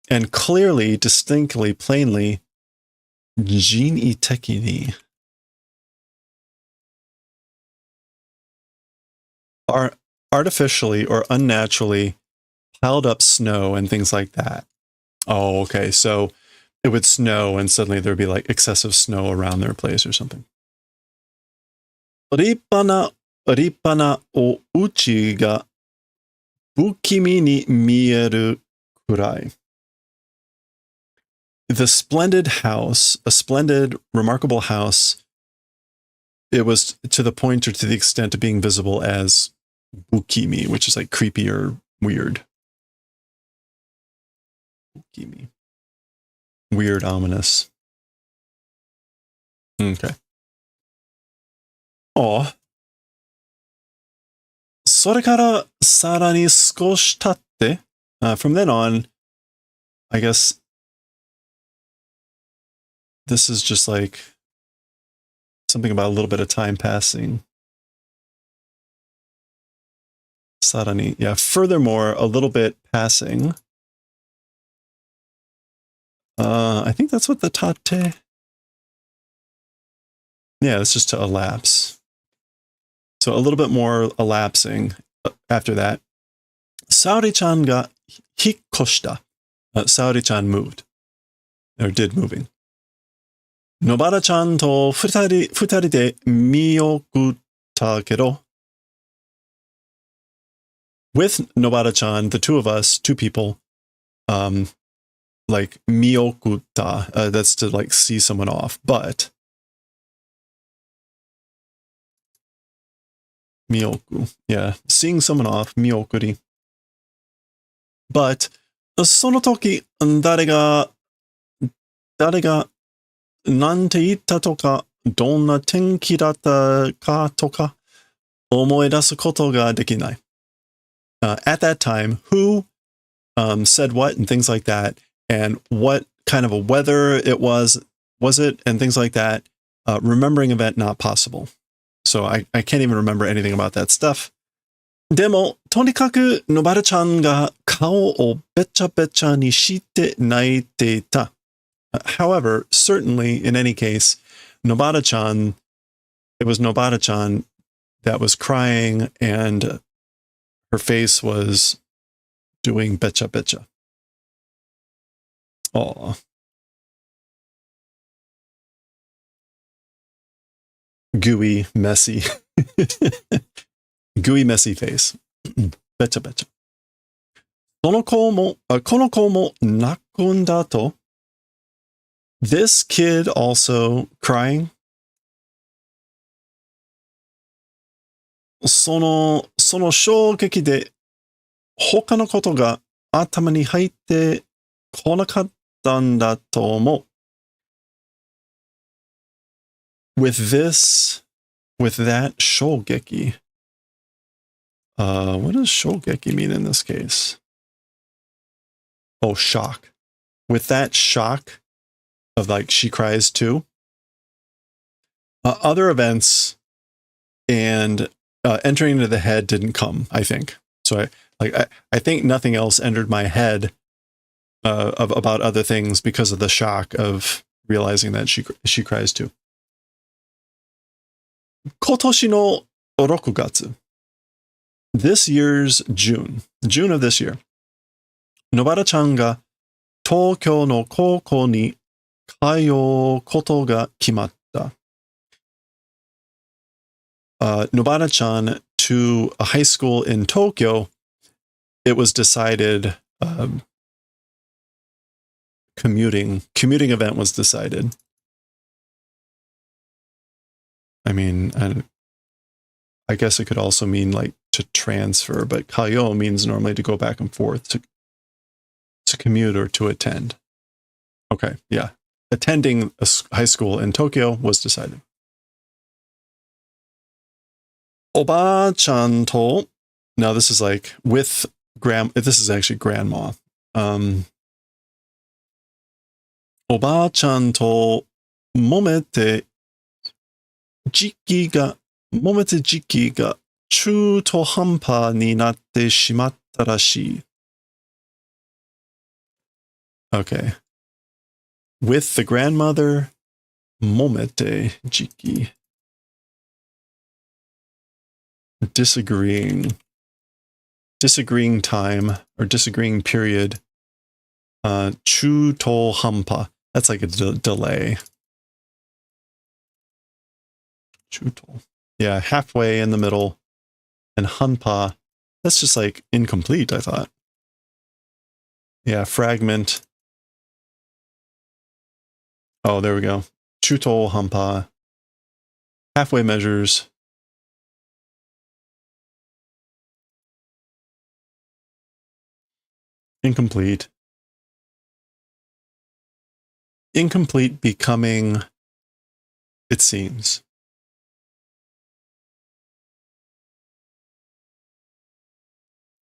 And clearly, distinctly, plainly, 人為的に. Are artificially or unnaturally piled up snow and things like that. Oh, okay. So it would snow and suddenly there'd be like excessive snow around their place or something. 立派なお家が不気味に見えるくらい. The splendid house, a splendid, remarkable house, it was to the point or to the extent of being visible as bukimi, which is like creepy or weird. Bukimi. Weird, ominous. Okay. Oh. それからさらに少し経って, from then on, I guess this is just like something about a little bit of time passing. Sarani, yeah. Furthermore, a little bit passing. I think that's what the tate. Yeah, it's just to elapse. So a little bit more elapsing after that. Saori-chan ga hikkoshita. Saori-chan moved. Or did moving. Nobara-chan to futari de miyokutta kedo. With Nobara-chan, the two of us, two people, like miyokutta, that's to like see someone off, but miyoku, yeah, seeing someone off, miyokuri. But その時、誰がなんて言ったとか、どんな天気だったかとか、思い出すことができない。At that time, who said what and things like that, and what kind of a weather it was it, and things like that. Remembering event not possible. So I can't even remember anything about that stuff. でも、とにかく、のばるちゃんが顔をべちゃべちゃにして泣いていた. However, certainly, in any case, Nobara-chan, it was Nobara-chan that was crying and her face was doing becha becha. Aw. Gooey, messy. Gooey, messy face. Becha becha. この子も泣くんだと. This kid also crying. その衝撃で他のことが頭に入ってこなかったんだと思う。With that shogeki. What does shogeki mean in this case? Oh, shock. With that shock of like she cries too. Other events and entering into the head didn't come, I think. So I think nothing else entered my head about other things because of the shock of realizing that she cries too. 今年の6月 This year's June of this year 野原ちゃんが東京の高校に通うことが決まった。Nobara-chan to a high school in Tokyo, it was decided, commuting event was decided. I mean, I guess it could also mean like to transfer, but kayo means normally to go back and forth, to commute or to attend. Okay, yeah. Attending a high school in Tokyo was decided. おばあちゃんと now this is like with this is actually grandma. おばあちゃんと揉めて時期が中途半端になってしまったらしい。Okay. With the grandmother, 揉めて時期。disagreeing time or disagreeing period. 中途半端. That's like a delay. 中途. Yeah, halfway in the middle. And hanpa, that's just like incomplete, I thought. Yeah, fragment. Oh, there we go. Chuto hanpa. Halfway measures. Incomplete. Incomplete becoming, it seems.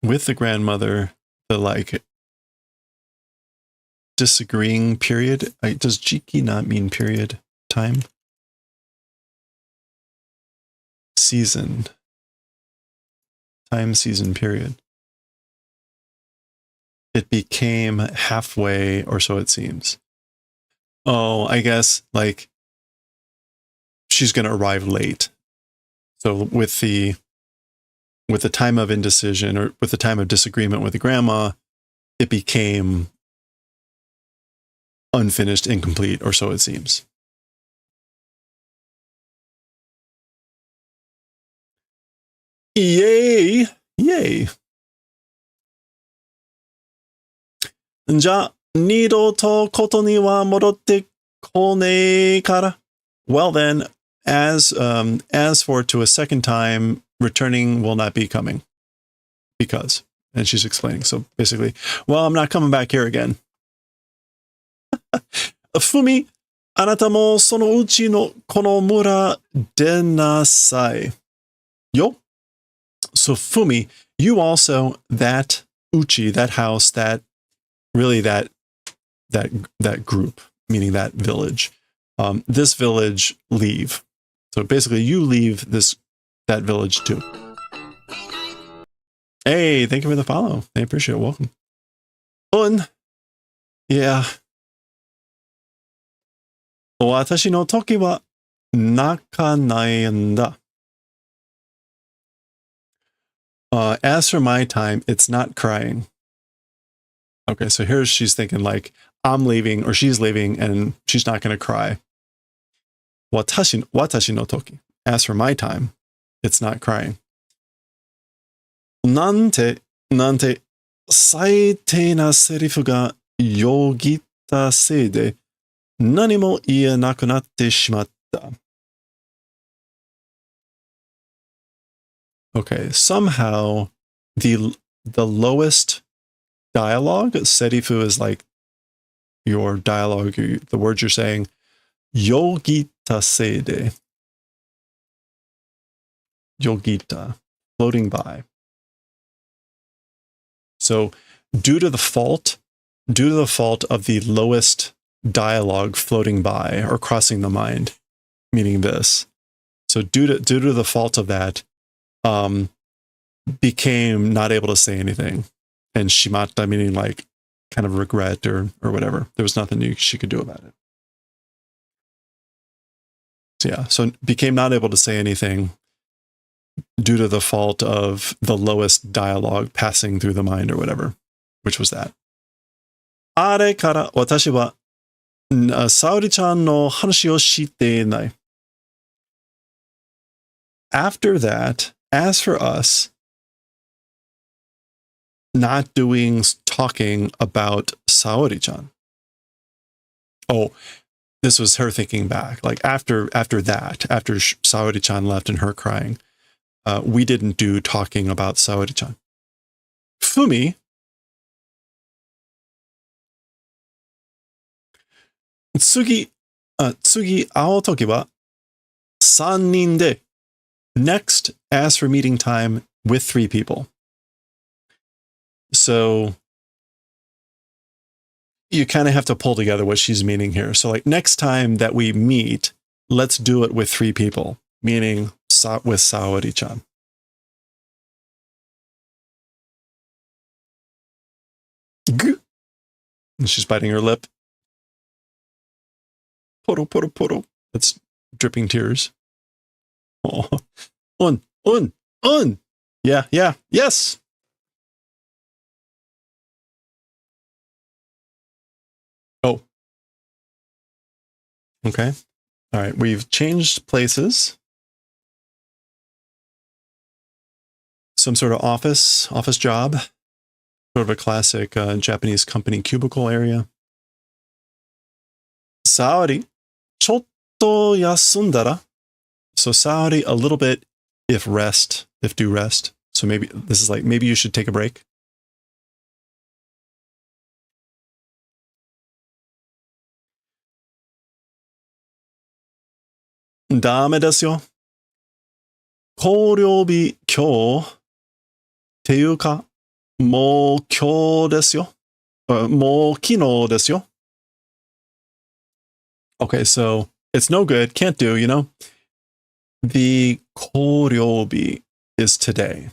With the grandmother, the like disagreeing period. Does jiki not mean period? Time? Season. Time, season, period. It became halfway, or so it seems. Oh, I guess like she's going to arrive late. So with the time of indecision or with the time of disagreement with the grandma, it became unfinished, incomplete, or so it seems. Yay! Yay! じゃあ、二度とことには戻ってこねえから。Well then, as for to a second time, returning will not be coming. Because. And she's explaining. So basically, well, I'm not coming back here again. Fumi, あなたもそのうちのこの村出なさい。Yo. So Fumi, you also, that uchi, that house, that really that group, meaning that village. This village, leave. So basically you leave that village too. Hey, thank you for the follow. I appreciate it. Welcome. Yeah. 私の時は泣かないんだ. As for my time, it's not crying. Okay, so here she's thinking like, I'm leaving or she's leaving and she's not going to cry. 私の時. As for my time, it's not crying. なんて、最低なセリフがよぎったせいで、何も言えなくなってしまった。Okay, somehow the lowest dialogue, serifu is like your dialogue, the words you're saying, yogita seide. Yogita, floating by. So due to the fault of the lowest dialogue floating by or crossing the mind, meaning this. So due to the fault of that, became not able to say anything. And shimata, meaning like kind of regret or whatever. There was nothing she could do about it. So yeah, so became not able to say anything due to the fault of the lowest dialogue passing through the mind or whatever, which was that. あれから私は沙織ちゃんの話をしていない。After that, as for us, not doing talking about Saori-chan. Oh, this was her thinking back. Like after that, after Saori-chan left and her crying, we didn't do talking about Saori-chan. Fumi, 次会うときは3人で Next, ask for meeting time with 3 people. So you kind of have to pull together what she's meaning here. So like next time that we meet, let's do it with 3 people, meaning with Saori-chan. And she's biting her lip. Poro, poro, poro. That's dripping tears. Oh. Un. Yeah, yes. Oh. Okay. All right, we've changed places. Some sort of office job. Sort of a classic Japanese company cubicle area. Saori, ちょっと休んだら? So Saori, a little bit, if do rest. So maybe this is like, maybe you should take a break. Dame desu yo. 考慮日今日っていうか、もう今日ですよ。もう昨日ですよ。Okay, so it's no good, can't do, you know? The 考慮日 is today.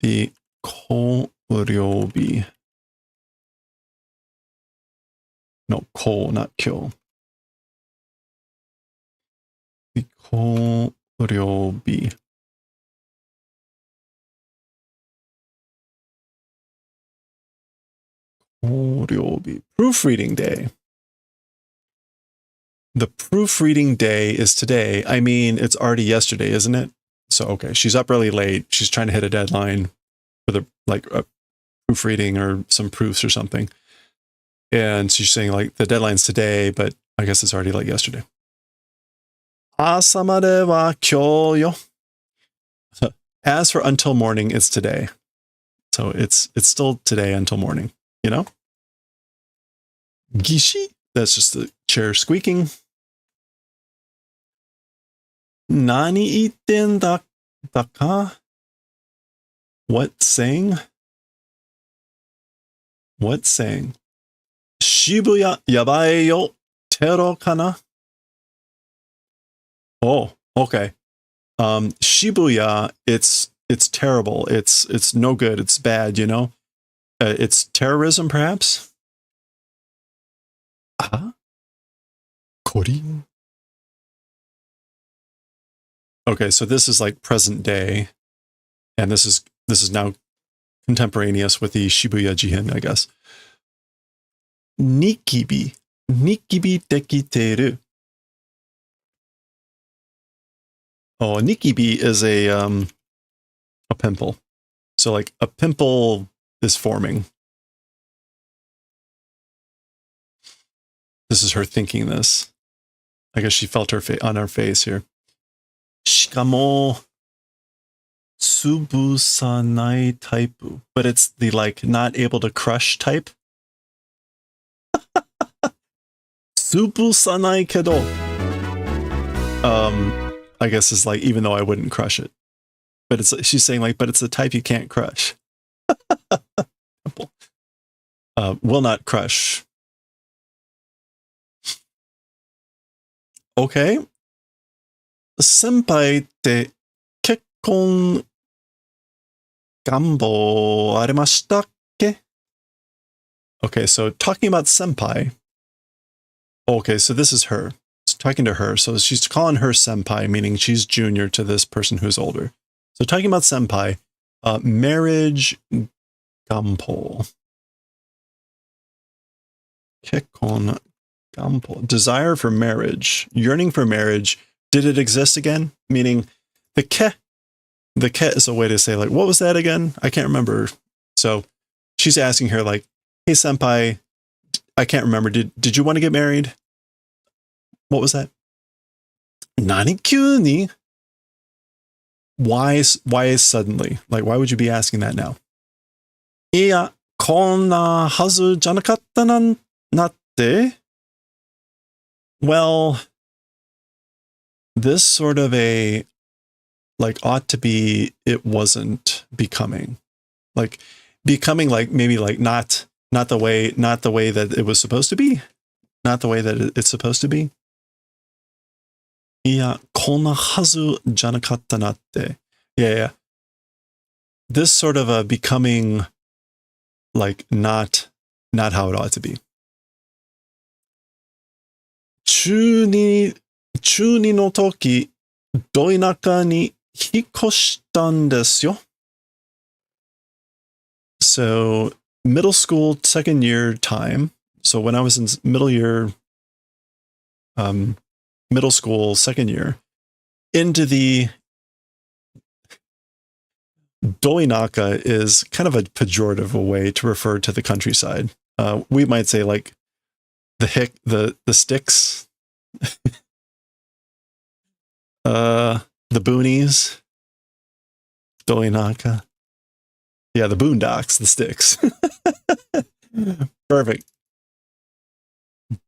The 考慮日. No, こ not 今日. The 考慮日. Proofreading day. The proofreading day is today. I mean, it's already yesterday, isn't it? So, okay, she's up really late. She's trying to hit a deadline for a proofreading or some proofs or something. And she's saying like the deadline's today, but I guess it's already like yesterday. 朝までは今日よ. As for until morning, it's today. So it's still today until morning, you know? Gishi, that's just the chair squeaking. 何言ってんだか? What saying? What saying? 渋谷やばいよ。テロかな? Oh, okay. Shibuya, it's terrible. It's no good. It's bad, you know? It's terrorism, perhaps? Korin? Okay, so this is like present day, and this is now contemporaneous with the Shibuya Jihin, I guess. Nikibi dekiteru. Oh, nikibi is a pimple. So like a pimple is forming. This is her thinking this. I guess she felt her on her face here. Shikamo Tsubusanai type, but it's the like not able to crush type. Tsubusanai kedo. I guess is like, even though I wouldn't crush it. But she's saying like, but it's the type you can't crush. Will not crush. Okay. Senpai te kekkon gambo arimashita ke? Okay, so talking about senpai. Okay, so this is her. It's talking to her. So she's calling her senpai, meaning she's junior to this person who's older. So talking about senpai, marriage gampo. Kekkon gampo. Desire for marriage, yearning for marriage. Did it exist again? Meaning the ke is a way to say like, what was that again? I can't remember. So she's asking her like, hey senpai, I can't remember. Did you want to get married? What was that? Nani kyuni? Why suddenly? Like, why would you be asking that now? Iya, konna hazu janakatta natte? Well, this sort of a, like, ought to be, it wasn't becoming. Like, becoming like, maybe like not the way that it was supposed to be. Not the way that it's supposed to be. Yeah, konna hazu janakatta natte. Yeah. This sort of a becoming like not how it ought to be. Chuni no toki doinaka ni hikoshita desu yo. So middle school, second year time. So when I was in middle school, second year, into the doinaka is kind of a pejorative way to refer to the countryside. We might say like the sticks, the boonies, doinaka. Yeah, the boondocks, the sticks. Perfect.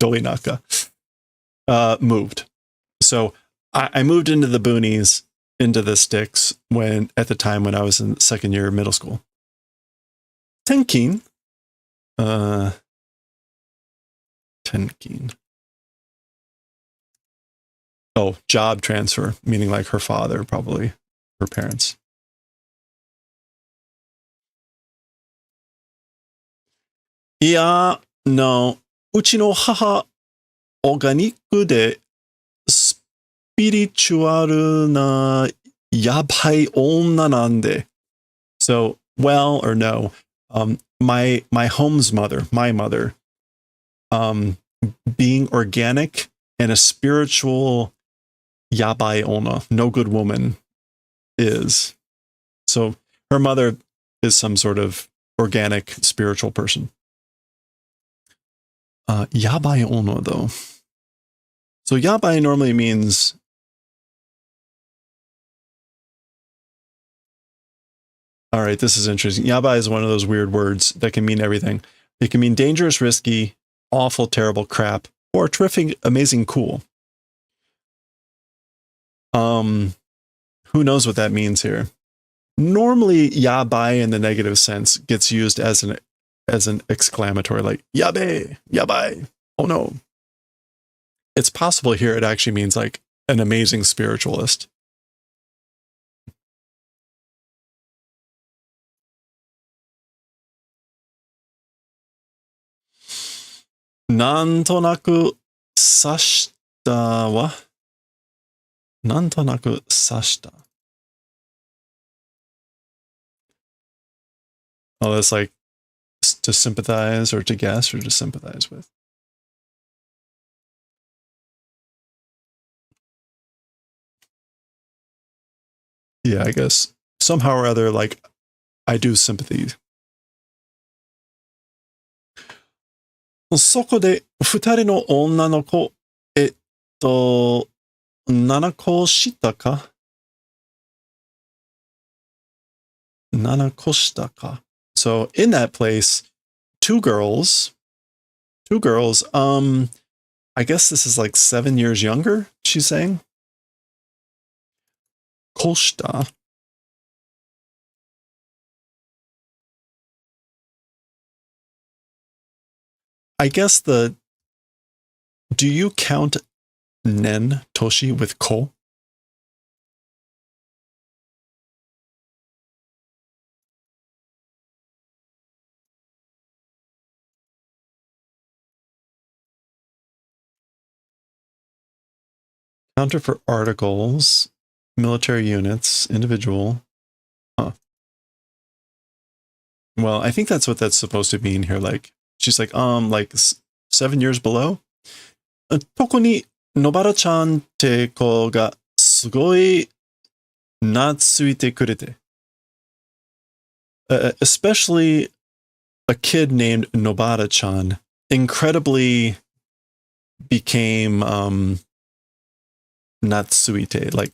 Doinaka. Moved. So I moved into the boonies, into the sticks at the time when I was in second year of middle school. Tenkin. Tenkin. Oh, job transfer, meaning like her father, probably her parents. Yeah, no. Uchi no haha organic de spiritual na yabai onna nande. So, well or no. My mother, being organic and a spiritual yabai onna, no good woman, is. So her mother is some sort of organic spiritual person. Yabai onna though. So yabai normally means all right, this is interesting. Yabai is one of those weird words that can mean everything. It can mean dangerous, risky, awful, terrible, crap, or terrific, amazing, cool. Who knows what that means here? Normally, yabai in the negative sense gets used as an exclamatory, like yabe, yabai, oh no. It's possible here it actually means like an amazing spiritualist. Nantonaku sashita wa? Nantonaku sashita. Oh, that's like to sympathize or to guess or to sympathize with. Yeah, I guess somehow or other, like I do sympathy. そこで二人の女の子、7個下か Nanakoshita ka. So in that place, two girls, I guess this is like 7 years younger, she's saying. Koshita. I guess do you count nen toshi with ko? Counter for articles, military units, individual. Huh. Well, I think that's what that's supposed to mean here. Like, she's like 7 years below. 特に野原ちゃんって子がすごい懐いてくれて。Especially a kid named Nobara-chan incredibly became natsuite, like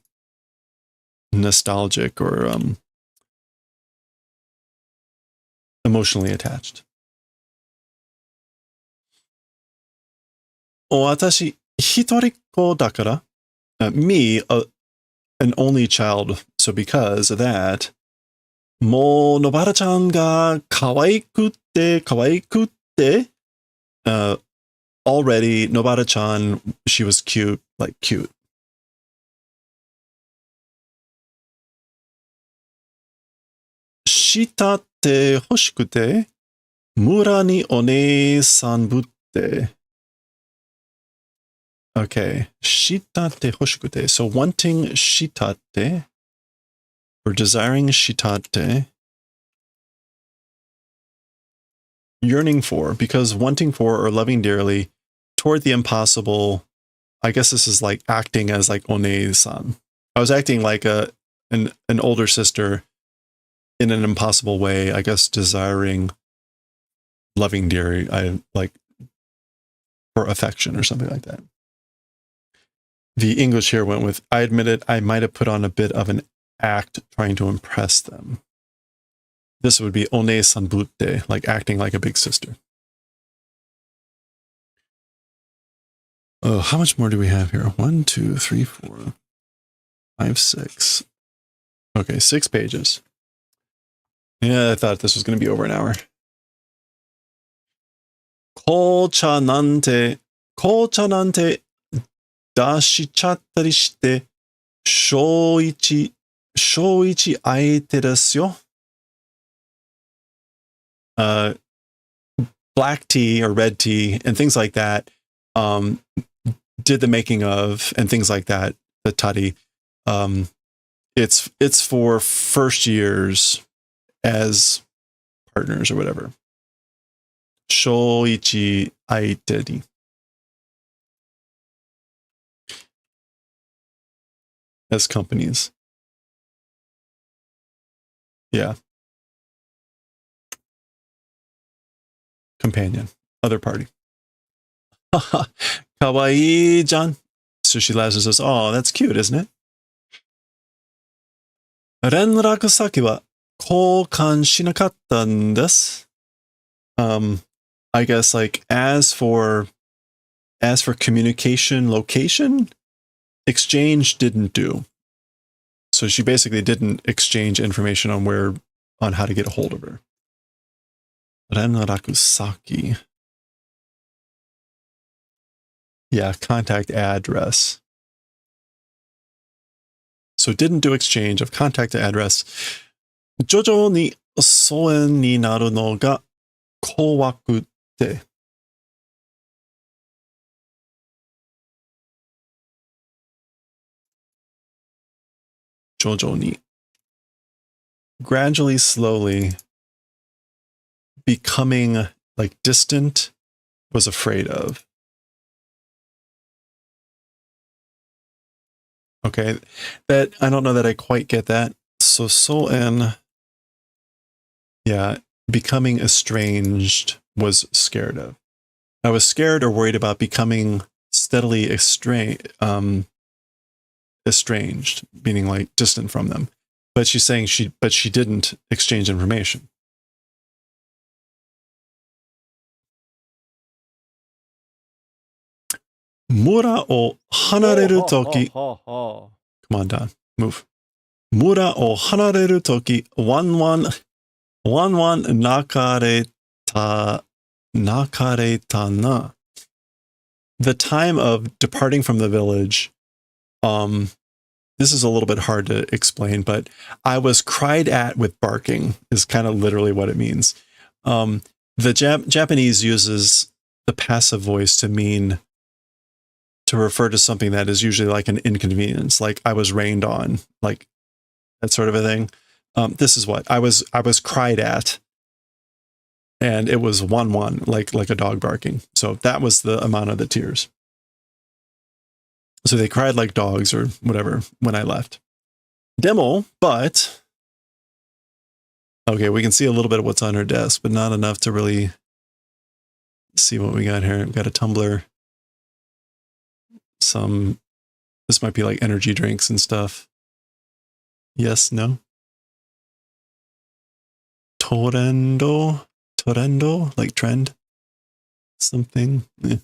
nostalgic or emotionally attached. 私一人っ子だから me, an only child, so because of that, もう野原ちゃんが可愛くって、already Nobara-chan, she was cute, like cute. 慕って欲しくて、村にお姉さんぶって。Okay, 慕って欲しくて. So wanting 慕って or desiring 慕って. Yearning for, because wanting for or loving dearly toward the impossible. I guess this is like acting as like one-san. I was acting like an older sister in an impossible way. I guess desiring, loving dearly. I like for affection or something like that. The English here went with, I admit it, I might have put on a bit of an act trying to impress them. This would be one-san butte, like acting like a big sister. Oh, how much more do we have here? 1, 2, 3, 4, 5, 6. Okay, 6 pages. Yeah, I thought this was going to be over an hour. 紅茶なんて出しちゃったりして、小一相手ですよ。Black tea or red tea and things like that did the making of and things like that, the tari. It's for first years as partners or whatever. Shoichi aite. As companies. Yeah. Companion. Other party. Kawaii-jan. So she laughs and says, oh, that's cute, isn't it? 連絡先は交換しなかったんです。I guess like as for communication location, exchange didn't do. So she basically didn't exchange information on how to get a hold of her. Renrakusaki. Yeah, contact address. So didn't do exchange of contact address. 徐々に疎遠になるのが怖くて。徐々に. Gradually, slowly, becoming like distant, was afraid of. Okay, that I don't know that I quite get that. So Soen, yeah, becoming estranged was scared of. I was scared or worried about becoming steadily estranged, meaning like distant from them. But she's saying she didn't exchange information. Mura o hanareru toki. Ho, ho, ho. Come on, Don. Move. Mura o hanareru toki. Wan nakareta na. The time of departing from the village. This is a little bit hard to explain, but I was cried at with barking is kind of literally what it means. The Japanese uses the passive voice to refer to something that is usually like an inconvenience, like I was rained on, like that sort of a thing. This is what I was cried at, and it was one, like a dog barking. So that was the amount of the tears. So they cried like dogs or whatever when I left. Demo, but okay, we can see a little bit of what's on her desk, but not enough to really see what we got here. We've got a tumbler. This might be like energy drinks and stuff. Yes, no. Torrendo, like trend. Something. Yeah.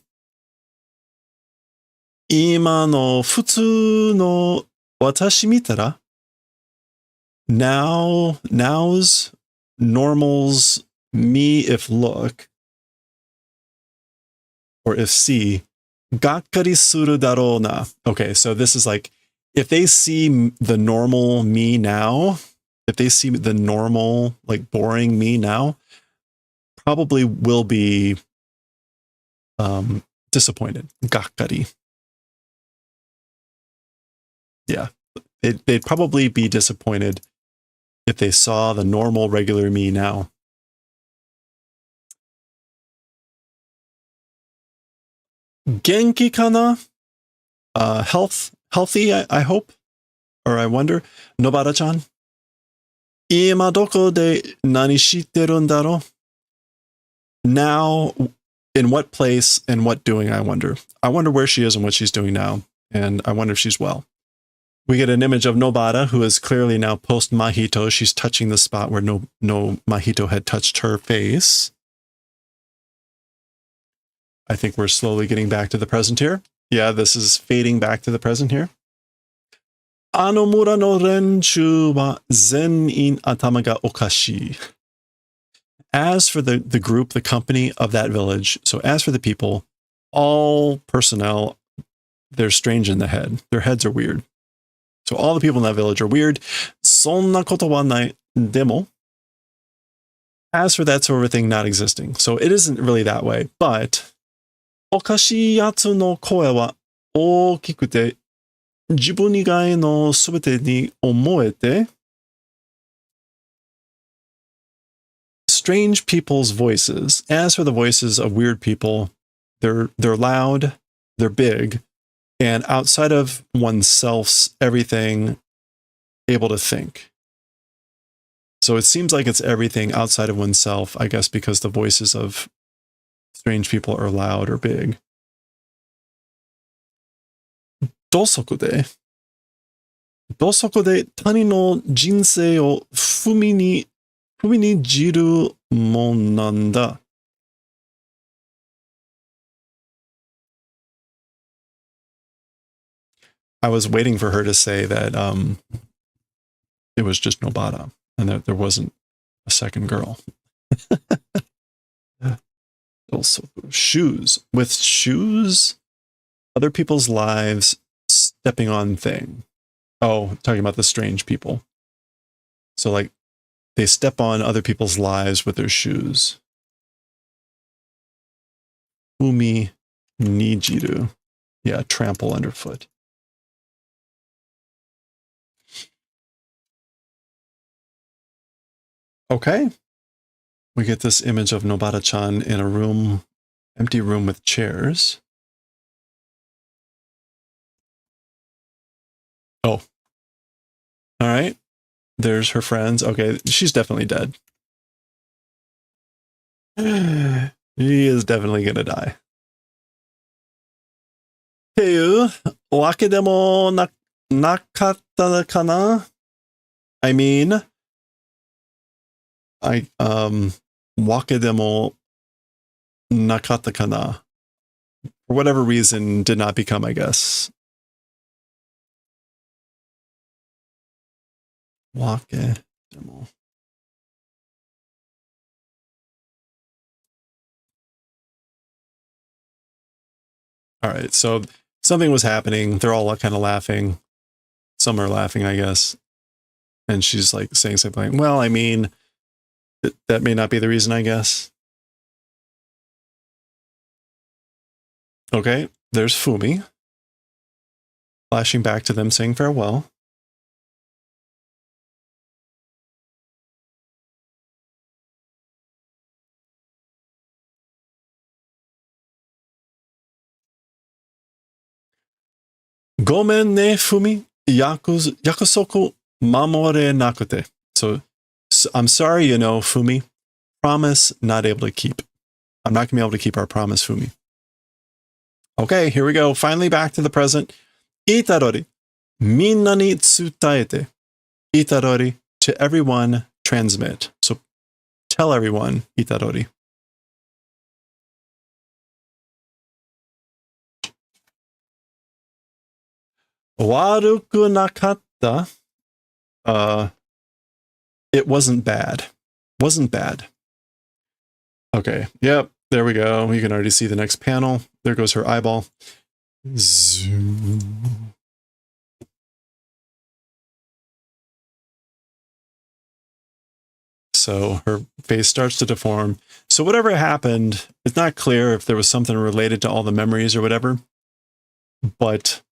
今の普通の私見たら now's normal's me if look or if see がっかりするだろうな. Okay, so this is like if they see the normal me now, if they see the normal like boring me now, probably will be disappointed. がっかり. Yeah, they'd probably be disappointed if they saw the normal, regular me now. Genki kana? Healthy, I hope, or I wonder. Nobara-chan? Ima doko de nani shitteru ndaro? Now, in what place and what doing, I wonder. I wonder where she is and what she's doing now, and I wonder if she's well. We get an image of Nobara, who is clearly now post-Mahito. She's touching the spot where no Mahito had touched her face. I think we're slowly getting back to the present here. Yeah, this is fading back to the present here. Ano mura no renshu wa zenin atama ga okashi. As for the group, the company of that village, so as for the people, all personnel, they're strange in the head. Their heads are weird. So all the people in that village are weird. Sonna koto wa nai demo. As for that sort of thing not existing. So it isn't really that way. But okashi yatsu no koe wa ookikute jibun igai no subete ni omoete. Strange people's voices. As for the voices of weird people, they're loud, they're big. And outside of oneself's everything, able to think. So it seems like it's everything outside of oneself, I guess, because the voices of strange people are loud or big. Dosoko de tani no jinsei o fumi ni jiru mon nanda. I was waiting for her to say that it was just Nobara and that there wasn't a second girl. Also, shoes. With shoes, other people's lives stepping on thing. Oh, talking about the strange people. So like they step on other people's lives with their shoes. Umi nijiru. Yeah, trample underfoot. Okay. We get this image of Nobara-chan in a room, empty room with chairs. Oh. All right. There's her friends. Okay, she's definitely dead. She is definitely gonna die. っていうわけでもなかったかな I mean, wake demo nakatta kana. For whatever reason, did not become, I guess. Wake demo. All right, so something was happening. They're all kind of laughing. Some are laughing, I guess. And she's like saying something like, well, I mean, that may not be the reason, I guess. Okay, there's Fumi. Flashing back to them saying farewell. Gomen ne Fumi, yakusoku mamore nakute. So I'm sorry, Fumi. Promise not able to keep. I'm not going to be able to keep our promise, Fumi. Okay, here we go. Finally back to the present. Itarori. Minna ni tsutaete. Itarori. To everyone, transmit. So tell everyone, Itarori. Waruku nakatta. It wasn't bad. Wasn't bad. Okay. Yep. There we go. You can already see the next panel. There goes her eyeball. Zoom. So her face starts to deform. So whatever happened, it's not clear if there was something related to all the memories or whatever. But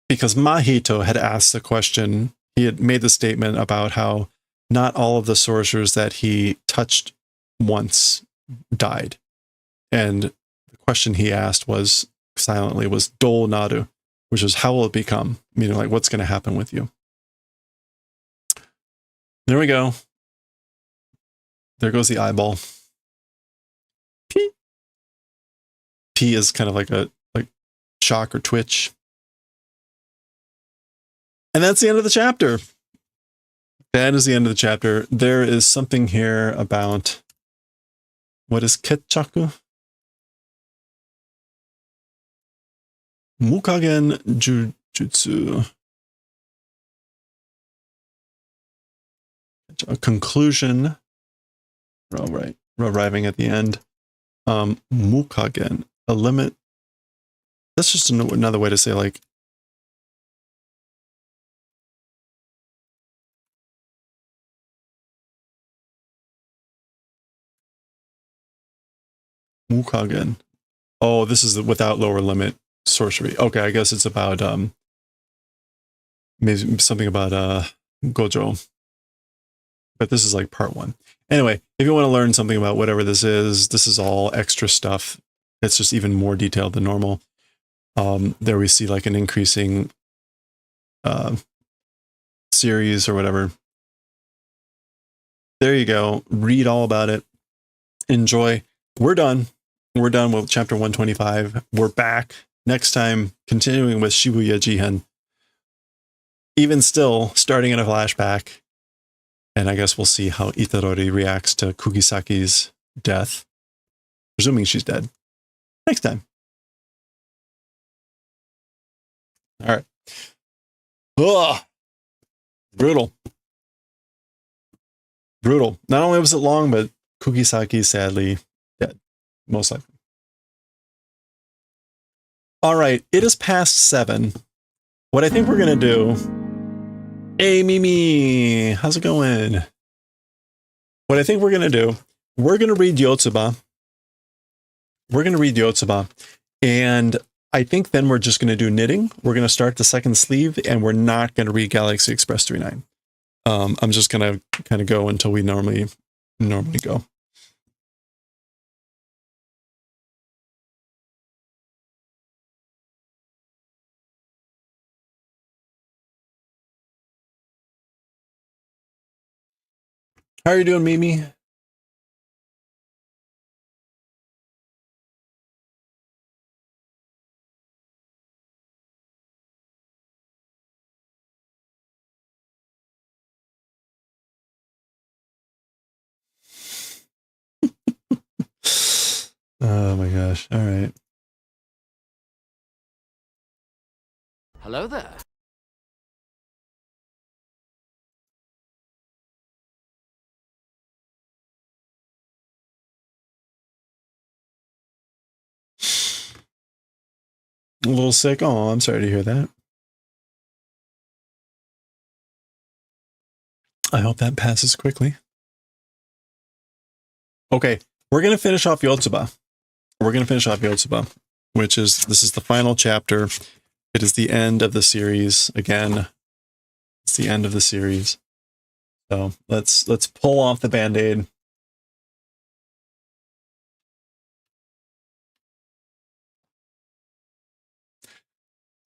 because Mahito had asked the question, he had made the statement about how not all of the sorcerers that he touched once died. And the question he asked was silently was Dou Naru, which was how will it become? Meaning like what's going to happen with you? There we go. There goes the eyeball. P. P is kind of like a shock or twitch. And that's the end of the chapter. That is the end of the chapter. There is something here about what is ketchaku? Mukagen Jujutsu. A conclusion. Oh, right. Arriving at the end. Mukagen. A limit. That's just another way to say like Mukagen. Oh, this is the without lower limit sorcery. Okay, I guess it's about maybe something about Gojo. But this is like part 1. Anyway, if you want to learn something about whatever this is all extra stuff. It's just even more detailed than normal. There we see like an increasing series or whatever. There you go. Read all about it. Enjoy. We're done. We're done with chapter 125. We're back next time, continuing with Shibuya Jihen. Even still, starting in a flashback. And I guess we'll see how Itarori reacts to Kugisaki's death. Presuming she's dead. Next time. All right. Ugh. Brutal. Brutal. Not only was it long, but Kugisaki sadly dead. Most likely. All right. It is past 7. What I think we're going to do... Hey, Mimi. How's it going? What I think we're going to do, we're going to read YOTSUBA. We're going to read YOTSUBA. And I think then we're just going to do knitting. We're going to start the second sleeve, and we're not going to read Galaxy Express 39. I'm just going to kind of go until we normally go. How are you doing, Mimi? Oh my gosh. All right. Hello there. A little sick. Oh, I'm sorry to hear that. I hope that passes quickly. Okay, we're going to finish off YOTSUBA. Which is, this is the final chapter. It is the end of the series. Again, it's the end of the series. So let's pull off the Band-Aid.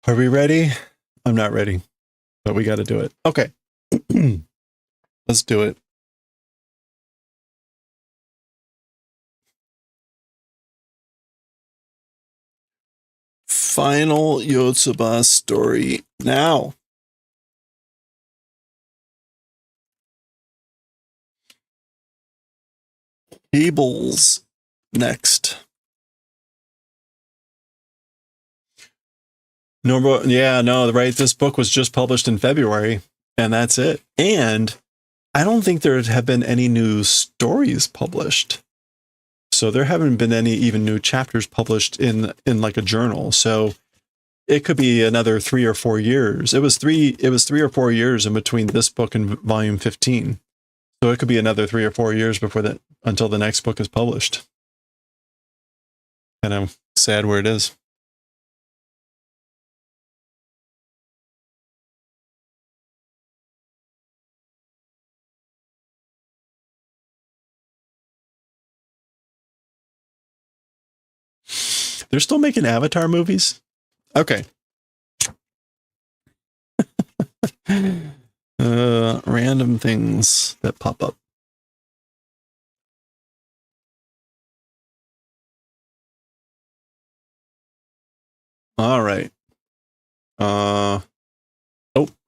Are we ready? I'm not ready, but we got to do it. Okay. Let's do it. Final YOTSUBA story now. Cables next. No, yeah, no, right. This book was just published in February, and that's it. And I don't think there have been any new stories published. So there haven't been any even new chapters published in like a journal. So it could be another 3 or 4 years. It was 3 or 4 years in between this book and volume 15. So it could be another 3 or 4 years before that, until the next book is published. And I'm sad where it is. They're still making Avatar movies? Okay. Random things that pop up. All right. Oh,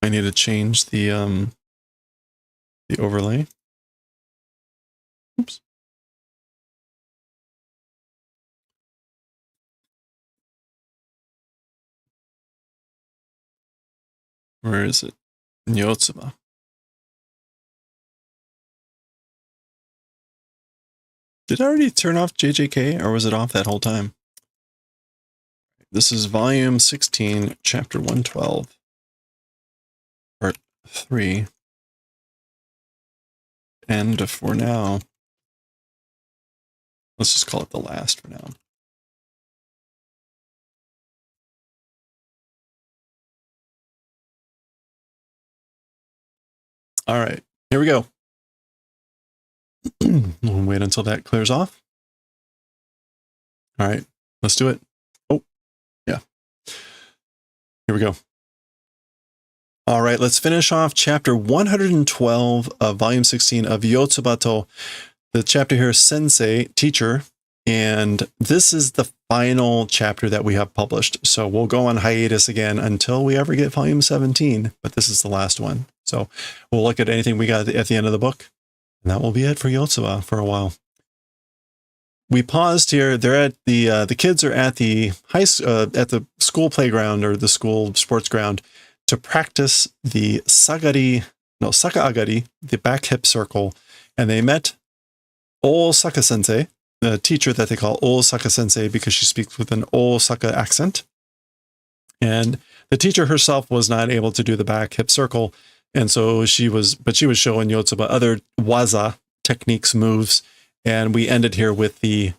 I need to change the overlay. Oops. Where is it? YOTSUBA. Did I already turn off JJK, or was it off that whole time? This is volume 16, chapter 112, part 3. And for now, let's just call it the last for now. All right, here we go. We'll wait until that clears off. All right, let's do it. Oh, yeah. Here we go. All right, let's finish off chapter 112 of volume 16 of YOTSUBA. The chapter here is Sensei, teacher, and this is the final chapter that we have published. So we'll go on hiatus again until we ever get volume 17, but this is the last one. So we'll look at anything we got at the end of the book, and that will be it for YOTSUBA for a while. We paused here. They're at the kids are at the at the school playground or the school sports ground to practice the saka agari, the back hip circle, and they met Osaka Sensei, the teacher that they call Osaka Sensei because she speaks with an Osaka accent. And the teacher herself was not able to do the back hip circle, and so she was showing YOTSUBA other waza techniques, moves, and we ended here with the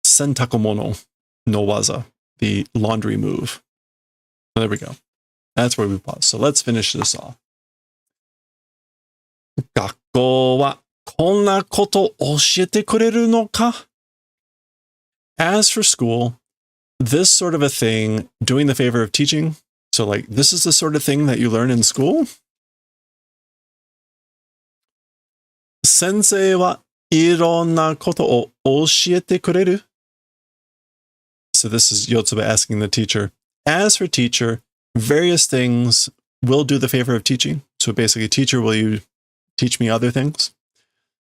sentakumono no waza, the laundry move. So there we go. That's where we pause. So let's finish this off. 学校はこんなこと教えてくれるのか? As for school, this sort of a thing, doing the favor of teaching. So like, this is the sort of thing that you learn in school. 先生はいろんなことを教えてくれる? So this is YOTSUBA asking the teacher. As for teacher, various things will do the favor of teaching. So basically, teacher, will you teach me other things?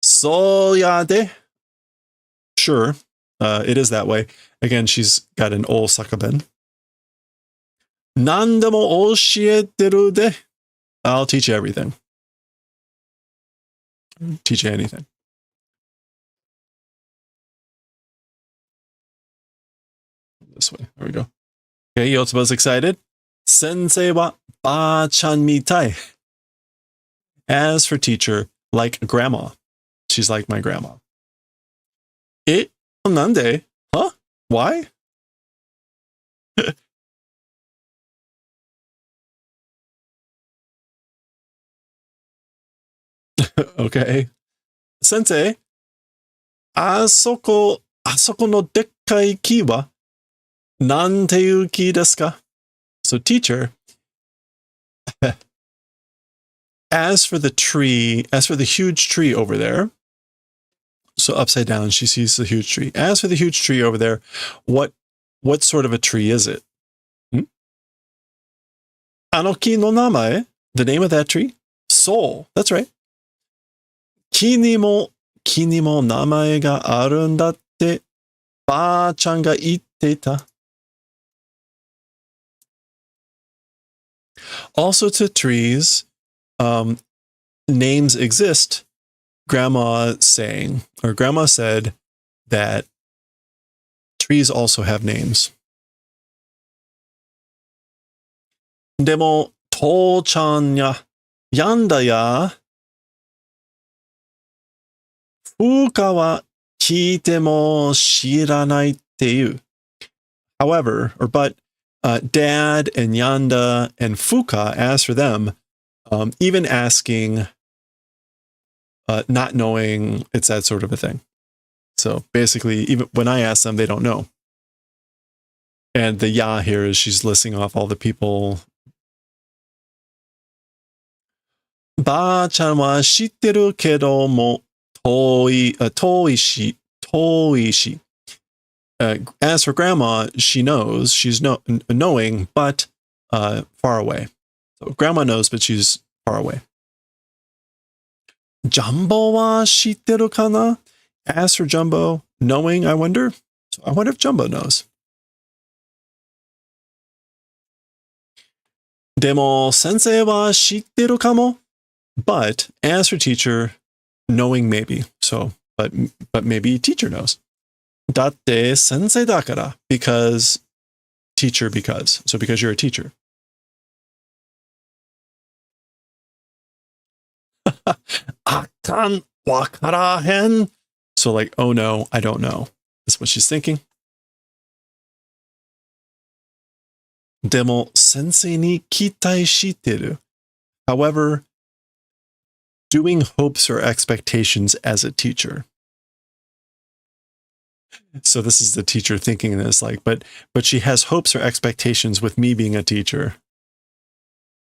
So yeah, de. Sure. It is that way. Again, she's got an Osaka-ben. Nandemo oshieteru de. I'll teach you everything. Teach you anything. This way. There we go. Okay, Yotsuba's excited. Sensei wa ba-chan mitai. As for teacher, like grandma. She's like my grandma. Nande? Huh? Why? Okay. Sensei, あそこのでっかい木はなんていう木ですか? So teacher, as for the huge tree over there, so upside down, she sees the huge tree. As for the huge tree over there, what sort of a tree is it? Anoki no namae, the name of that tree? Soul. That's right. Ki ni mo namae ga aru n da tte, ba-chan ga itte ita. Also to trees, names exist. Grandma said that trees also have names. Demo, to-chan ya, yanda ya, fuka wa kiite mo shiranai tte iu. However, Dad and Yanda and Fuka, as for them, even asking, not knowing, it's that sort of a thing. So basically, even when I ask them, they don't know. And the ya here is she's listing off all the people. Ba-chan wa shitteru kedo mo toishi. As for grandma, she knows, she's knowing, but far away. So grandma knows, but she's far away. Jumbo wa shitteru kana? As for Jumbo, knowing, I wonder. So I wonder if Jumbo knows. Demo sensei wa shitteru kamo? But as for teacher, knowing maybe. So, but maybe teacher knows. Datte sensei dakara, because teacher, because. So because you're a teacher. Akan wakarahen. So like, oh no, I don't know. That's what she's thinking. Demo sensei ni kitai shiteru. However, doing hopes or expectations as a teacher. So this is the teacher thinking this, like, but she has hopes or expectations with me being a teacher.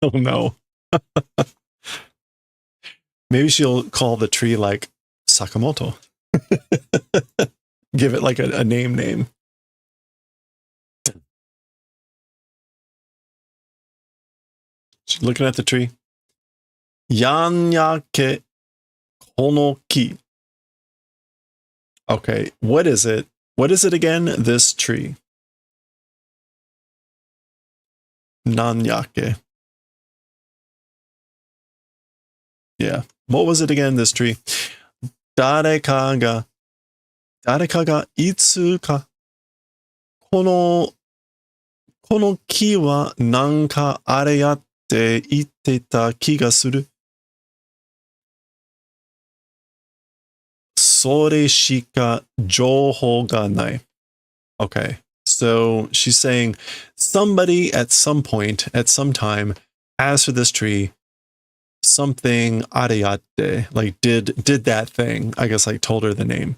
Oh no. Maybe she'll call the tree like Sakamoto. Give it like a name. She's looking at the tree. Yanyake konoki. Okay, what is it? What is it again? This tree. Nanyake. Yeah. What was it again? This tree. Dareka ga itsu ka kono ki wa nanka are yatte itte ta ki ga suru. Sore shika jouhou ga nai. Okay. So she's saying somebody at some point, at some time, asked for this tree, something ariate, like did that thing, I guess, like told her the name,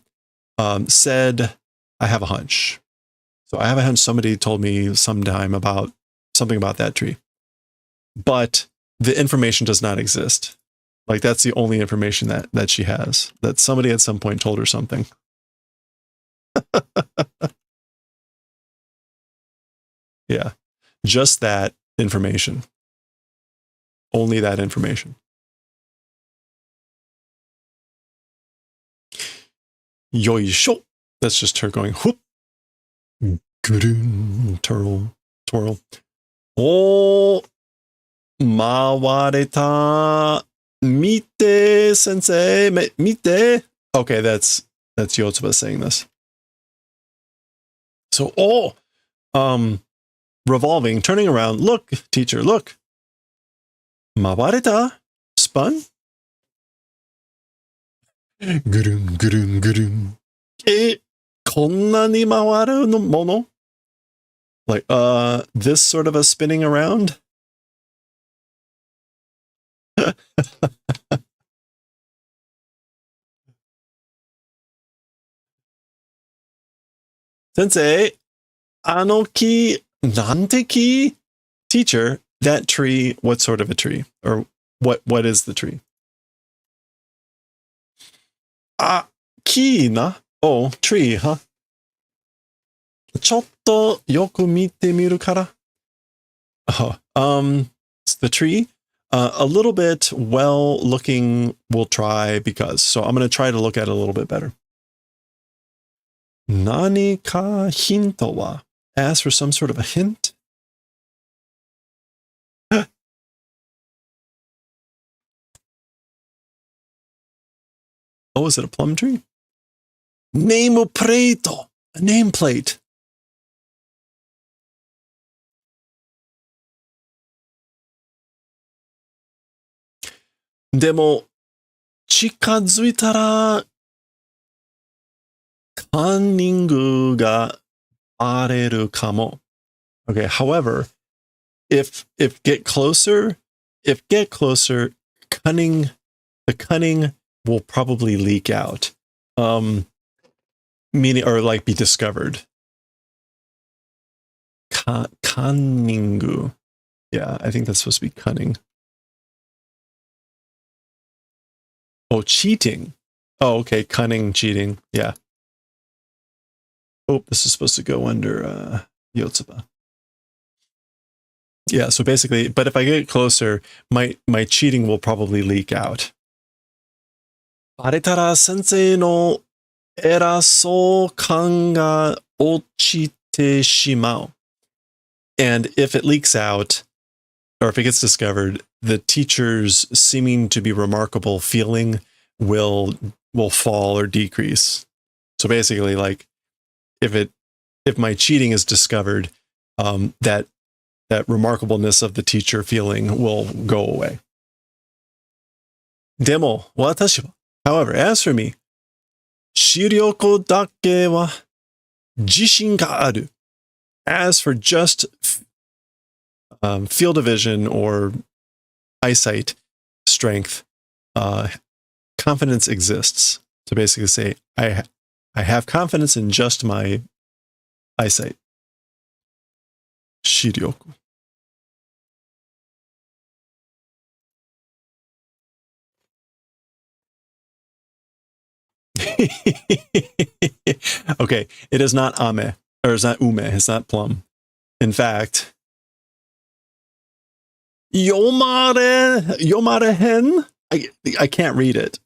said, I have a hunch. So I have a hunch somebody told me sometime about something about that tree. But the information does not exist. Like that's the only information that she has, that somebody at some point told her something. Yeah, just that information. Only that information. Yoisho. That's just her going whoop. Twirl. Oh, mawareta. Mite, sensei. Mite. Okay, that's YOTSUBA saying this. So, revolving, turning around. Look, teacher, look. Mawareta. Spun. Gurun. こんなに回るもの? Like, this sort of a spinning around? Sensei, あの木、なんて木? Teacher, that tree, what sort of a tree? Or what is the tree? あ、木な? Oh, tree, huh? ちょっとよく見てみるから. It's the tree. A little bit well looking, we'll try because. So I'm going to try to look at it a little bit better. 何かヒントは? Ask for some sort of a hint. Oh, is it a plum tree? Nameplate. A nameplate. Demo, 近づいたら、カンニングがバレるかも. Okay, however, if get closer, the cunning will probably leak out. Meaning, or like be discovered. Cunningu. Yeah, I think that's supposed to be cunning. Oh, cheating. Oh, okay. Cunning, cheating. Yeah. Oh, this is supposed to go under YOTSUBA. Yeah, so basically, but if I get closer, my cheating will probably leak out. バレたら先生の偉そう感が落ちてしまう. And if it leaks out, or if it gets discovered, the teacher's seeming to be remarkable feeling will fall or decrease. So basically, like, if my cheating is discovered, that remarkableness of the teacher feeling will go away. でも、私は, however, as for me, 視力だけは自信がある. As for just field of vision or eyesight strength, confidence exists. So basically say, I have confidence in just my eyesight. Shiryoku. Okay, it is not ame, or it's not ume, it's not plum. In fact, Yomare hen? I can't read it.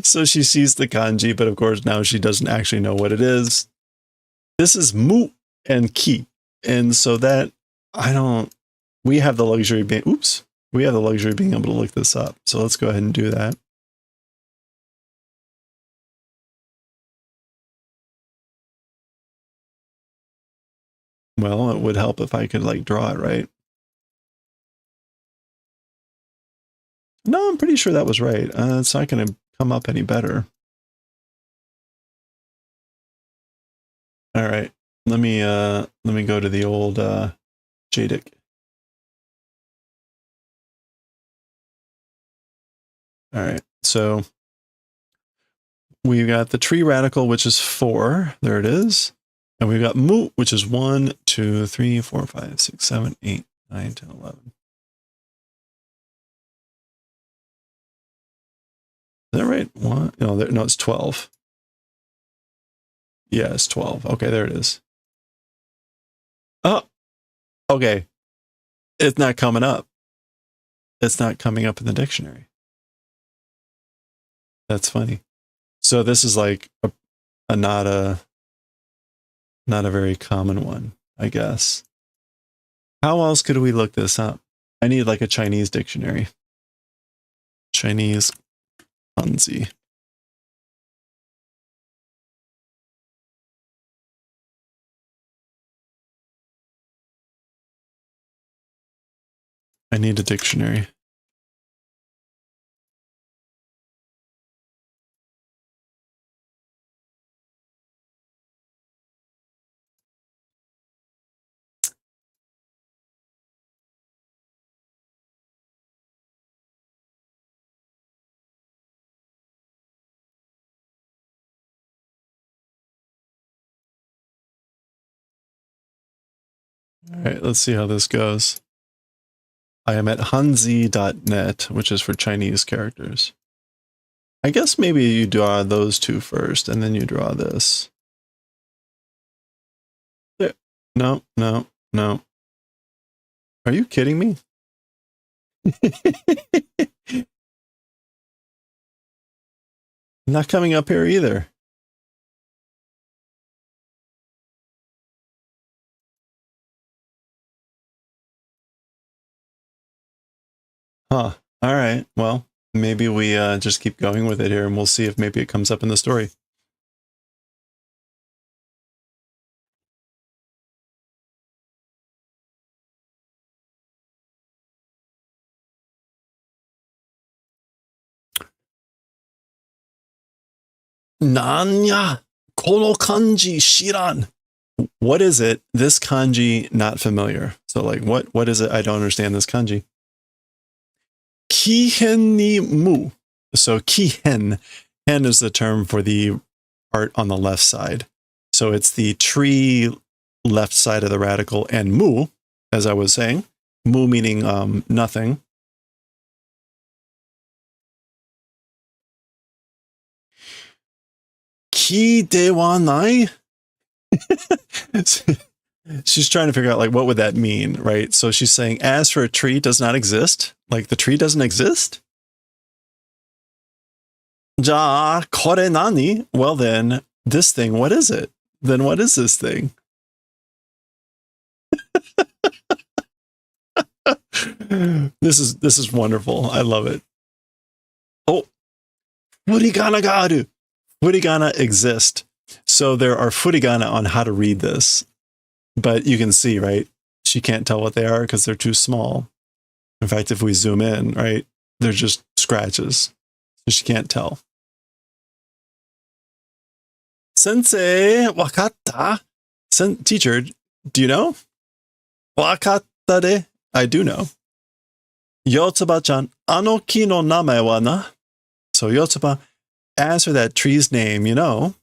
So she sees the kanji, but of course now she doesn't actually know what it is. This is mu and ki. And so that, we have the luxury of being, we have the luxury of being able to look this up. So let's go ahead and do that. Well, it would help if I could like draw it right. No, I'm pretty sure that was right. It's not going to come up any better. All right, let me go to the old JDIC. All right, so we've got the tree radical, which is 4. There it is. And we've got mu, which is 1, 2, 3, 4, 5, 6, 7, 8, 9, 10, 11. Is that right? One? No, it's 12. Yeah, it's 12. Okay, there it is. Oh, okay. It's not coming up. It's not coming up in the dictionary. That's funny. So this is like a not a very common one, I guess. How else could we look this up? I need like a Chinese dictionary. Chinese kanji. I need a dictionary. All right, let's see how this goes. I am at hanzi.net, which is for Chinese characters. I guess maybe you draw those two first, and then you draw this. No, no, no. Are you kidding me? Not coming up here either. Huh. All right. Well, maybe we just keep going with it here, and we'll see if maybe it comes up in the story. Nanya kono kanji shiran. What is it? This kanji not familiar. So like what is it? I don't understand this kanji. Kihen ni mu. So kihen. Hen is the term for the part on the left side. So it's the tree left side of the radical, and mu, as I was saying. Mu meaning nothing. Ki de wa nai? She's trying to figure out like what would that mean, right? So she's saying as for a tree does not exist, like the tree doesn't exist. Ja kore nani? Well then, this thing, what is it? Then what is this thing? This is wonderful. I love it. Oh, furigana ga aru. Furigana exist. So there are furigana on how to read this. But you can see, right? She can't tell what they are because they're too small. In fact, if we zoom in, right, they're just scratches. So she can't tell. Sensei, wakatta? Teacher, do you know? Wakatta de? I do know. Yotsuba-chan, ano ki no namae wa na? So Yotsuba, as for that tree's name, you know.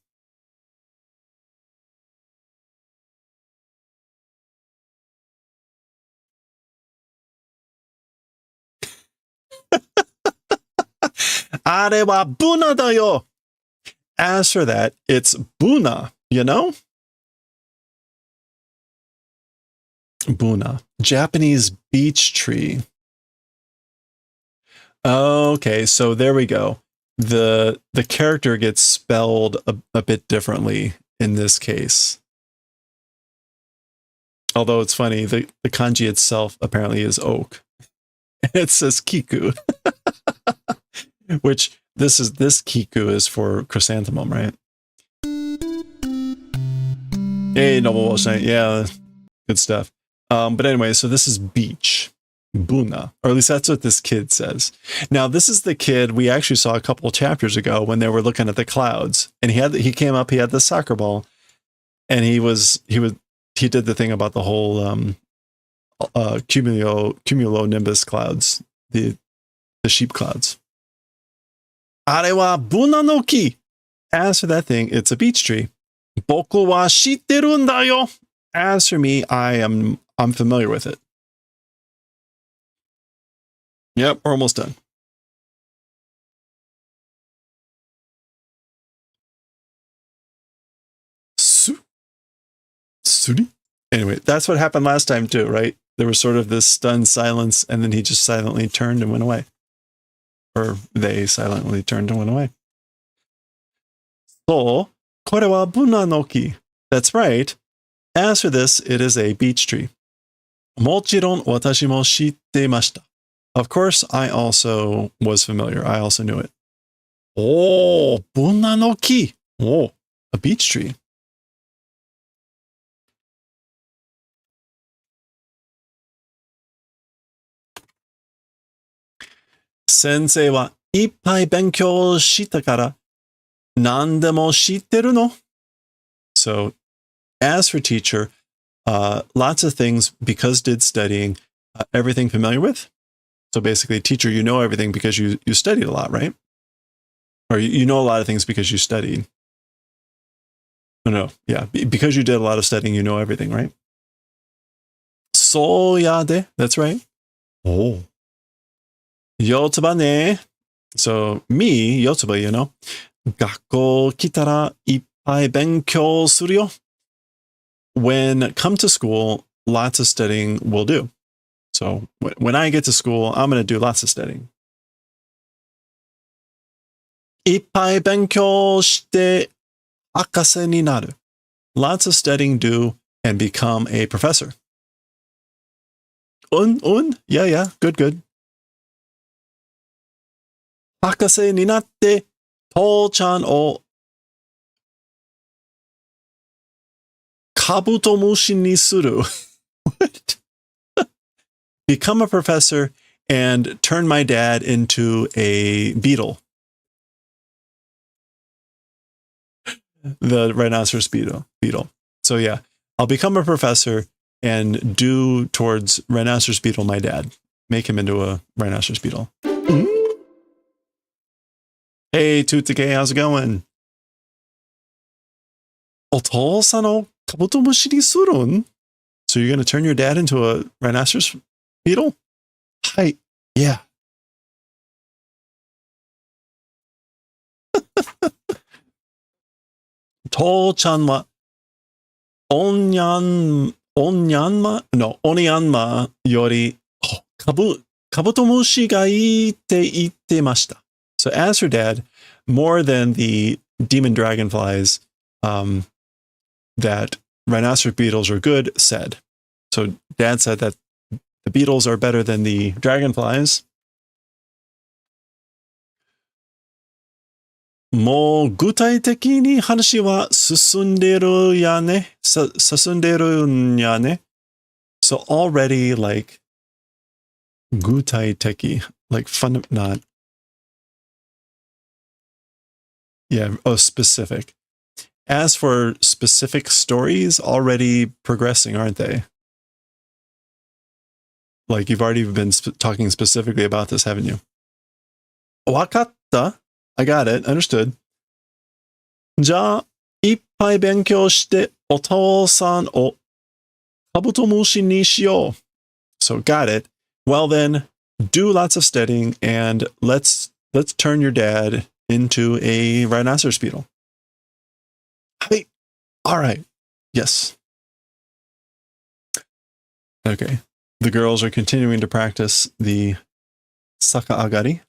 Are wa buna da yo. As for that, it's buna, you know? Buna. Japanese beech tree. Okay, so there we go. The character gets spelled a bit differently in this case. Although it's funny, the kanji itself apparently is oak. It says kiku. Which this kiku is for chrysanthemum, right? Hey, Noble Walsh, yeah, good stuff. But anyway, so this is beech. Buna, or at least that's what this kid says. Now, this is the kid we actually saw a couple of chapters ago when they were looking at the clouds, and he came up, he had the soccer ball, and he did the thing about the whole cumulonimbus clouds, the sheep clouds. Are wa buna no ki. As for that thing, it's a beech tree. Boku wa shitteru nda yo. As for me, I'm familiar with it. Yep, we're almost done. Anyway, that's what happened last time too, right? There was sort of this stunned silence, and then he just silently turned and went away. Or they silently turned and went away. So, これはブナの木. That's right. As for this, it is a beech tree. もちろん私も知っていました. Of course, I also was familiar. I also knew it. Oh, ブナの木. Oh, a beech tree. 先生はいっぱい勉強したから何でも知ってるの? So, as for teacher, lots of things because did studying, everything familiar with. So basically, teacher, you know everything because you studied a lot, right? Or you know a lot of things because you studied. No, yeah, because you did a lot of studying, you know everything, right? そうやで, that's right. Oh. YOTSUBAね. So me, YOTSUBA, you know, 学校来たらいっぱい勉強するよ. When come to school, lots of studying will do. So when I get to school, I'm going to do lots of studying. いっぱい勉強して博士になる. Lots of studying do and become a professor. Yeah, good. 博士になって父ちゃんをカブトムシにする. What? Become a professor and turn my dad into a beetle. The rhinoceros beetle. So yeah, I'll become a professor and do towards rhinoceros beetle my dad. Make him into a rhinoceros beetle. Hey, Tutsuke, how's it going? お父さんをカブトムシにするん? So you're going to turn your dad into a rhinoceros beetle? Hi. Yeah. To-chan wa onyanma yori kabutomushi ga ii te itemashita. So as her dad, more than the demon dragonflies, that rhinoceros beetles are good, said. So dad said that the beetles are better than the dragonflies. もう具体的に話は進んでるやね。進んでるんやね。So already like 具体的, like fun, not, yeah, specific. As for specific stories, already progressing, aren't they? Like you've already been talking specifically about this, haven't you? わかった? I got it. Understood. じゃあ、いっぱい勉強してお父さんをカブトムシにしよう. So got it. Well then, do lots of studying and let's turn your dad into a rhinoceros beetle. Hey, all right. Yes. Okay. The girls are continuing to practice the sakaagari.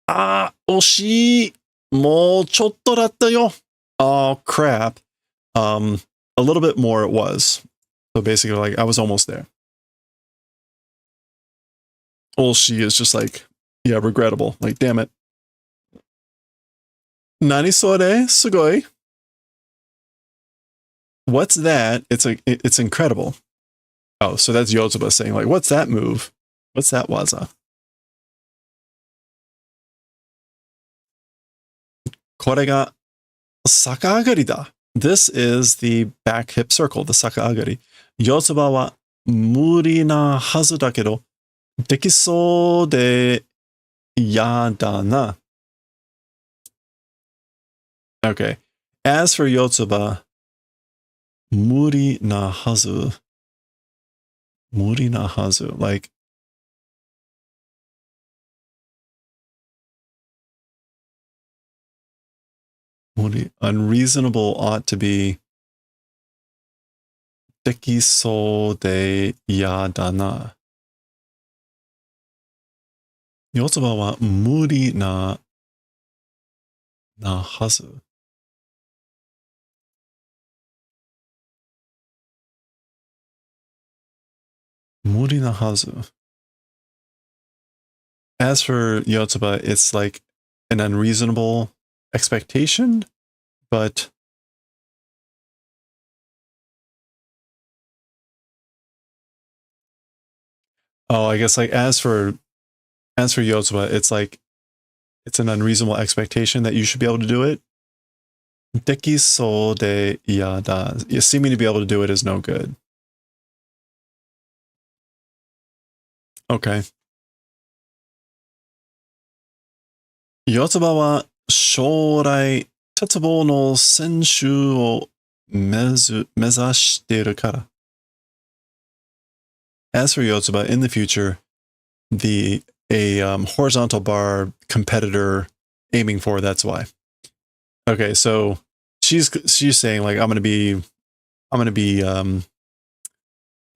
Ah, 惜しい. もうちょっとだったよ. Oh, crap. A little bit more it was. So basically, like, I was almost there. 惜しい is just like, yeah, regrettable. Like, damn it. 何それ? すごい. What's that? It's incredible. Oh, so that's YOTSUBA saying, like, what's that move? What's that waza? これが逆上がりだ. This is the back hip circle, the 逆上がり. YOTSUBA は無理なはずだけど、できそうでやだな. Okay. As for YOTSUBA, 無理なはず. 無理なはず. Like, unreasonable ought to be できそうでやだな. YOTSUBA は無理なはず。無理なはず. As for YOTSUBA, it's like an unreasonable expectation, but oh, I guess like as for YOTSUBA, it's like it's an unreasonable expectation that you should be able to do it. Dekiso de yada. Seeming to be able to do it is no good. Okay. YOTSUBA は将来鉄棒の選手を目指しているから。As for YOTSUBA, in the future, a horizontal bar competitor aiming for, that's why. Okay, so she's saying like I'm gonna be a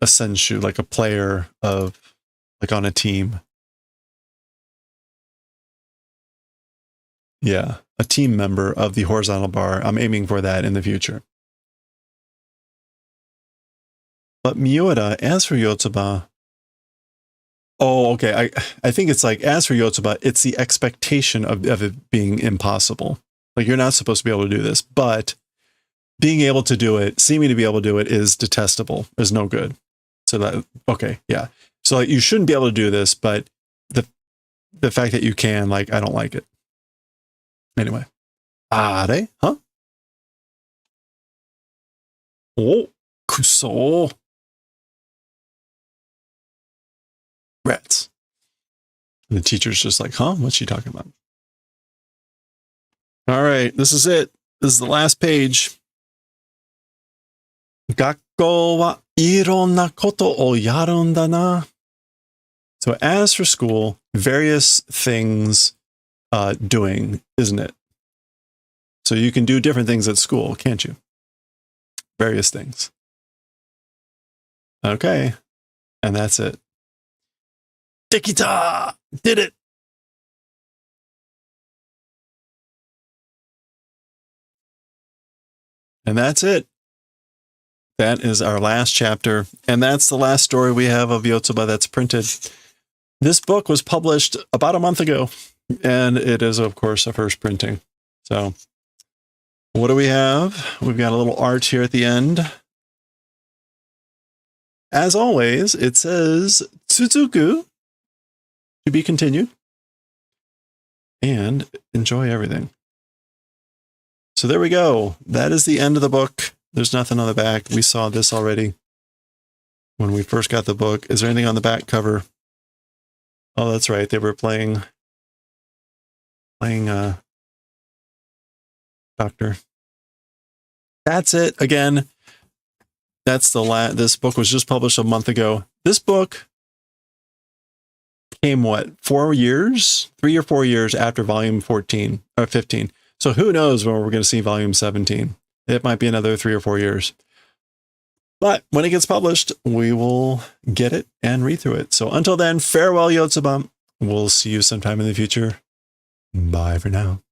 senshu, like a player of like on a team. Yeah, a team member of the horizontal bar. I'm aiming for that in the future. But Miura, as for YOTSUBA, oh, okay. I think it's like, as for YOTSUBA, it's the expectation of it being impossible. Like, you're not supposed to be able to do this, but being able to do it, seeming to be able to do it is detestable, is no good. So that, okay, yeah. So like, you shouldn't be able to do this, but the fact that you can, like, I don't like it. Anyway. Are? Huh? Oh, kuso. Rats. And the teacher's just like, huh? What's she talking about? All right, this is it. This is the last page. 学校はいろんなことをやるんだな. So as for school, various things doing, isn't it? So you can do different things at school, can't you? Various things. Okay. And that's it. Dekita! Did it! And that's it. That is our last chapter. And that's the last story we have of YOTSUBA that's printed. This book was published about a month ago. And it is, of course, a first printing. So what do we have? We've got a little art here at the end. As always, it says Tsuzuku, to be continued. And enjoy everything. So there we go. That is the end of the book. There's nothing on the back. We saw this already when we first got the book. Is there anything on the back cover? Oh, that's right. They were playing Doctor. That's it. Again, that's the this book was just published a month ago. This book came, what, 4 years? 3 or 4 years after volume 14 or 15. So who knows when we're going to see volume 17. It might be another 3 or 4 years. But when it gets published, we will get it and read through it. So until then, farewell, YOTSUBA. We'll see you sometime in the future. Bye for now.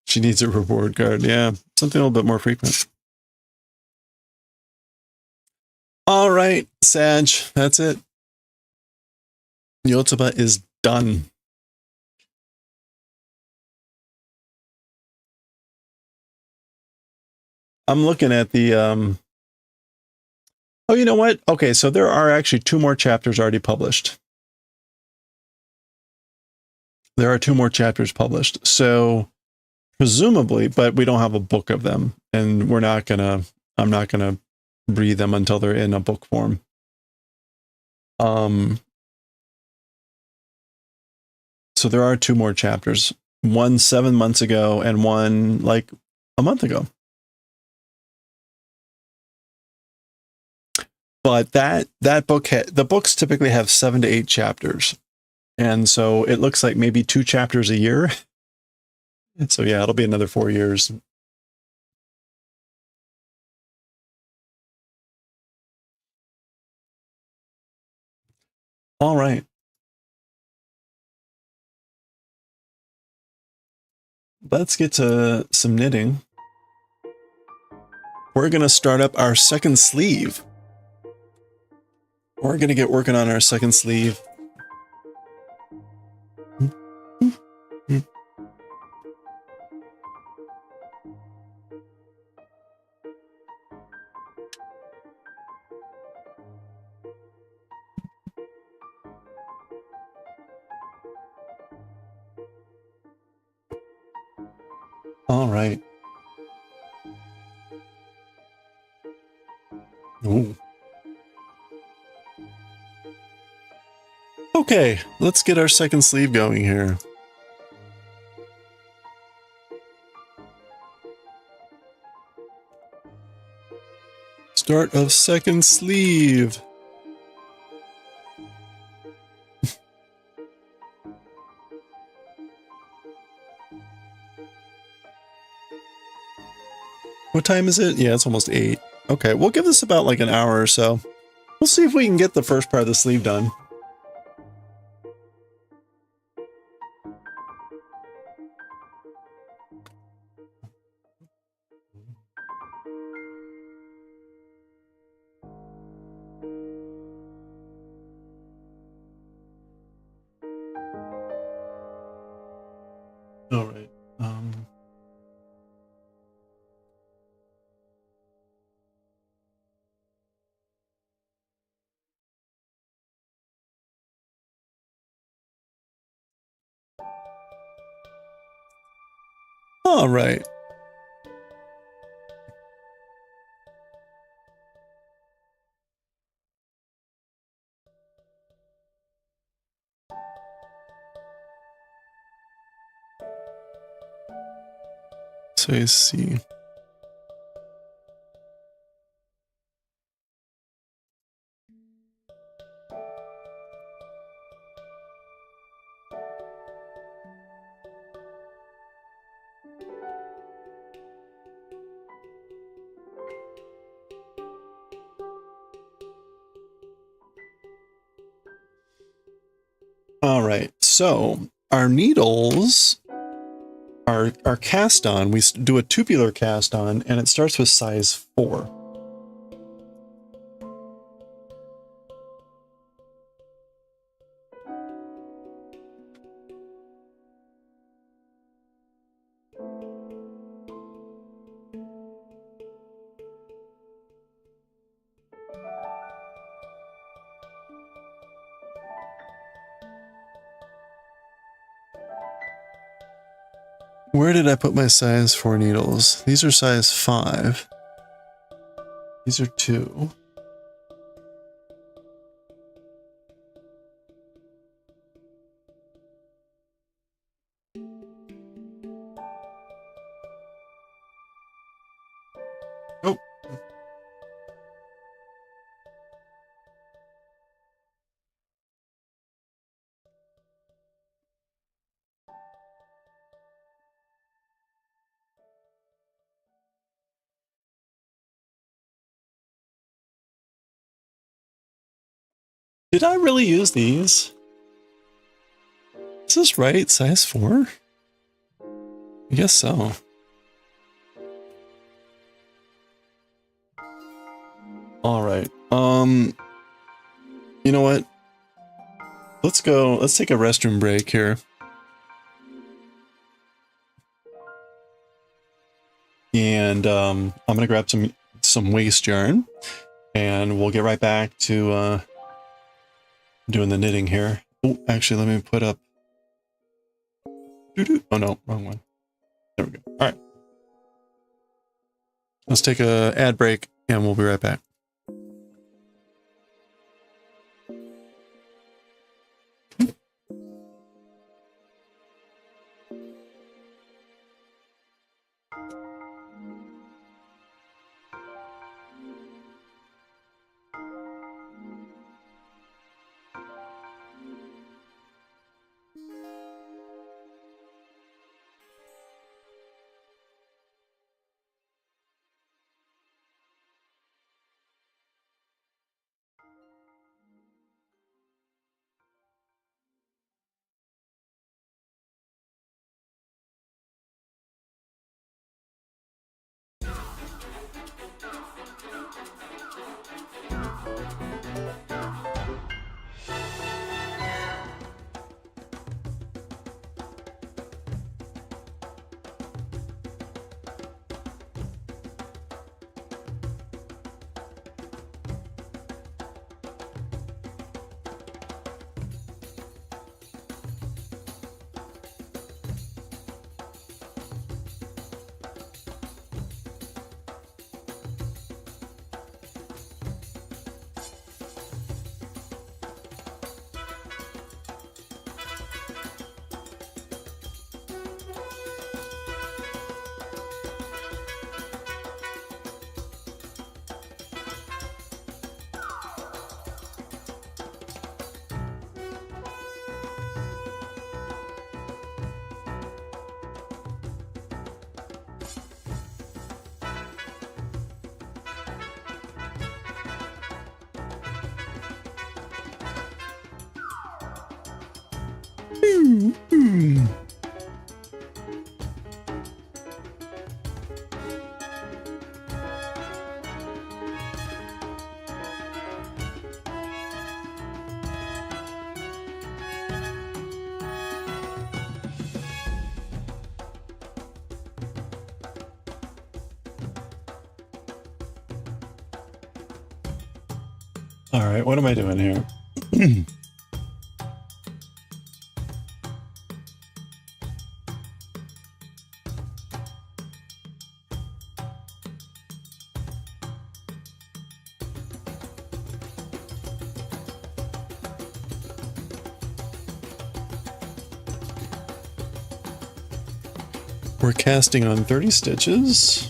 She needs a reward card. Yeah, something a little bit more frequent. All right, Sag, that's it. YOTSUBA is done. I'm looking at the, oh, you know what? Okay, so there are actually 2 more chapters already published. There are 2 more chapters published. So presumably, but we don't have a book of them, and I'm not gonna read them until they're in a book form. So there are 2 more chapters. One 7 months ago and one like a month ago. But that book, the books typically have 7 to 8 chapters. And so it looks like maybe 2 chapters a year. And so yeah, it'll be another 4 years. All right. Let's get to some knitting. We're going to start up our second sleeve. We're going to get working on our second sleeve. All right. Ooh. Okay, let's get our second sleeve going here. Start of second sleeve. What time is it? Yeah, it's almost 8. Okay, we'll give this about like an hour or so. We'll see if we can get the first part of the sleeve done. All right. All right. So you see. All right. So our needles are cast on. We do a tubular cast on, and it starts with size 4. Where did I put my size 4 needles? These are size 5. These are 2. Oh. Did I really use these? Is this right? Size 4? I guess so. All right. You know what? Let's take a restroom break here. And I'm gonna grab some waste yarn, and we'll get right back to doing the knitting here. Oh, actually, let me put up. Oh no, wrong one. There we go. All right. Let's take a ad break, and we'll be right back. Ooh, ooh. All right, what am I doing here? We're casting on 30 stitches.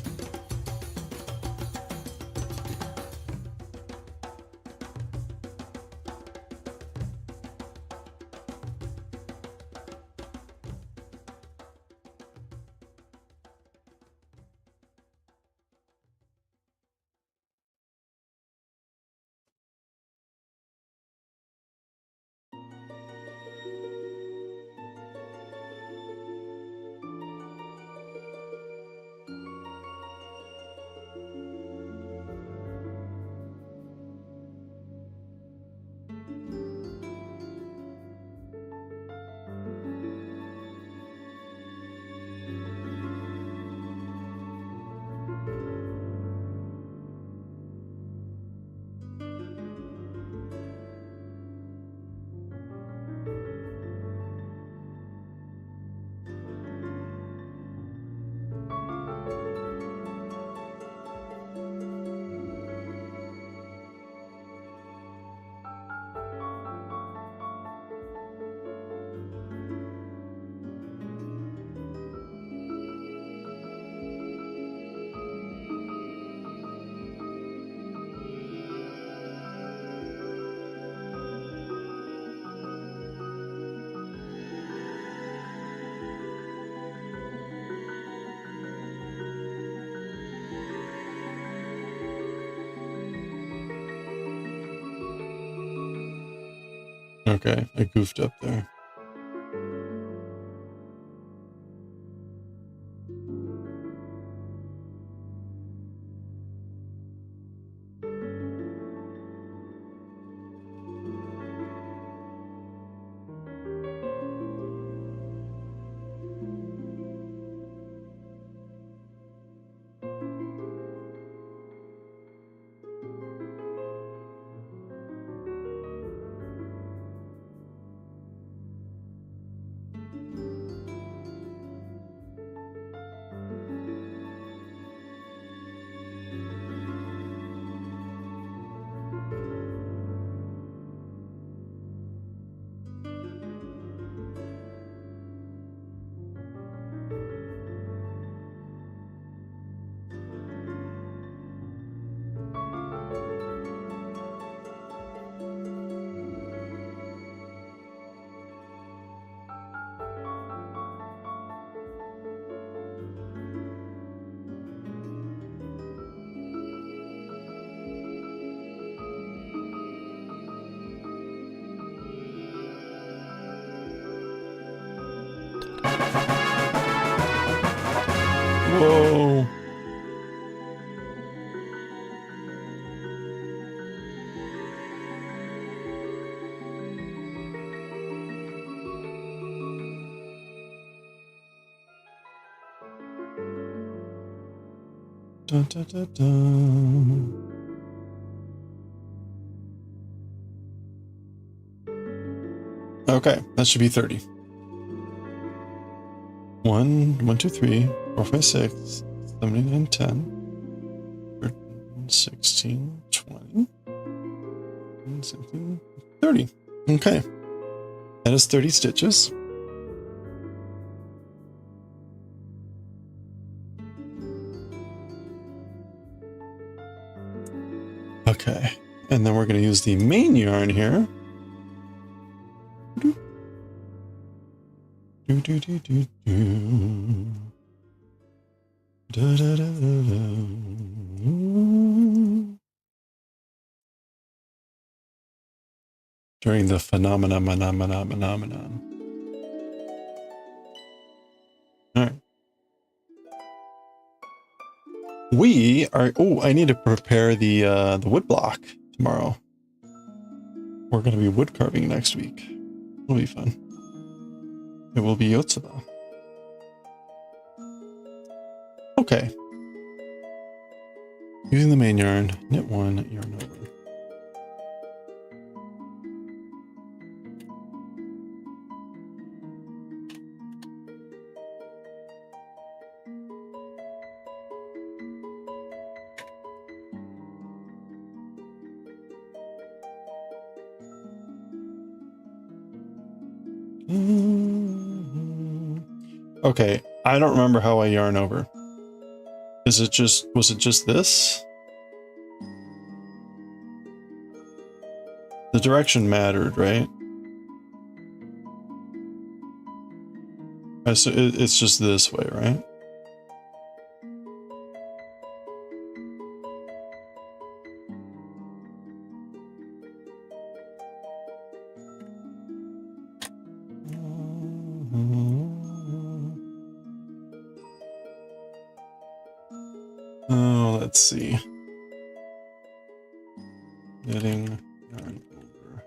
Okay, I goofed up there. Whoa. Dun, dun, dun, dun. Okay, that should be 30. 1, 2, 3, 4, 5, 6, 7, 8, 9, 10, 13, 16, 20, 17, 30. Okay, that is 30 stitches. Okay, and then we're going to use the main yarn here. Do, do, do, do, do. Da, da, da, da, da. During the phenomenon. We are, oh, I need to prepare the wood block tomorrow. We're going to be wood carving next week. It'll be fun. It will be YOTSUBA. Okay. Using the main yarn, knit one, yarn over. Okay, I don't remember how I yarn over. Was it just this? The direction mattered, right? So it's just this way, right? Oh, let's see. Knitting yarn over.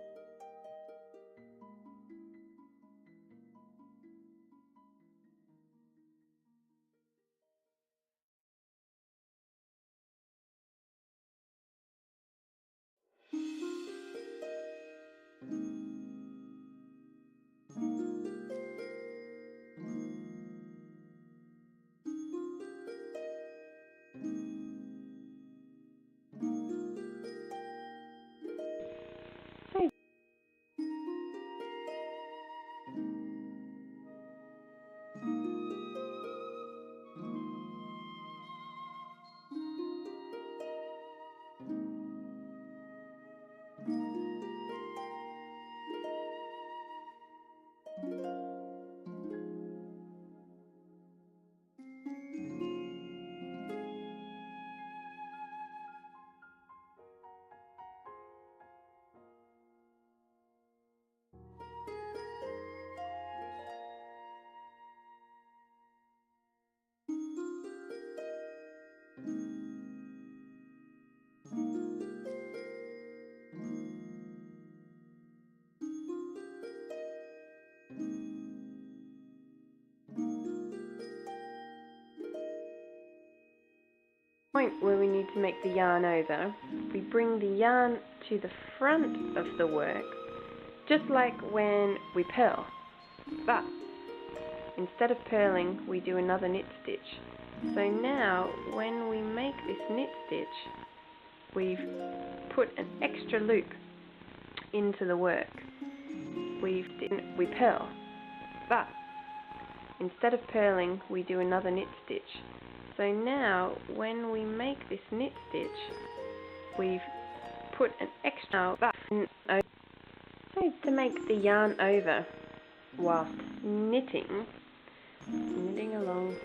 Point where we need to make the yarn over, we bring the yarn to the front of the work, just like when we purl. But instead of purling, we do another knit stitch. So now, when we make this knit stitch, we've put an extra loop into the work. We purl. But instead of purling, we do another knit stitch. So now, when we make this knit stitch, we've put an extra button over. So to make the yarn over whilst knitting along.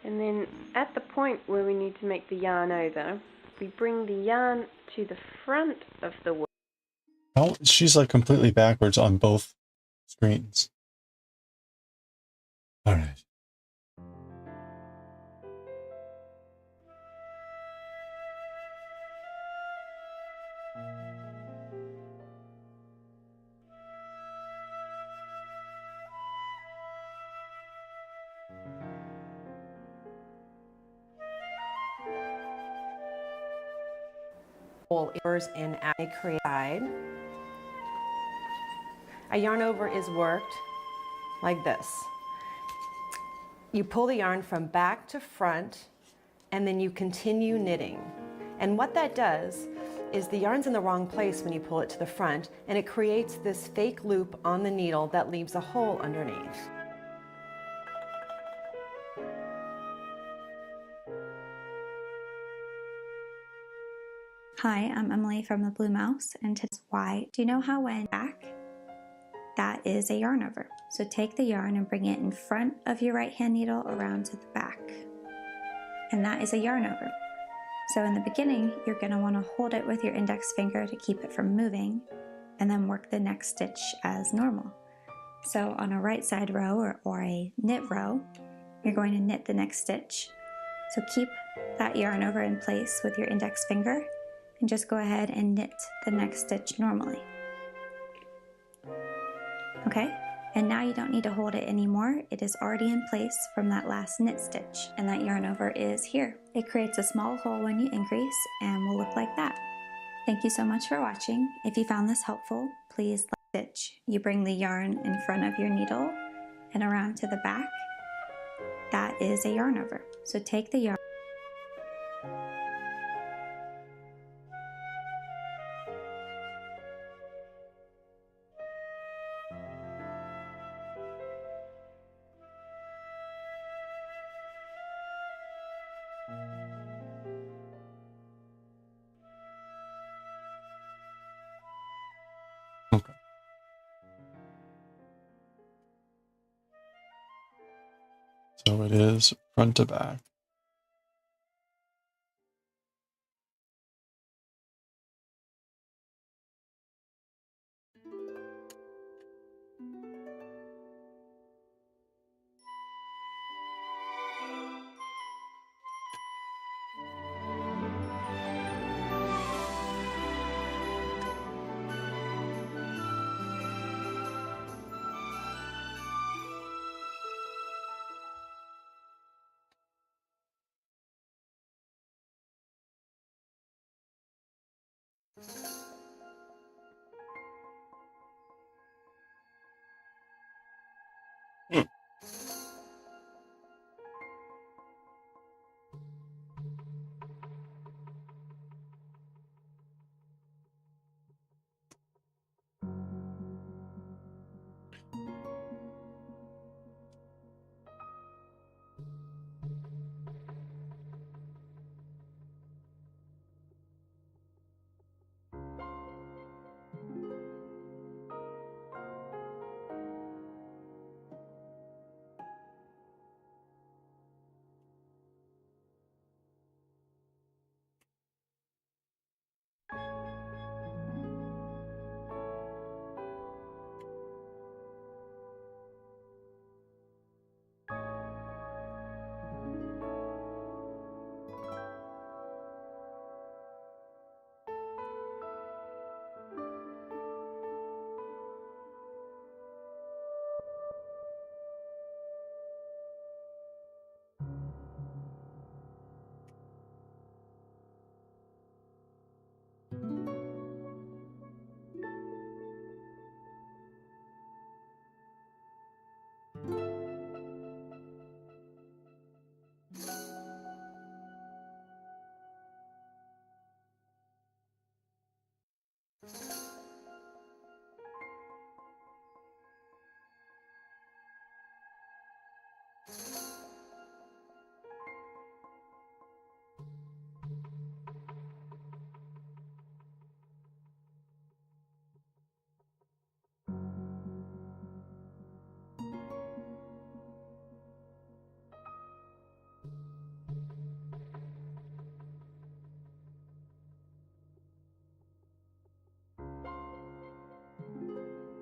And then at the point where we need to make the yarn over, we bring the yarn to the front of the work. Oh, she's like completely backwards on both screens. All right. In a create side. A yarn over is worked like this. You pull the yarn from back to front and then you continue knitting. And what that does is the yarn's in the wrong place when you pull it to the front, and it creates this fake loop on the needle that leaves a hole underneath. Hi, I'm Emily from the Blue Mouse, and today's why. Do you know how when back? That is a yarn over. So take the yarn and bring it in front of your right hand needle around to the back. And that is a yarn over. So in the beginning, you're going to want to hold it with your index finger to keep it from moving, and then work the next stitch as normal. So on a right side row or a knit row, you're going to knit the next stitch. So keep that yarn over in place with your index finger and just go ahead and knit the next stitch normally. Okay, and now you don't need to hold it anymore. It is already in place from that last knit stitch, and that yarn over is here. It creates a small hole when you increase and will look like that. Thank you so much for watching. If you found this helpful, please stitch. You bring the yarn in front of your needle and around to the back. That is a yarn over. So take the yarn. Okay. So it is front to back.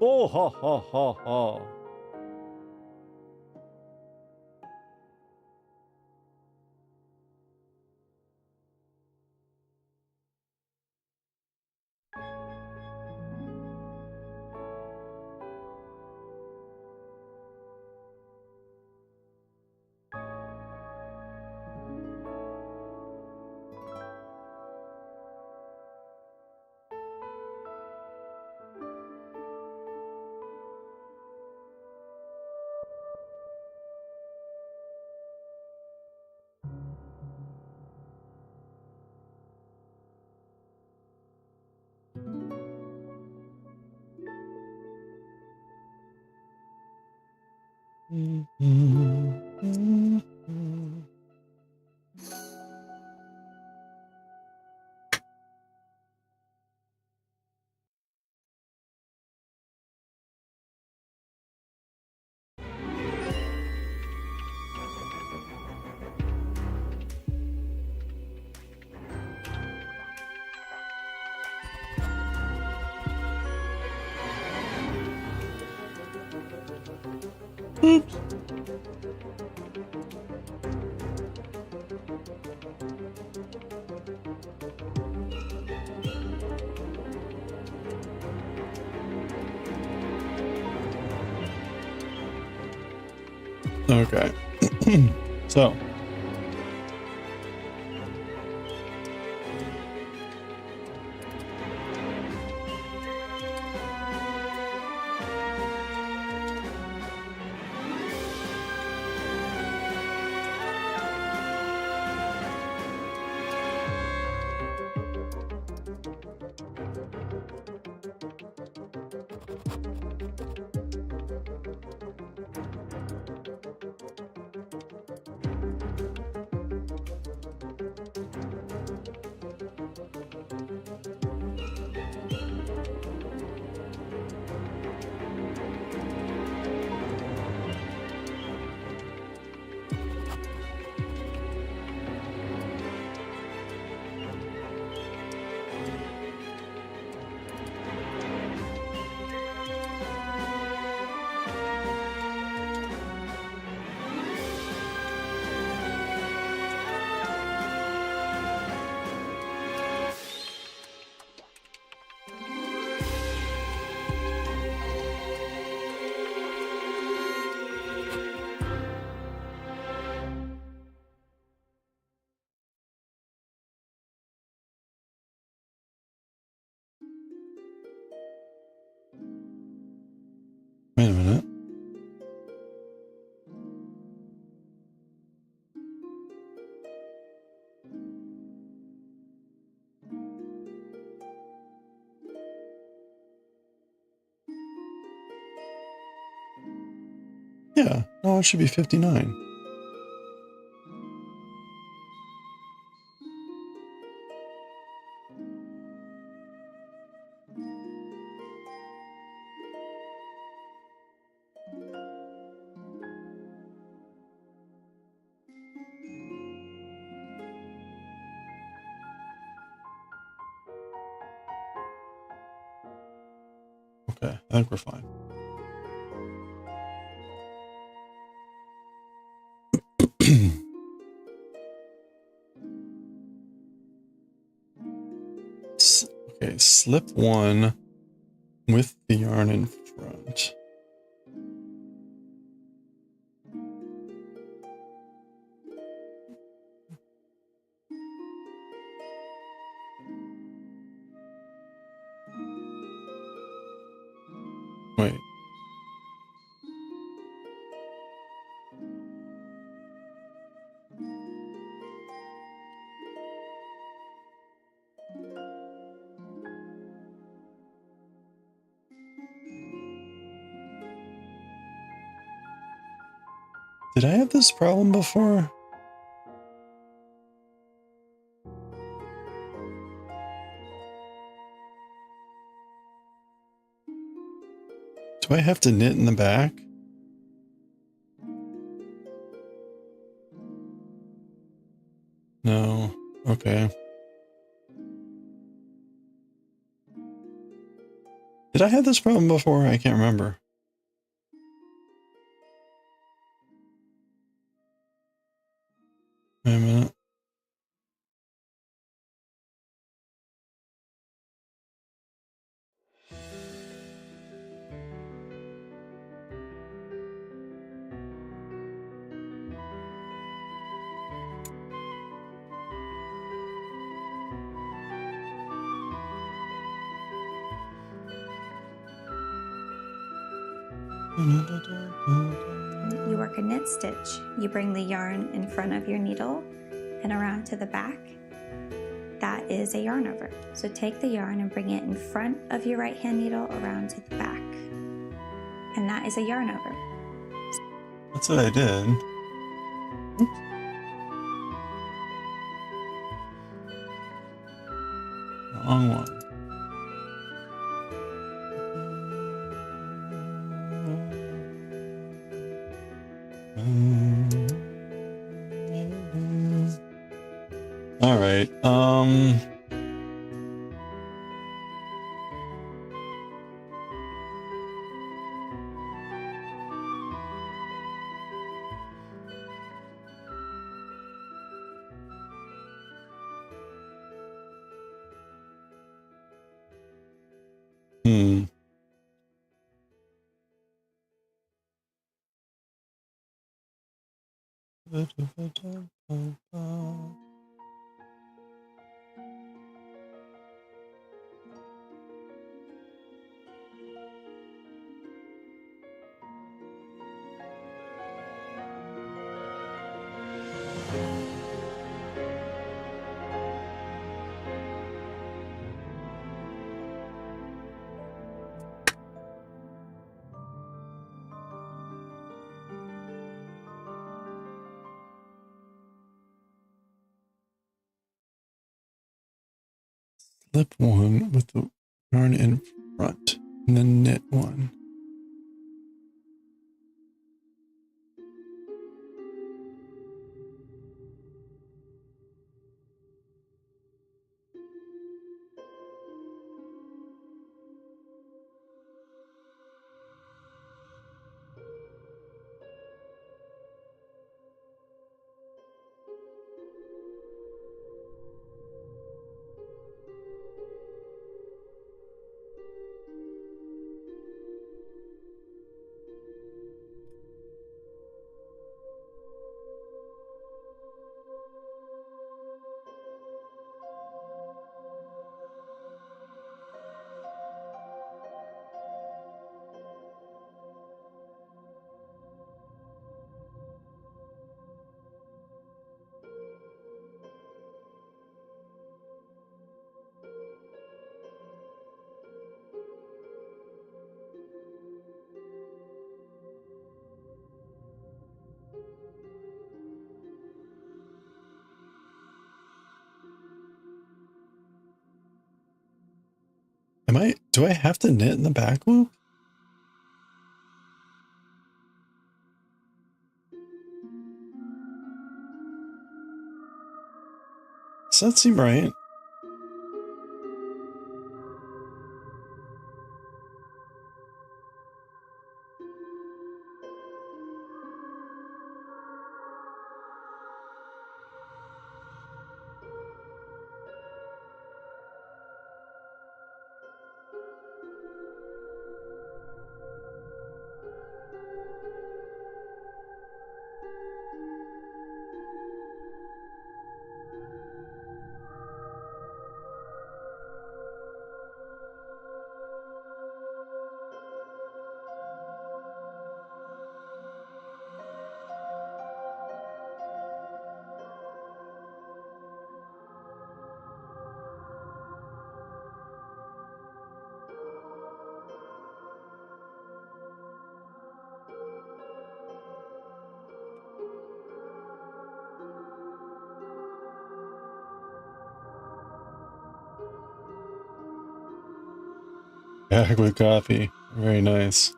Oh, ha, ha, ha, ha. Oops. Okay. So. Wait a minute. Yeah, no, it should be 59. Okay, I think we're fine. Okay, slip one with the yarn in front. Wait. Did I have this problem before? Do I have to knit in the back? No. Okay. Did I have this problem before? I can't remember. Wait a minute. You work a knit stitch. You bring the yarn in front of your needle and around to the back. That is a yarn over. So take the yarn and bring it in front of your right hand needle around to the back. And that is a yarn over. That's what I did. Oops. Wrong one. All right. Slip one with the yarn in front, and then knit one. Do I have to knit in the back loop? Does that seem right? Back with coffee. Very nice.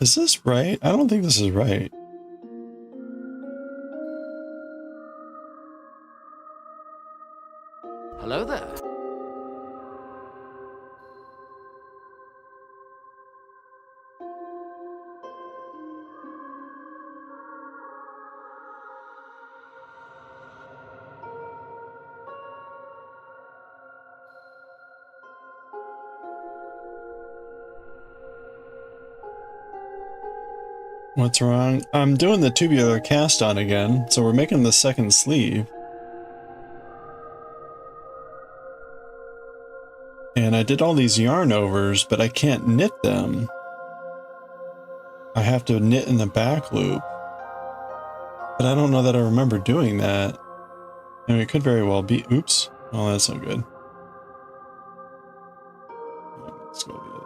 Is this right? I don't think this is right. Hello there. What's wrong? I'm doing the tubular cast on again, so we're making the second sleeve. And I did all these yarn overs, but I can't knit them. I have to knit in the back loop. But I don't know that I remember doing that. I mean, it could very well be. Oops. Oh, that's not good. Let's go the other way.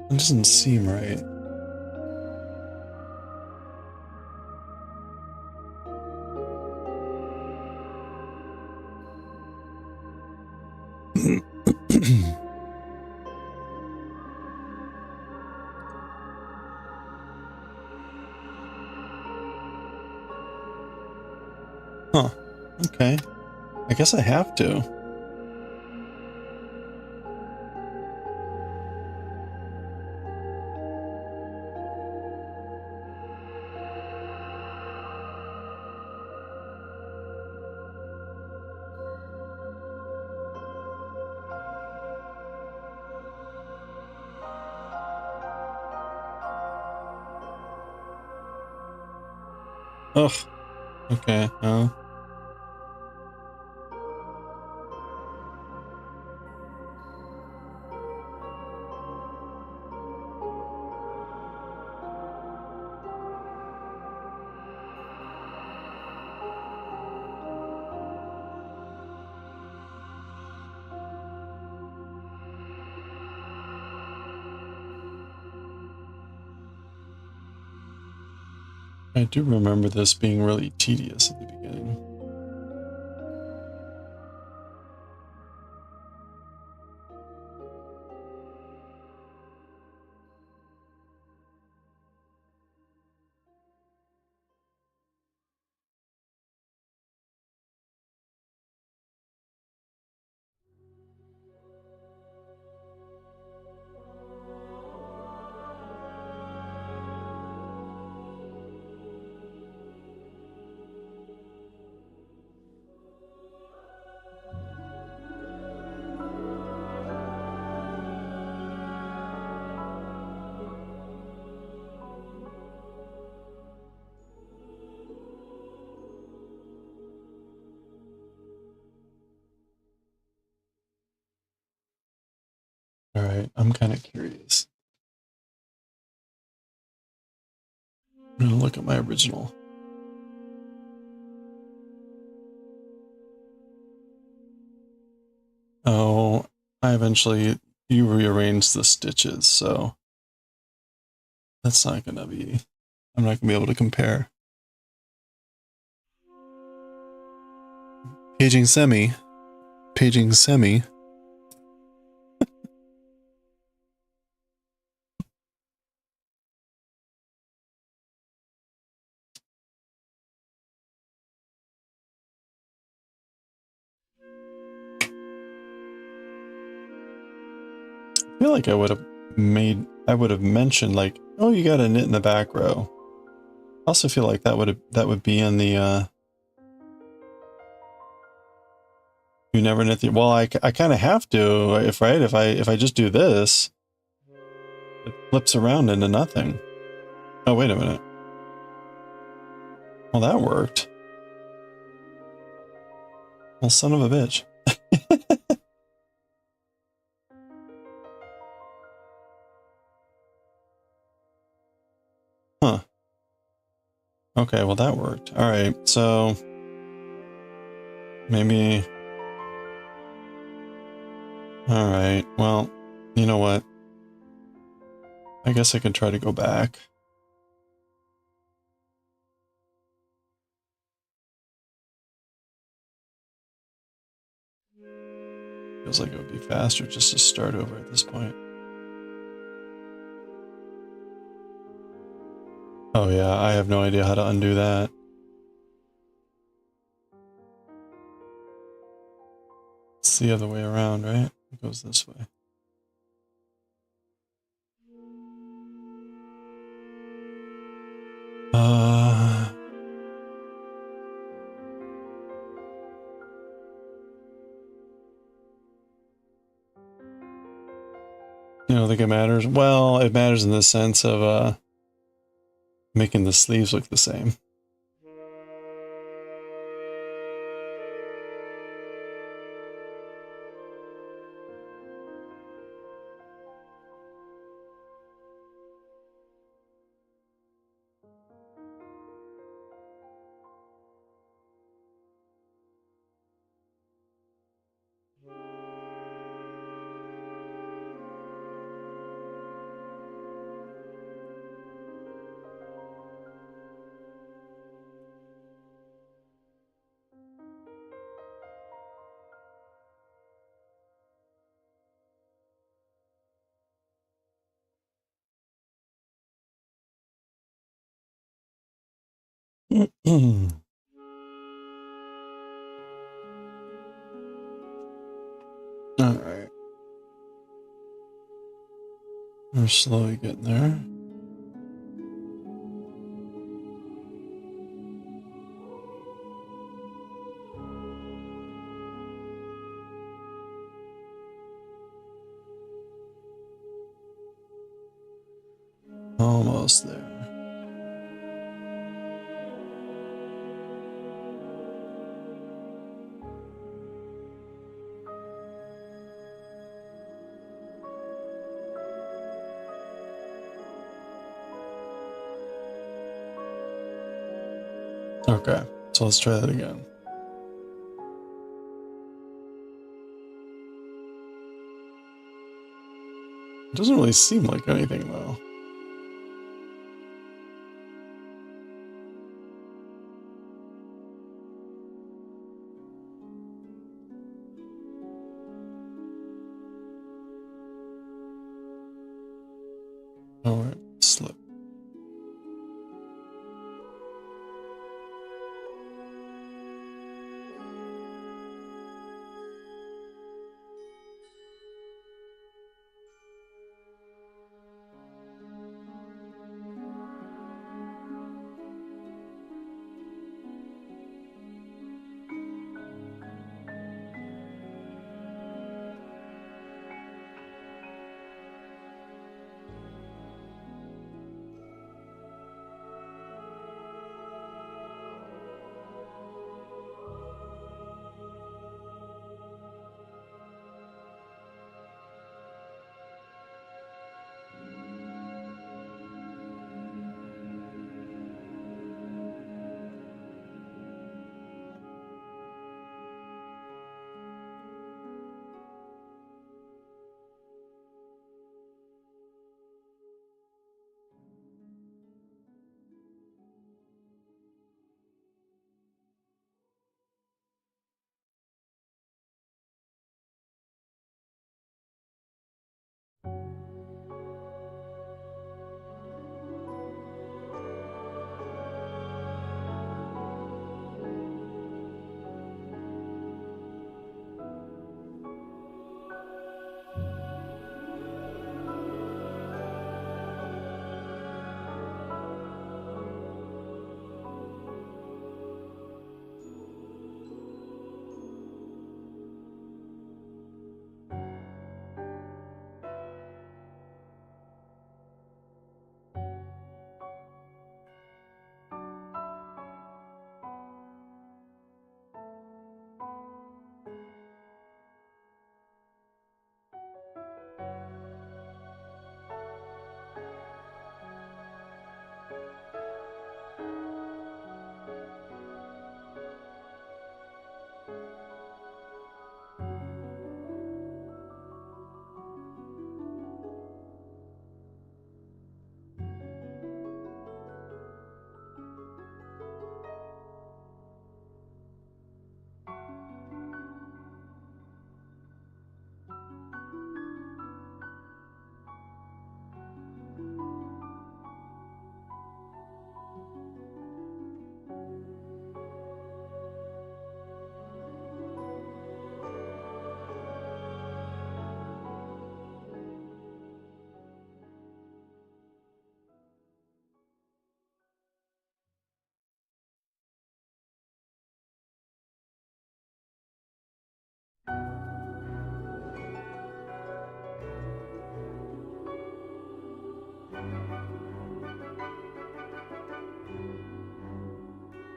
It doesn't seem right. Huh. Okay. I guess I have to. Ugh. Okay. Well. I do remember this being really tedious at the beginning. All right, I'm kind of curious. I'm gonna look at my original. Oh, you rearranged the stitches, so that's not gonna be, I'm not gonna be able to compare. Paging semi. Paging semi. I feel like I would have mentioned like, oh, you got a knit in the back row. I also feel like that would be in the you never knit the, well, I kind of have to, if I just do this, it flips around into nothing. Oh, wait a minute. Well, that worked. Well, son of a bitch. Huh. Okay, well that worked. All right, so maybe. All right, well, you know what? I guess I can try to go back. Feels like it would be faster just to start over at this point. Oh yeah, I have no idea how to undo that. It's the other way around, right? It goes this way. You don't think it matters? Well, it matters in the sense of making the sleeves look the same. Alright. We're slowly getting there. Almost there. Okay, so let's try that again. It doesn't really seem like anything though. Alright, slip.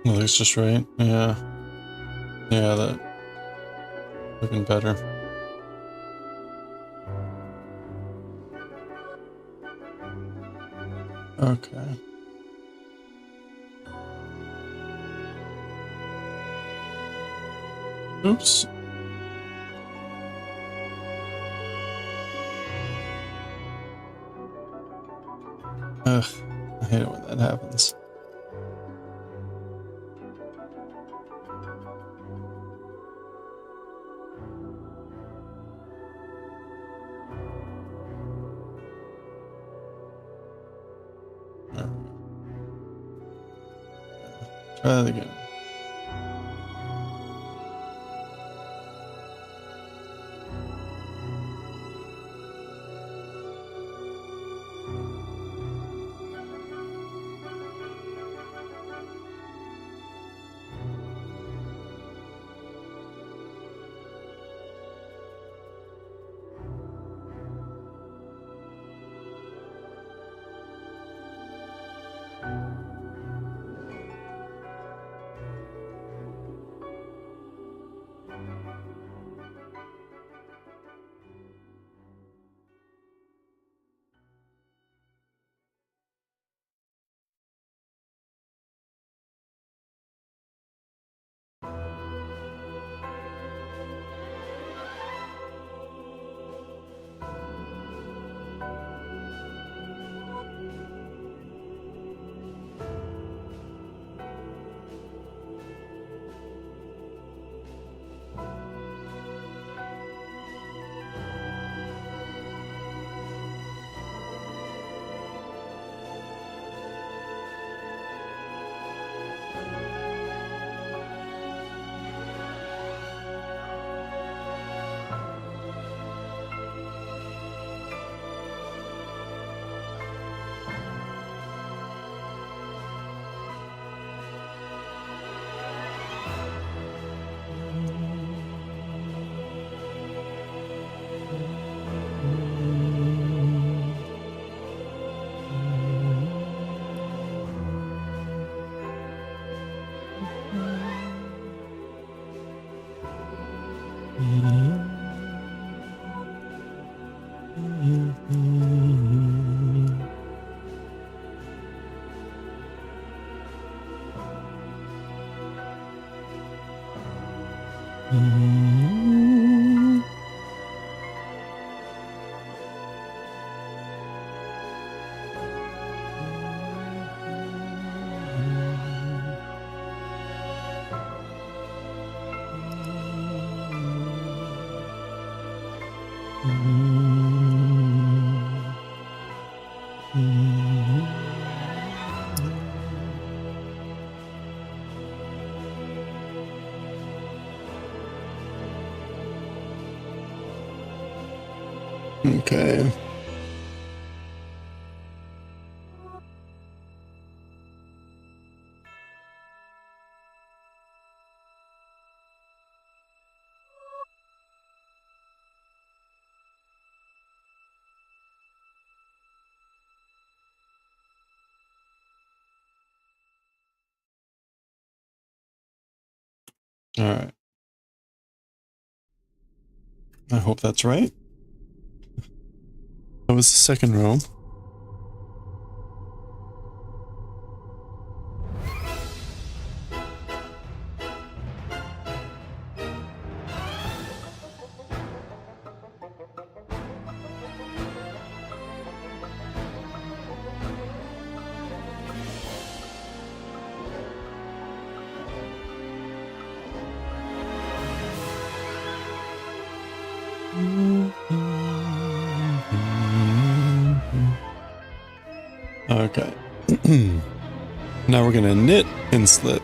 Looks just right. Yeah. Yeah, that looking better. Okay. Oops. Ugh, I hate it when that happens. Try that again. Okay. All right. I hope that's right. That was the second row. Okay. Now we're gonna knit and slit.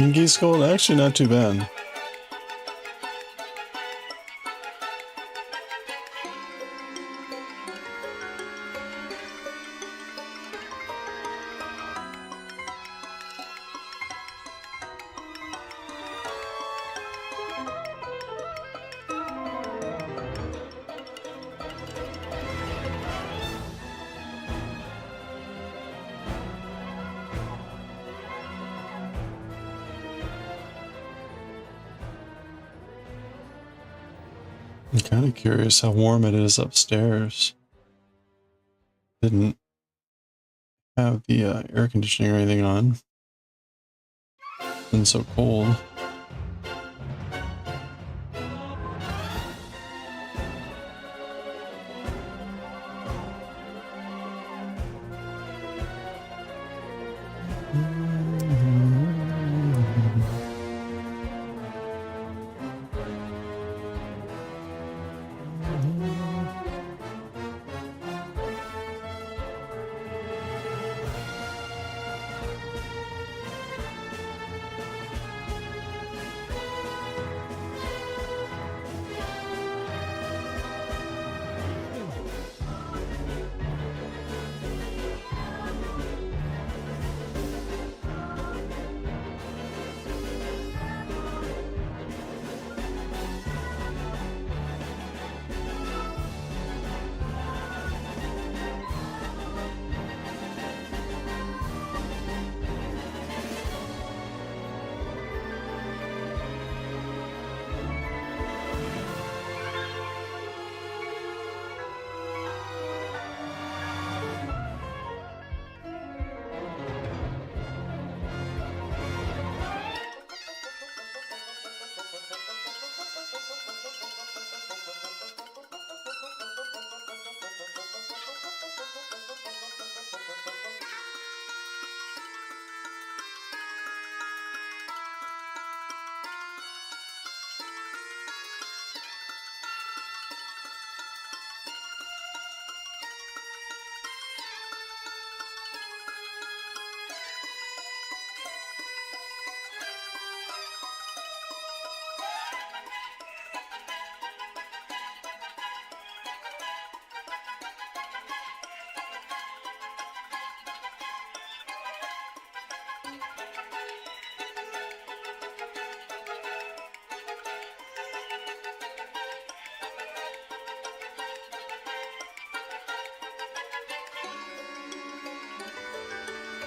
Geese Gold, actually not too bad. I'm kind of curious how warm it is upstairs. Didn't have the air conditioning or anything on. It's been so cold.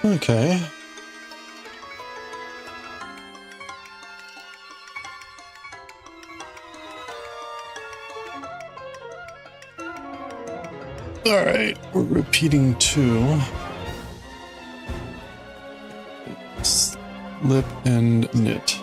Okay. All right, we're repeating 2. Slip and knit.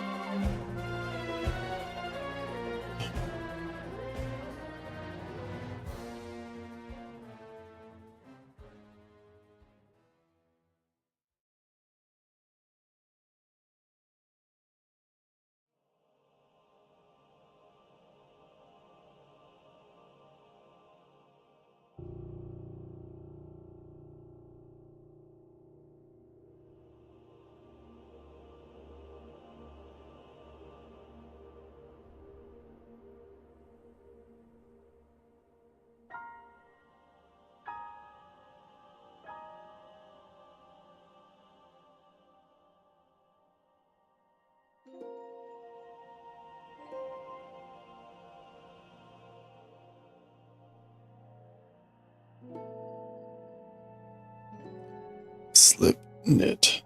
Slip knit.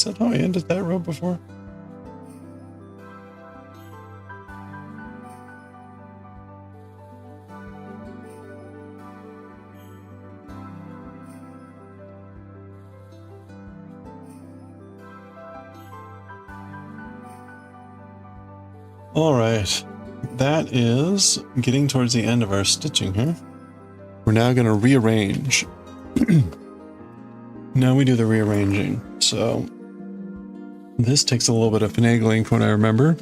Is that how I ended that row before? All right, that is getting towards the end of our stitching here. We're now going to rearrange. Now we do the rearranging. So this takes a little bit of finagling from what I remember.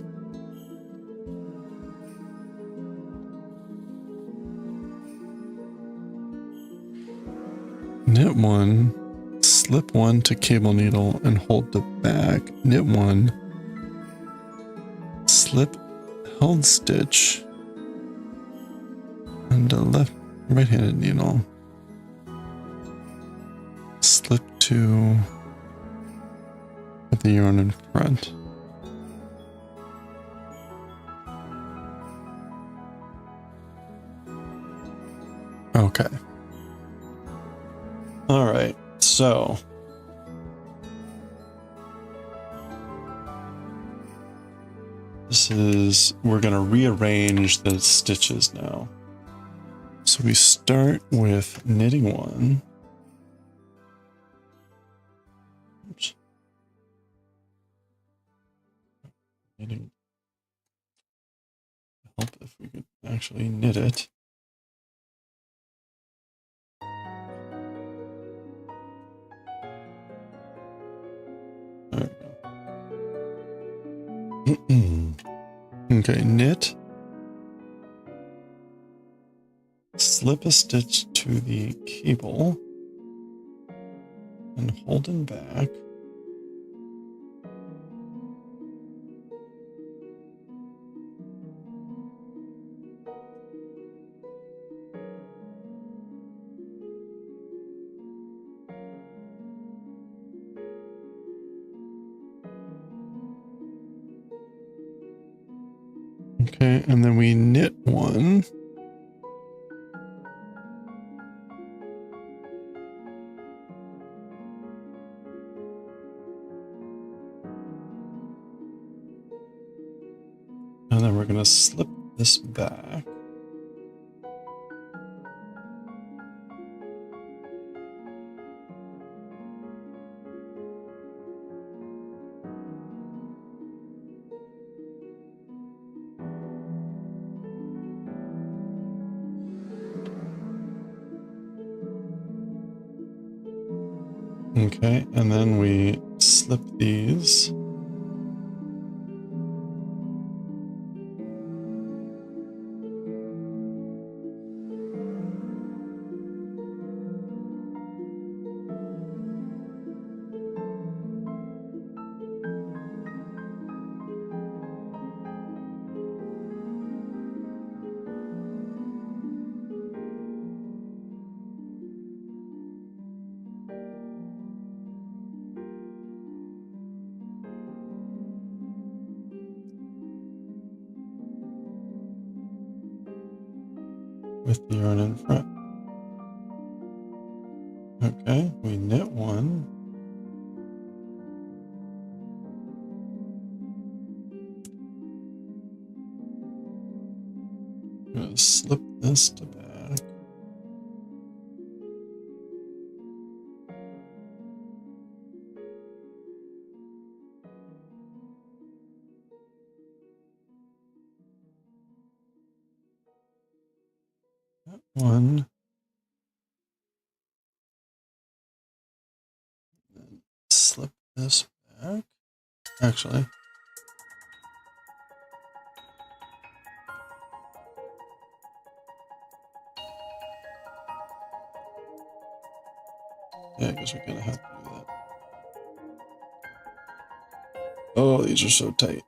Knit one, slip one to cable needle and hold the back. Knit one, slip held stitch and a right-handed needle. Slip two with the yarn in front. Okay. All right, so we're going to rearrange the stitches now. So we start with knitting one. Oops. Knitting. Help if we could actually knit it. There we go. Okay, knit. Slip a stitch to the cable and hold it back. Okay, and then we knit one. And then we're going to slip this back. Okay, and then we slip these. With the yarn in front. Okay, we knit one. I'm going to slip this to back. That one. Then slip this back. Actually. Yeah, I guess we're gonna have to do that. Oh, these are so tight.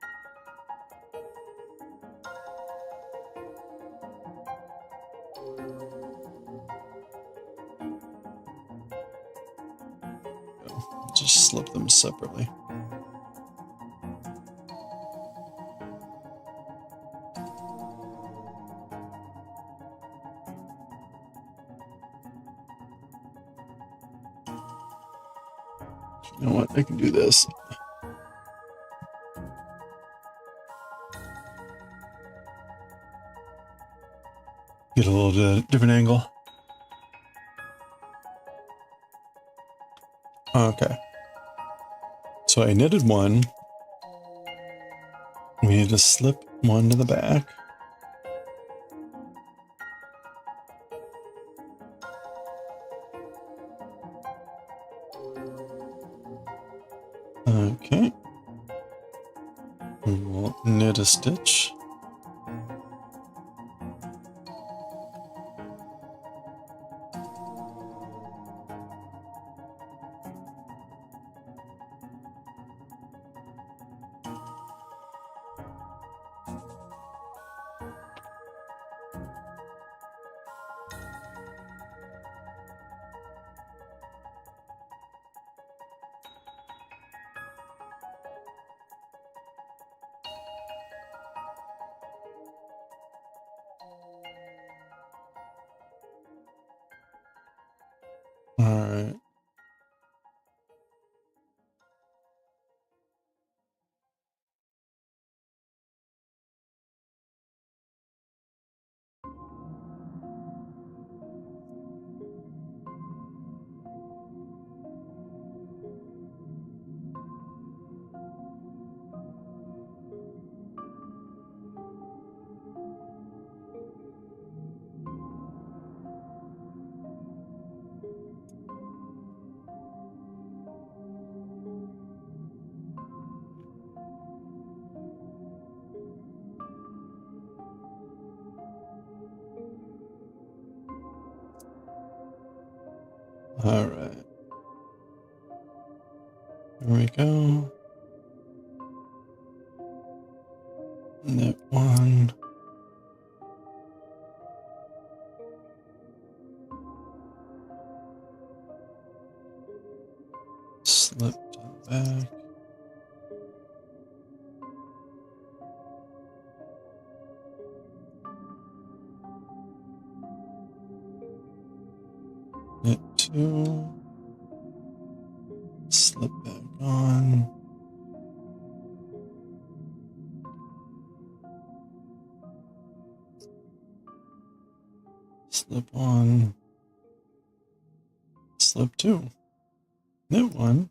Just slip them separately. You know what? I can do this. Get a little different angle. Okay. So I knitted one. We need to slip one to the back. Okay. We will knit a stitch. All right. All right. Here we go. Knit one. Slip to the back. Knit two. Slip back on. Slip one. Slip two. Knit one.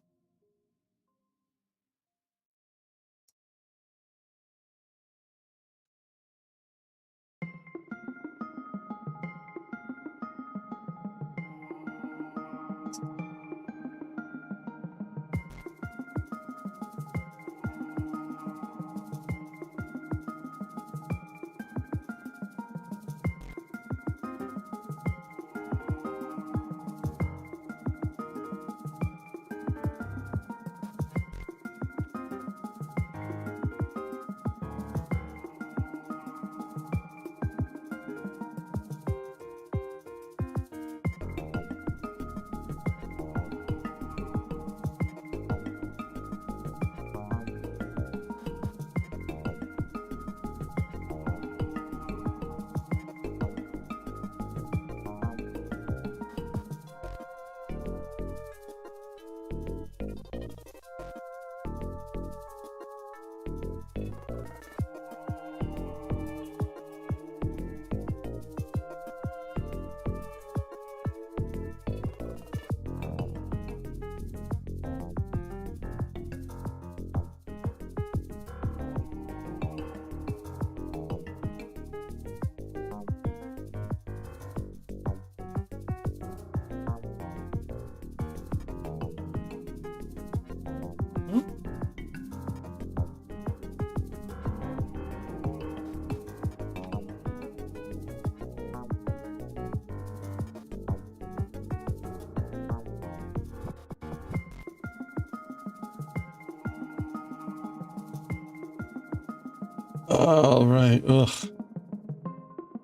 All right. Ugh.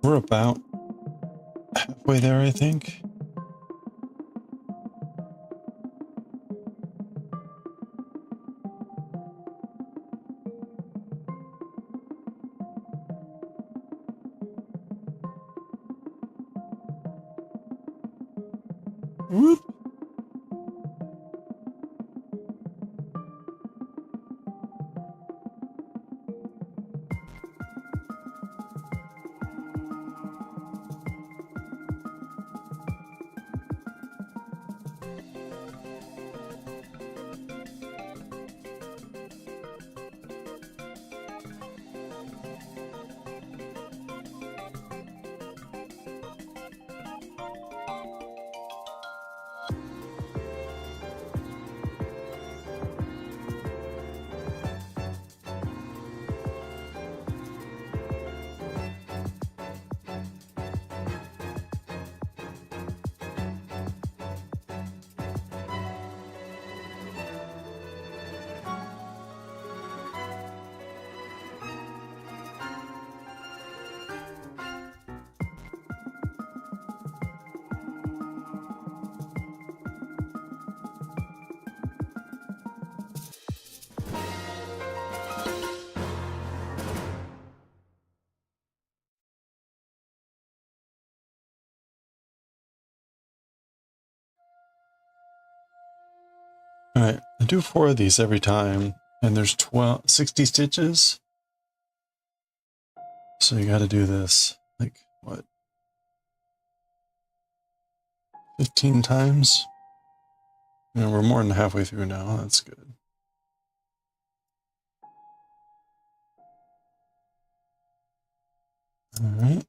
We're about halfway there, I think. Whoop. All right, I do 4 of these every time, and there's 60 stitches. So you got to do this, like, what, 15 times? And we're more than halfway through now. That's good. All right.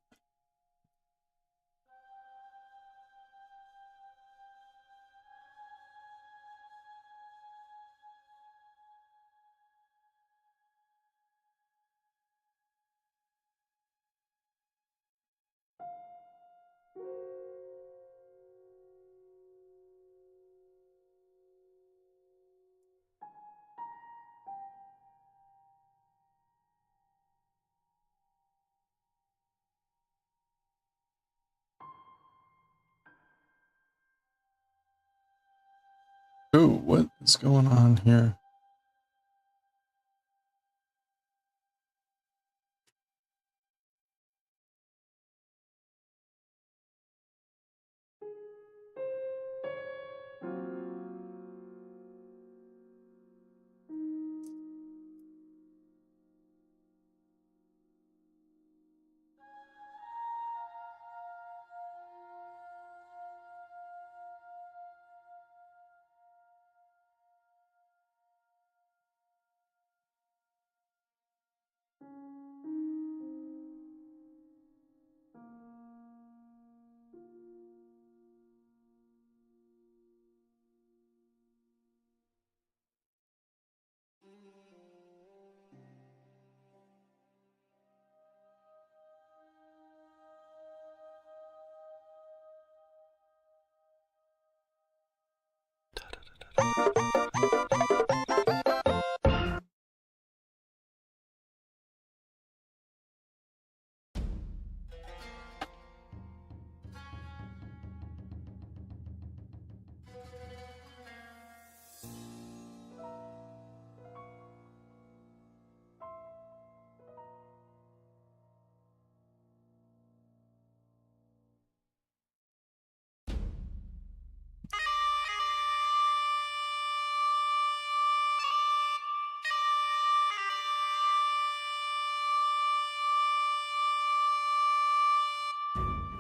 Ooh, what is going on here?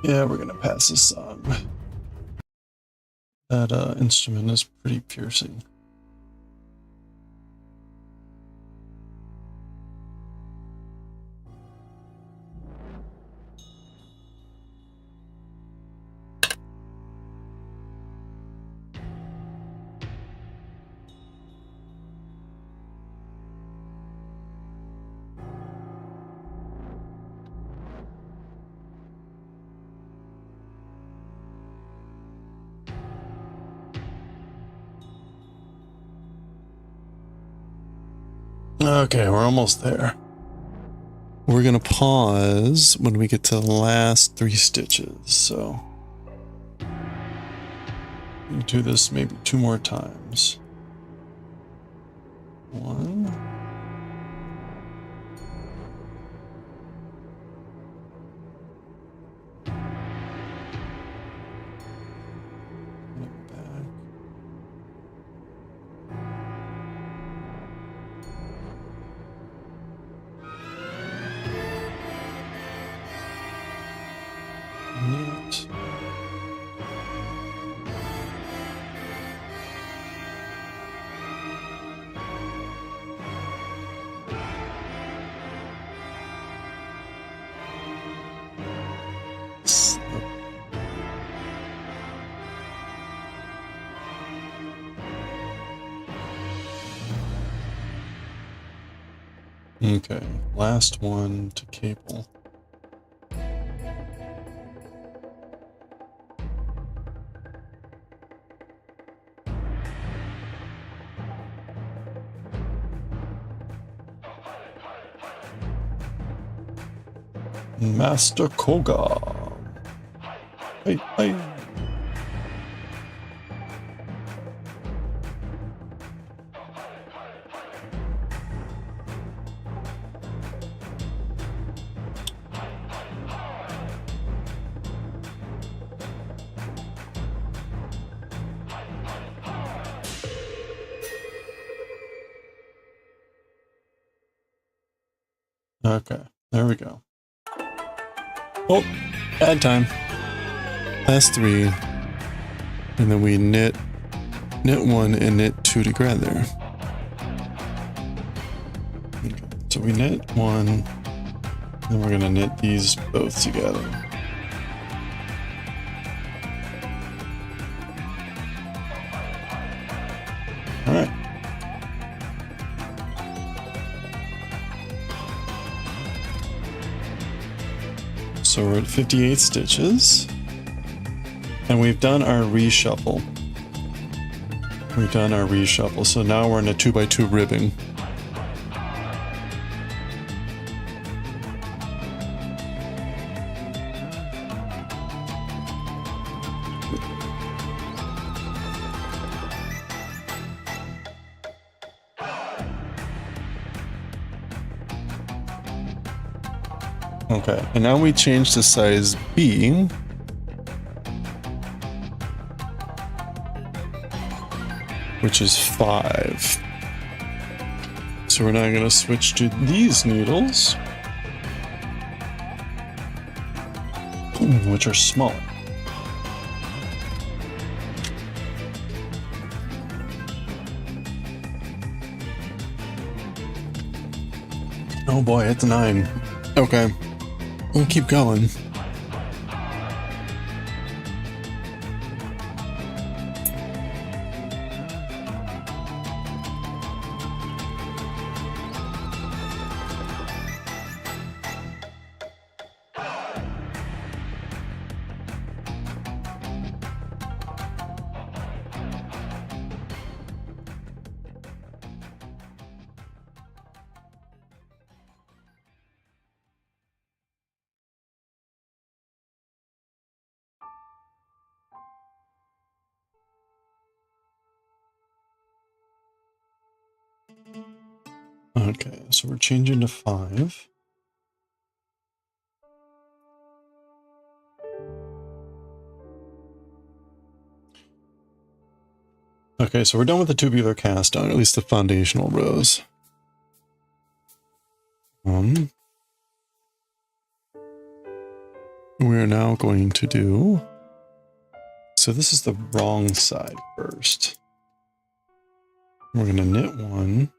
Yeah, we're gonna pass this song. That instrument is pretty piercing. Okay, we're almost there. We're gonna pause when we get to the last 3 stitches, so we'll do this maybe 2 more times. 1. Back. Neat. Okay, last one to cable. Master Koga. Hey, hey. Okay, there we go. Oh, bad time. Last 3, and then we knit 1 and knit 2 together. Okay, so we knit 1, and then we're gonna knit these both together. All right. So we're at 58 stitches, and we've done our reshuffle. So now we're in a 2x2 ribbing. Okay, and now we change to size B. Which is 5. So we're now going to switch to these needles, which are smaller. Oh boy, it's 9. Okay, we'll keep going. Okay, so we're changing to 5. Okay, so we're done with the tubular cast on, at least the foundational rows. We're now going to do... So this is the wrong side first. We're going to knit 1.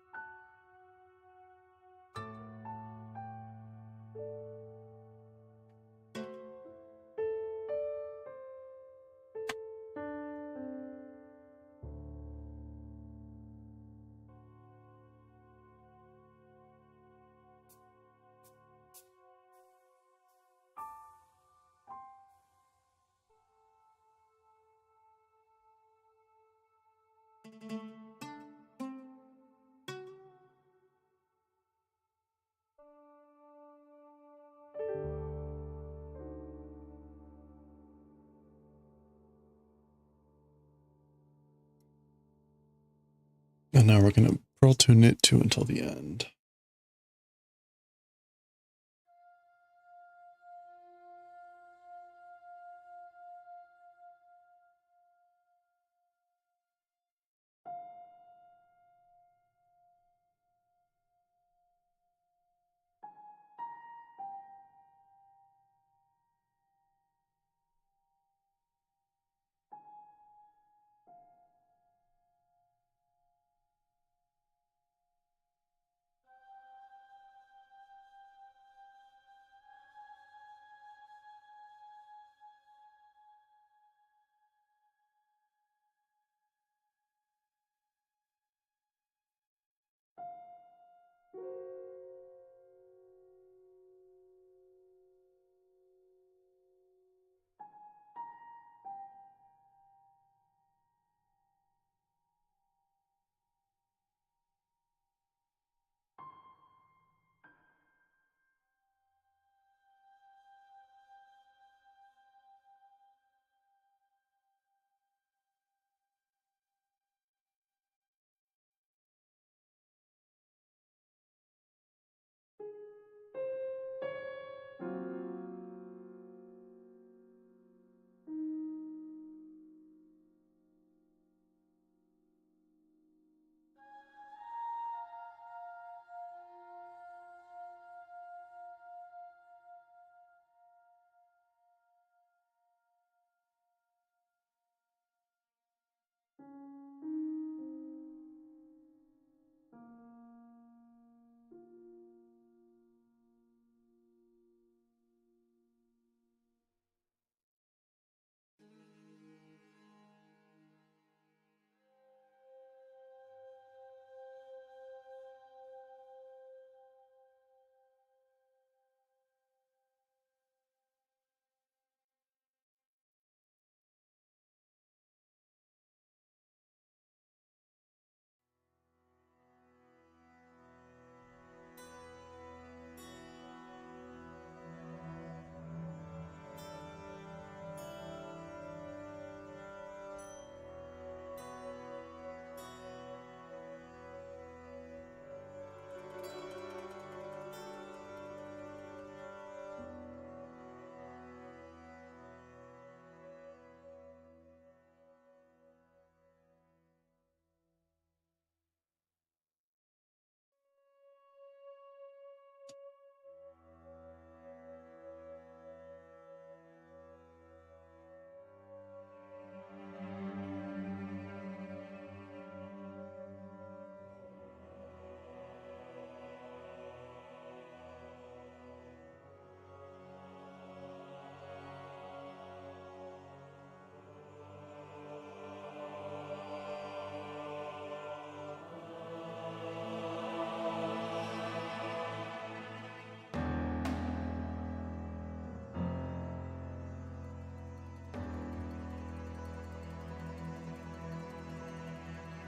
And now we're going to purl 2, knit 2 until the end.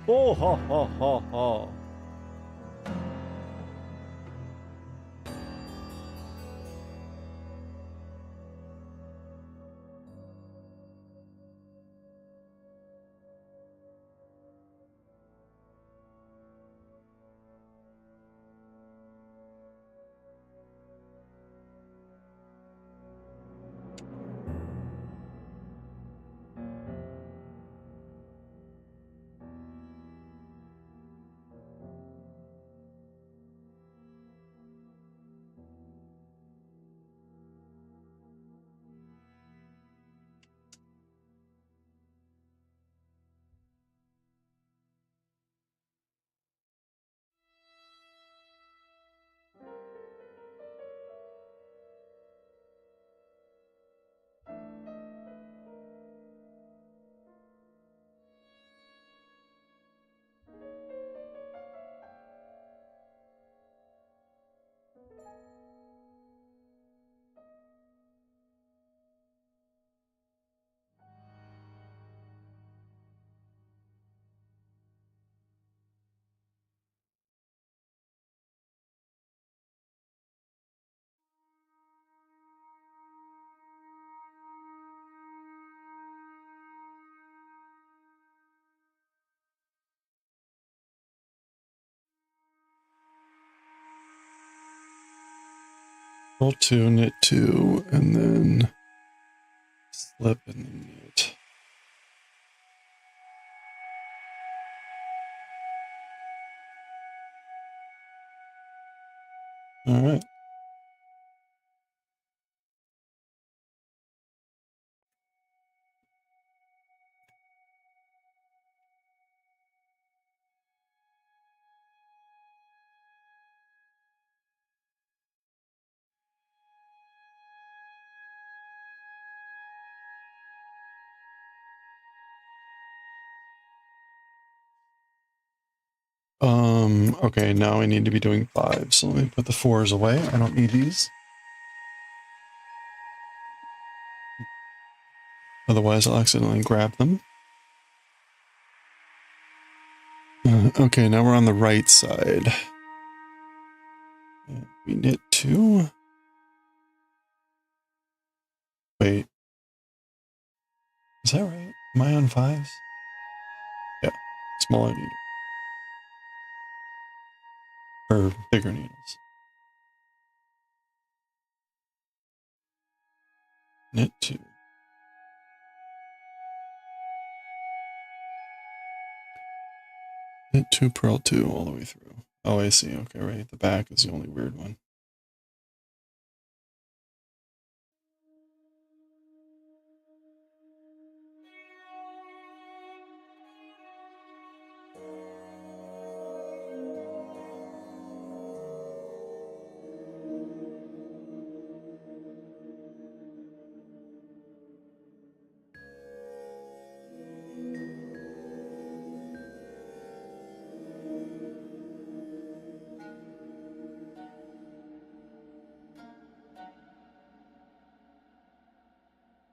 Oh ha ha ha ha. Roll 2, knit 2, and then slip and then knit. All right. Okay, now I need to be doing 5, so let me put the 4s away. I don't need these. Otherwise, I'll accidentally grab them. Okay, now we're on the right side. We knit 2. Wait. Is that right? Am I on 5s? Yeah. Smaller needle. Or bigger needles. Knit 2. Knit 2, purl 2 all the way through. Oh, I see. Okay, right. The back is the only weird one.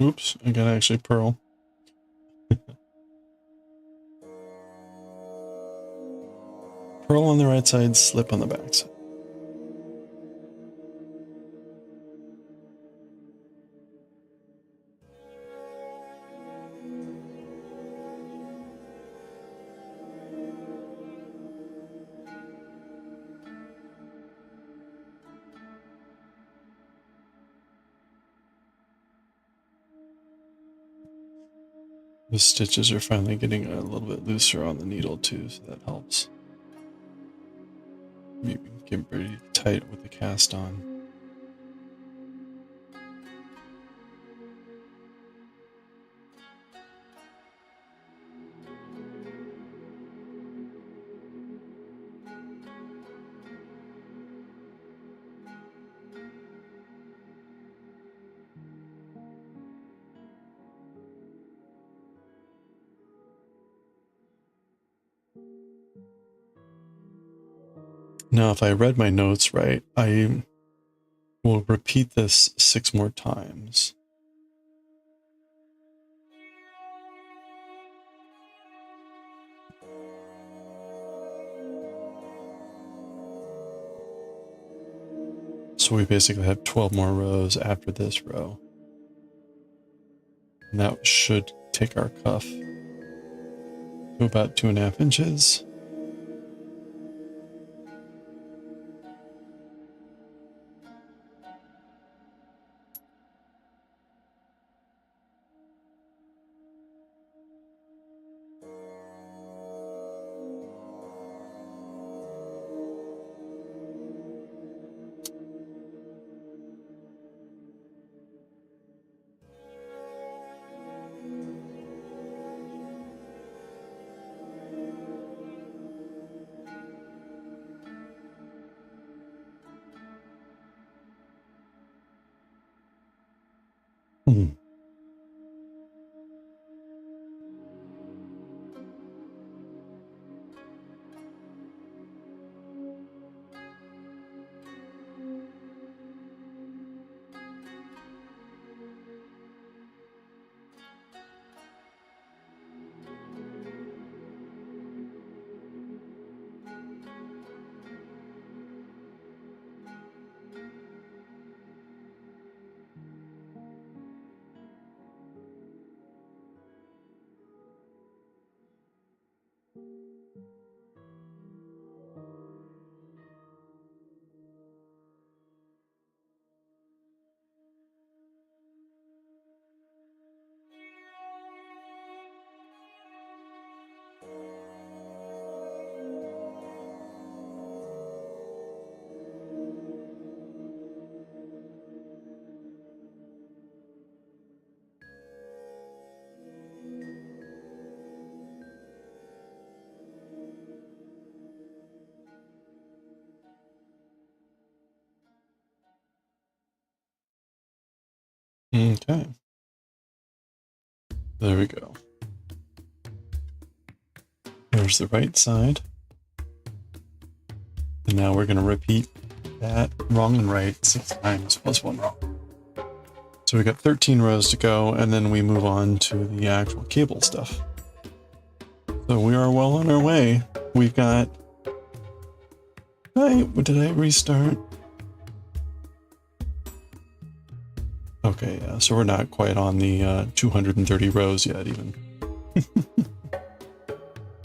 Oops, I gotta actually purl. Purl on the right side, slip on the back side. The stitches are finally getting a little bit looser on the needle too, so that helps. Maybe get pretty tight with the cast on. Now, if I read my notes right, I will repeat this 6 more times. So we basically have 12 more rows after this row. And that should take our cuff to about 2.5 inches. Okay. There we go. There's the right side. And now we're going to repeat that wrong and right 6 times plus 1 wrong. So we got 13 rows to go, and then we move on to the actual cable stuff. So we are well on our way. We've got... Did I restart? Okay, yeah, so we're not quite on the 230 rows yet, even.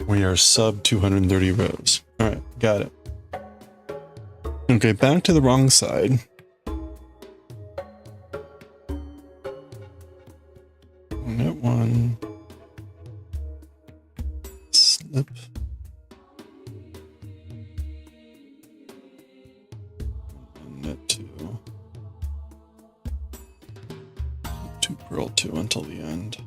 We are sub 230 rows. All right, got it. Okay, back to the wrong side. Knit 1. Slip. Knit 2. Purl 2 until the end.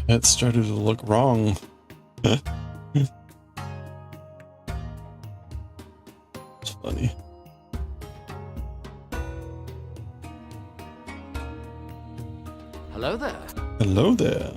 It started to look wrong. It's funny. Hello there. Hello there.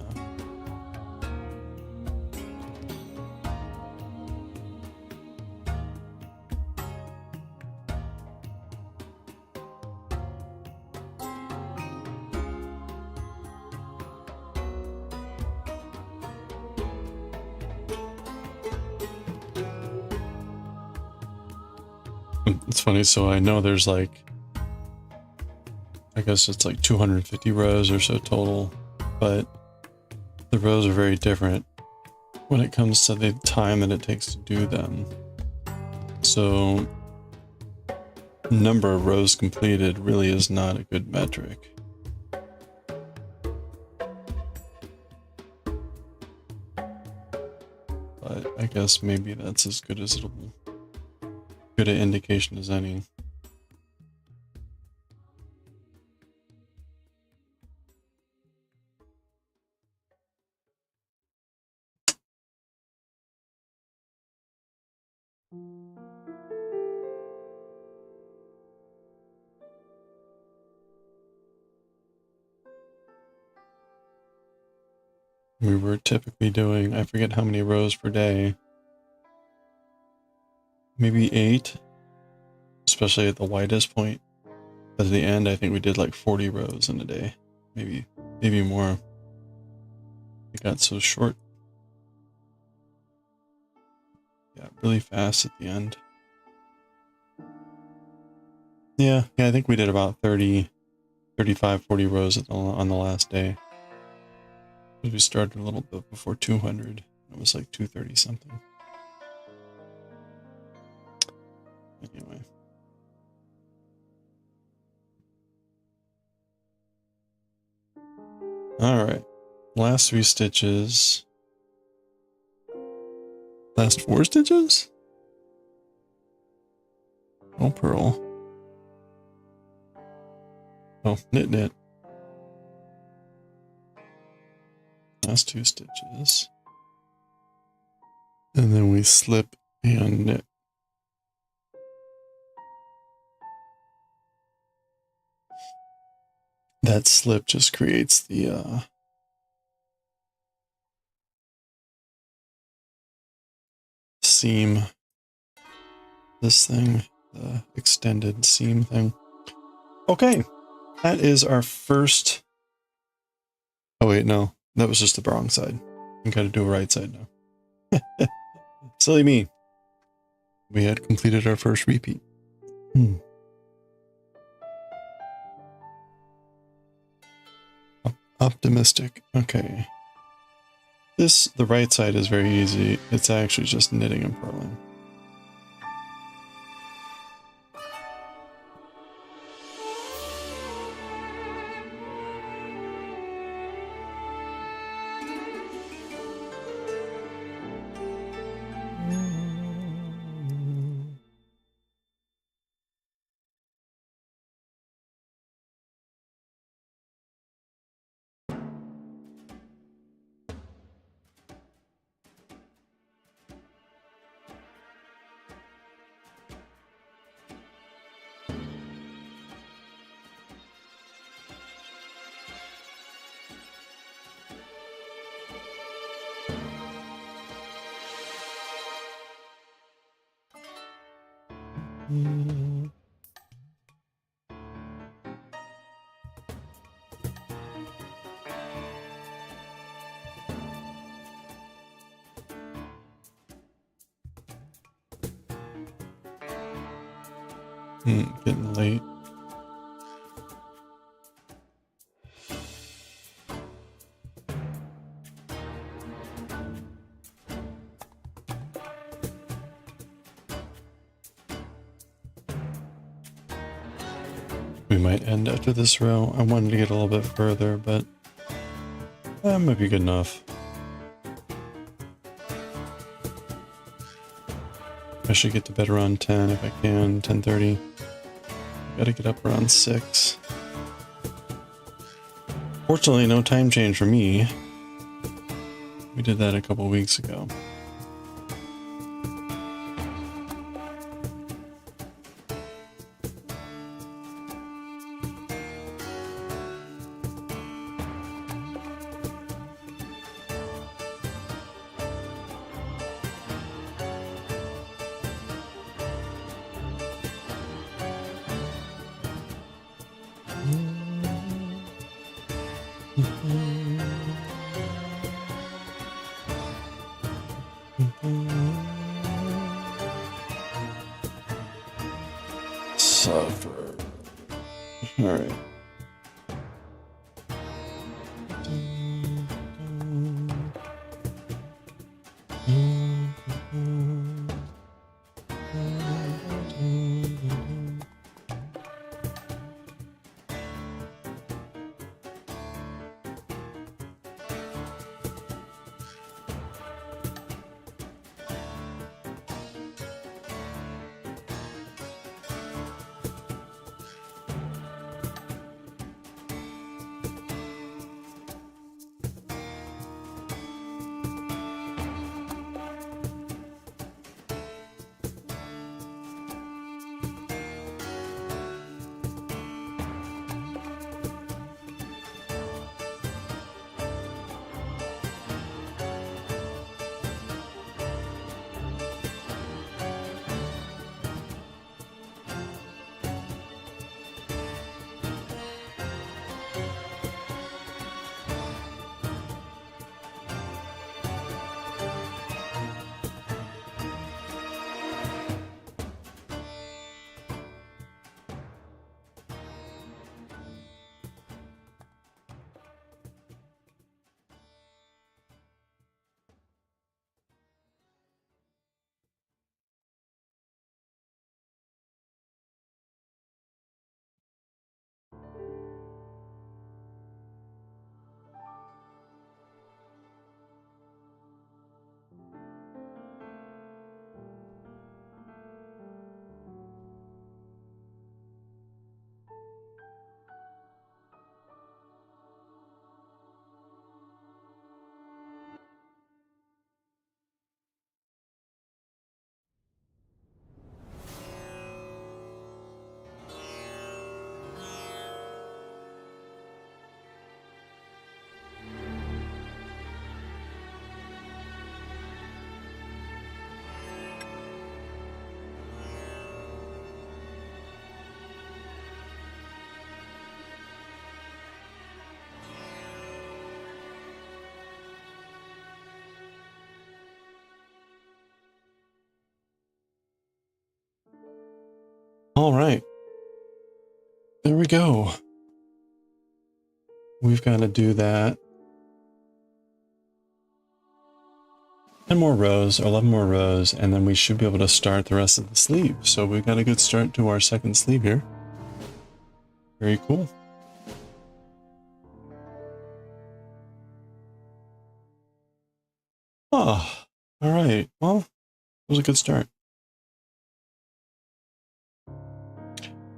It's funny, so I know there's like, I guess it's like 250 rows or so total, but the rows are very different when it comes to the time that it takes to do them. So number of rows completed really is not a good metric. But I guess maybe that's as good as it'll be. Good an indication as any. We were typically doing, I forget how many rows per day. Maybe 8, especially at the widest point. At the end, I think we did like 40 rows in a day, maybe more. It got so short. Yeah, really fast at the end. Yeah, I think we did about 30, 35, 40 rows on the last day. We started a little bit before 200. It was like 230 something. Anyway. Alright. Last 3 stitches. Last 4 stitches? Oh, purl. Oh, knit. Last 2 stitches. And then we slip and knit. That slip just creates the seam. This thing, the extended seam thing. Okay, that is our first. Oh wait, no, that was just the wrong side. I'm gonna do a right side now. Silly me. We had completed our first repeat. Optimistic. Okay. The right side is very easy. It's actually just knitting and purling. Getting late. We might end after this row. I wanted to get a little bit further, but that might be good enough. I should get to bed around 10 if I can, 10:30. Gotta get up around 6. Fortunately, no time change for me. We did that a couple weeks ago. All right. All right. There we go. We've got to do that. 10 more rows, or 11 more rows, and then we should be able to start the rest of the sleeve. So we've got a good start to our second sleeve here. Very cool. Oh, all right. Well, it was a good start.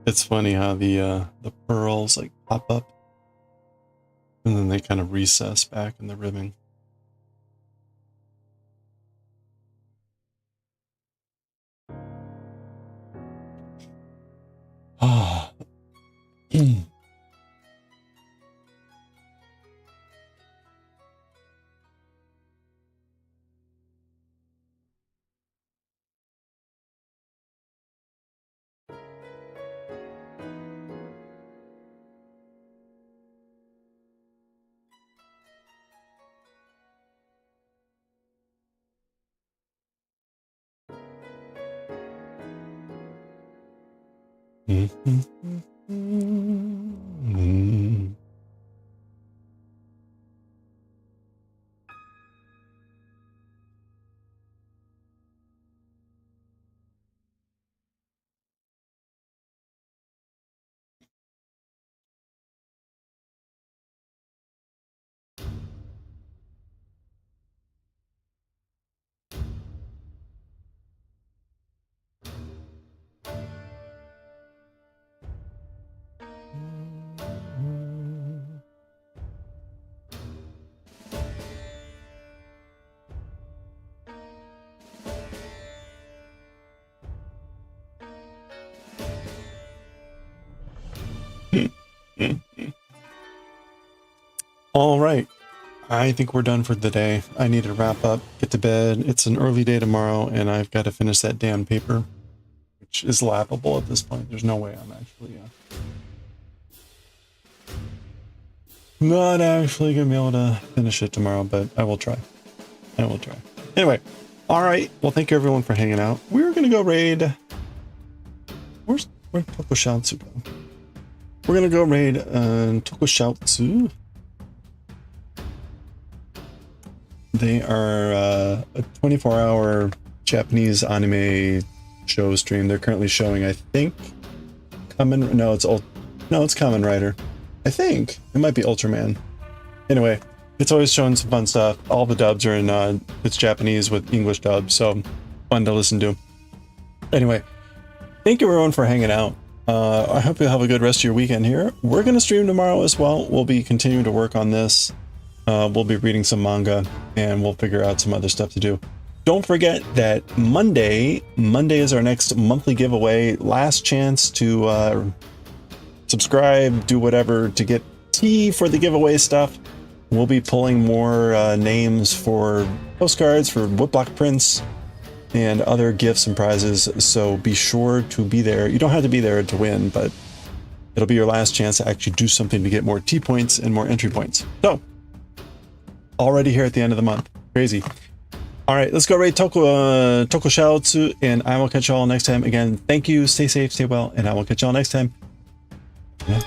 It's funny how the pearls like pop up and then they kind of recess back in the ribbing. Ah. All right. I think we're done for the day. I need to wrap up, get to bed. It's an early day tomorrow, and I've got to finish that damn paper, which is laughable at this point. There's no way I'm actually not actually going to be able to finish it tomorrow, but I will try. I will try. Anyway, all right. Well, thank you everyone for hanging out. We're going to go raid. Where'd Tokushatsu go? We're gonna go raid Tokushatsu. They are a 24-hour Japanese anime show stream. They're currently showing, I think, it's Kamen Rider. I think it might be Ultraman. Anyway, it's always showing some fun stuff. All the dubs are in it's Japanese with English dubs, so fun to listen to. Anyway, thank you everyone for hanging out. I hope you'll have a good rest of your weekend here. We're gonna stream tomorrow as well. We'll be continuing to work on this. We'll be reading some manga, and we'll figure out some other stuff to do. Don't forget that Monday is our next monthly giveaway. Last chance to subscribe, do whatever to get tea for the giveaway stuff. We'll be pulling more names for postcards, for woodblock prints, and other gifts and prizes. So be sure to be there. You don't have to be there to win, but it'll be your last chance to actually do something to get more T points and more entry points. So already here at the end of the month. Crazy. All right, let's go raid Tokushatsu, and I will catch you all next time. Again, thank you. Stay safe, stay well, and I will catch you all next time. Yeah.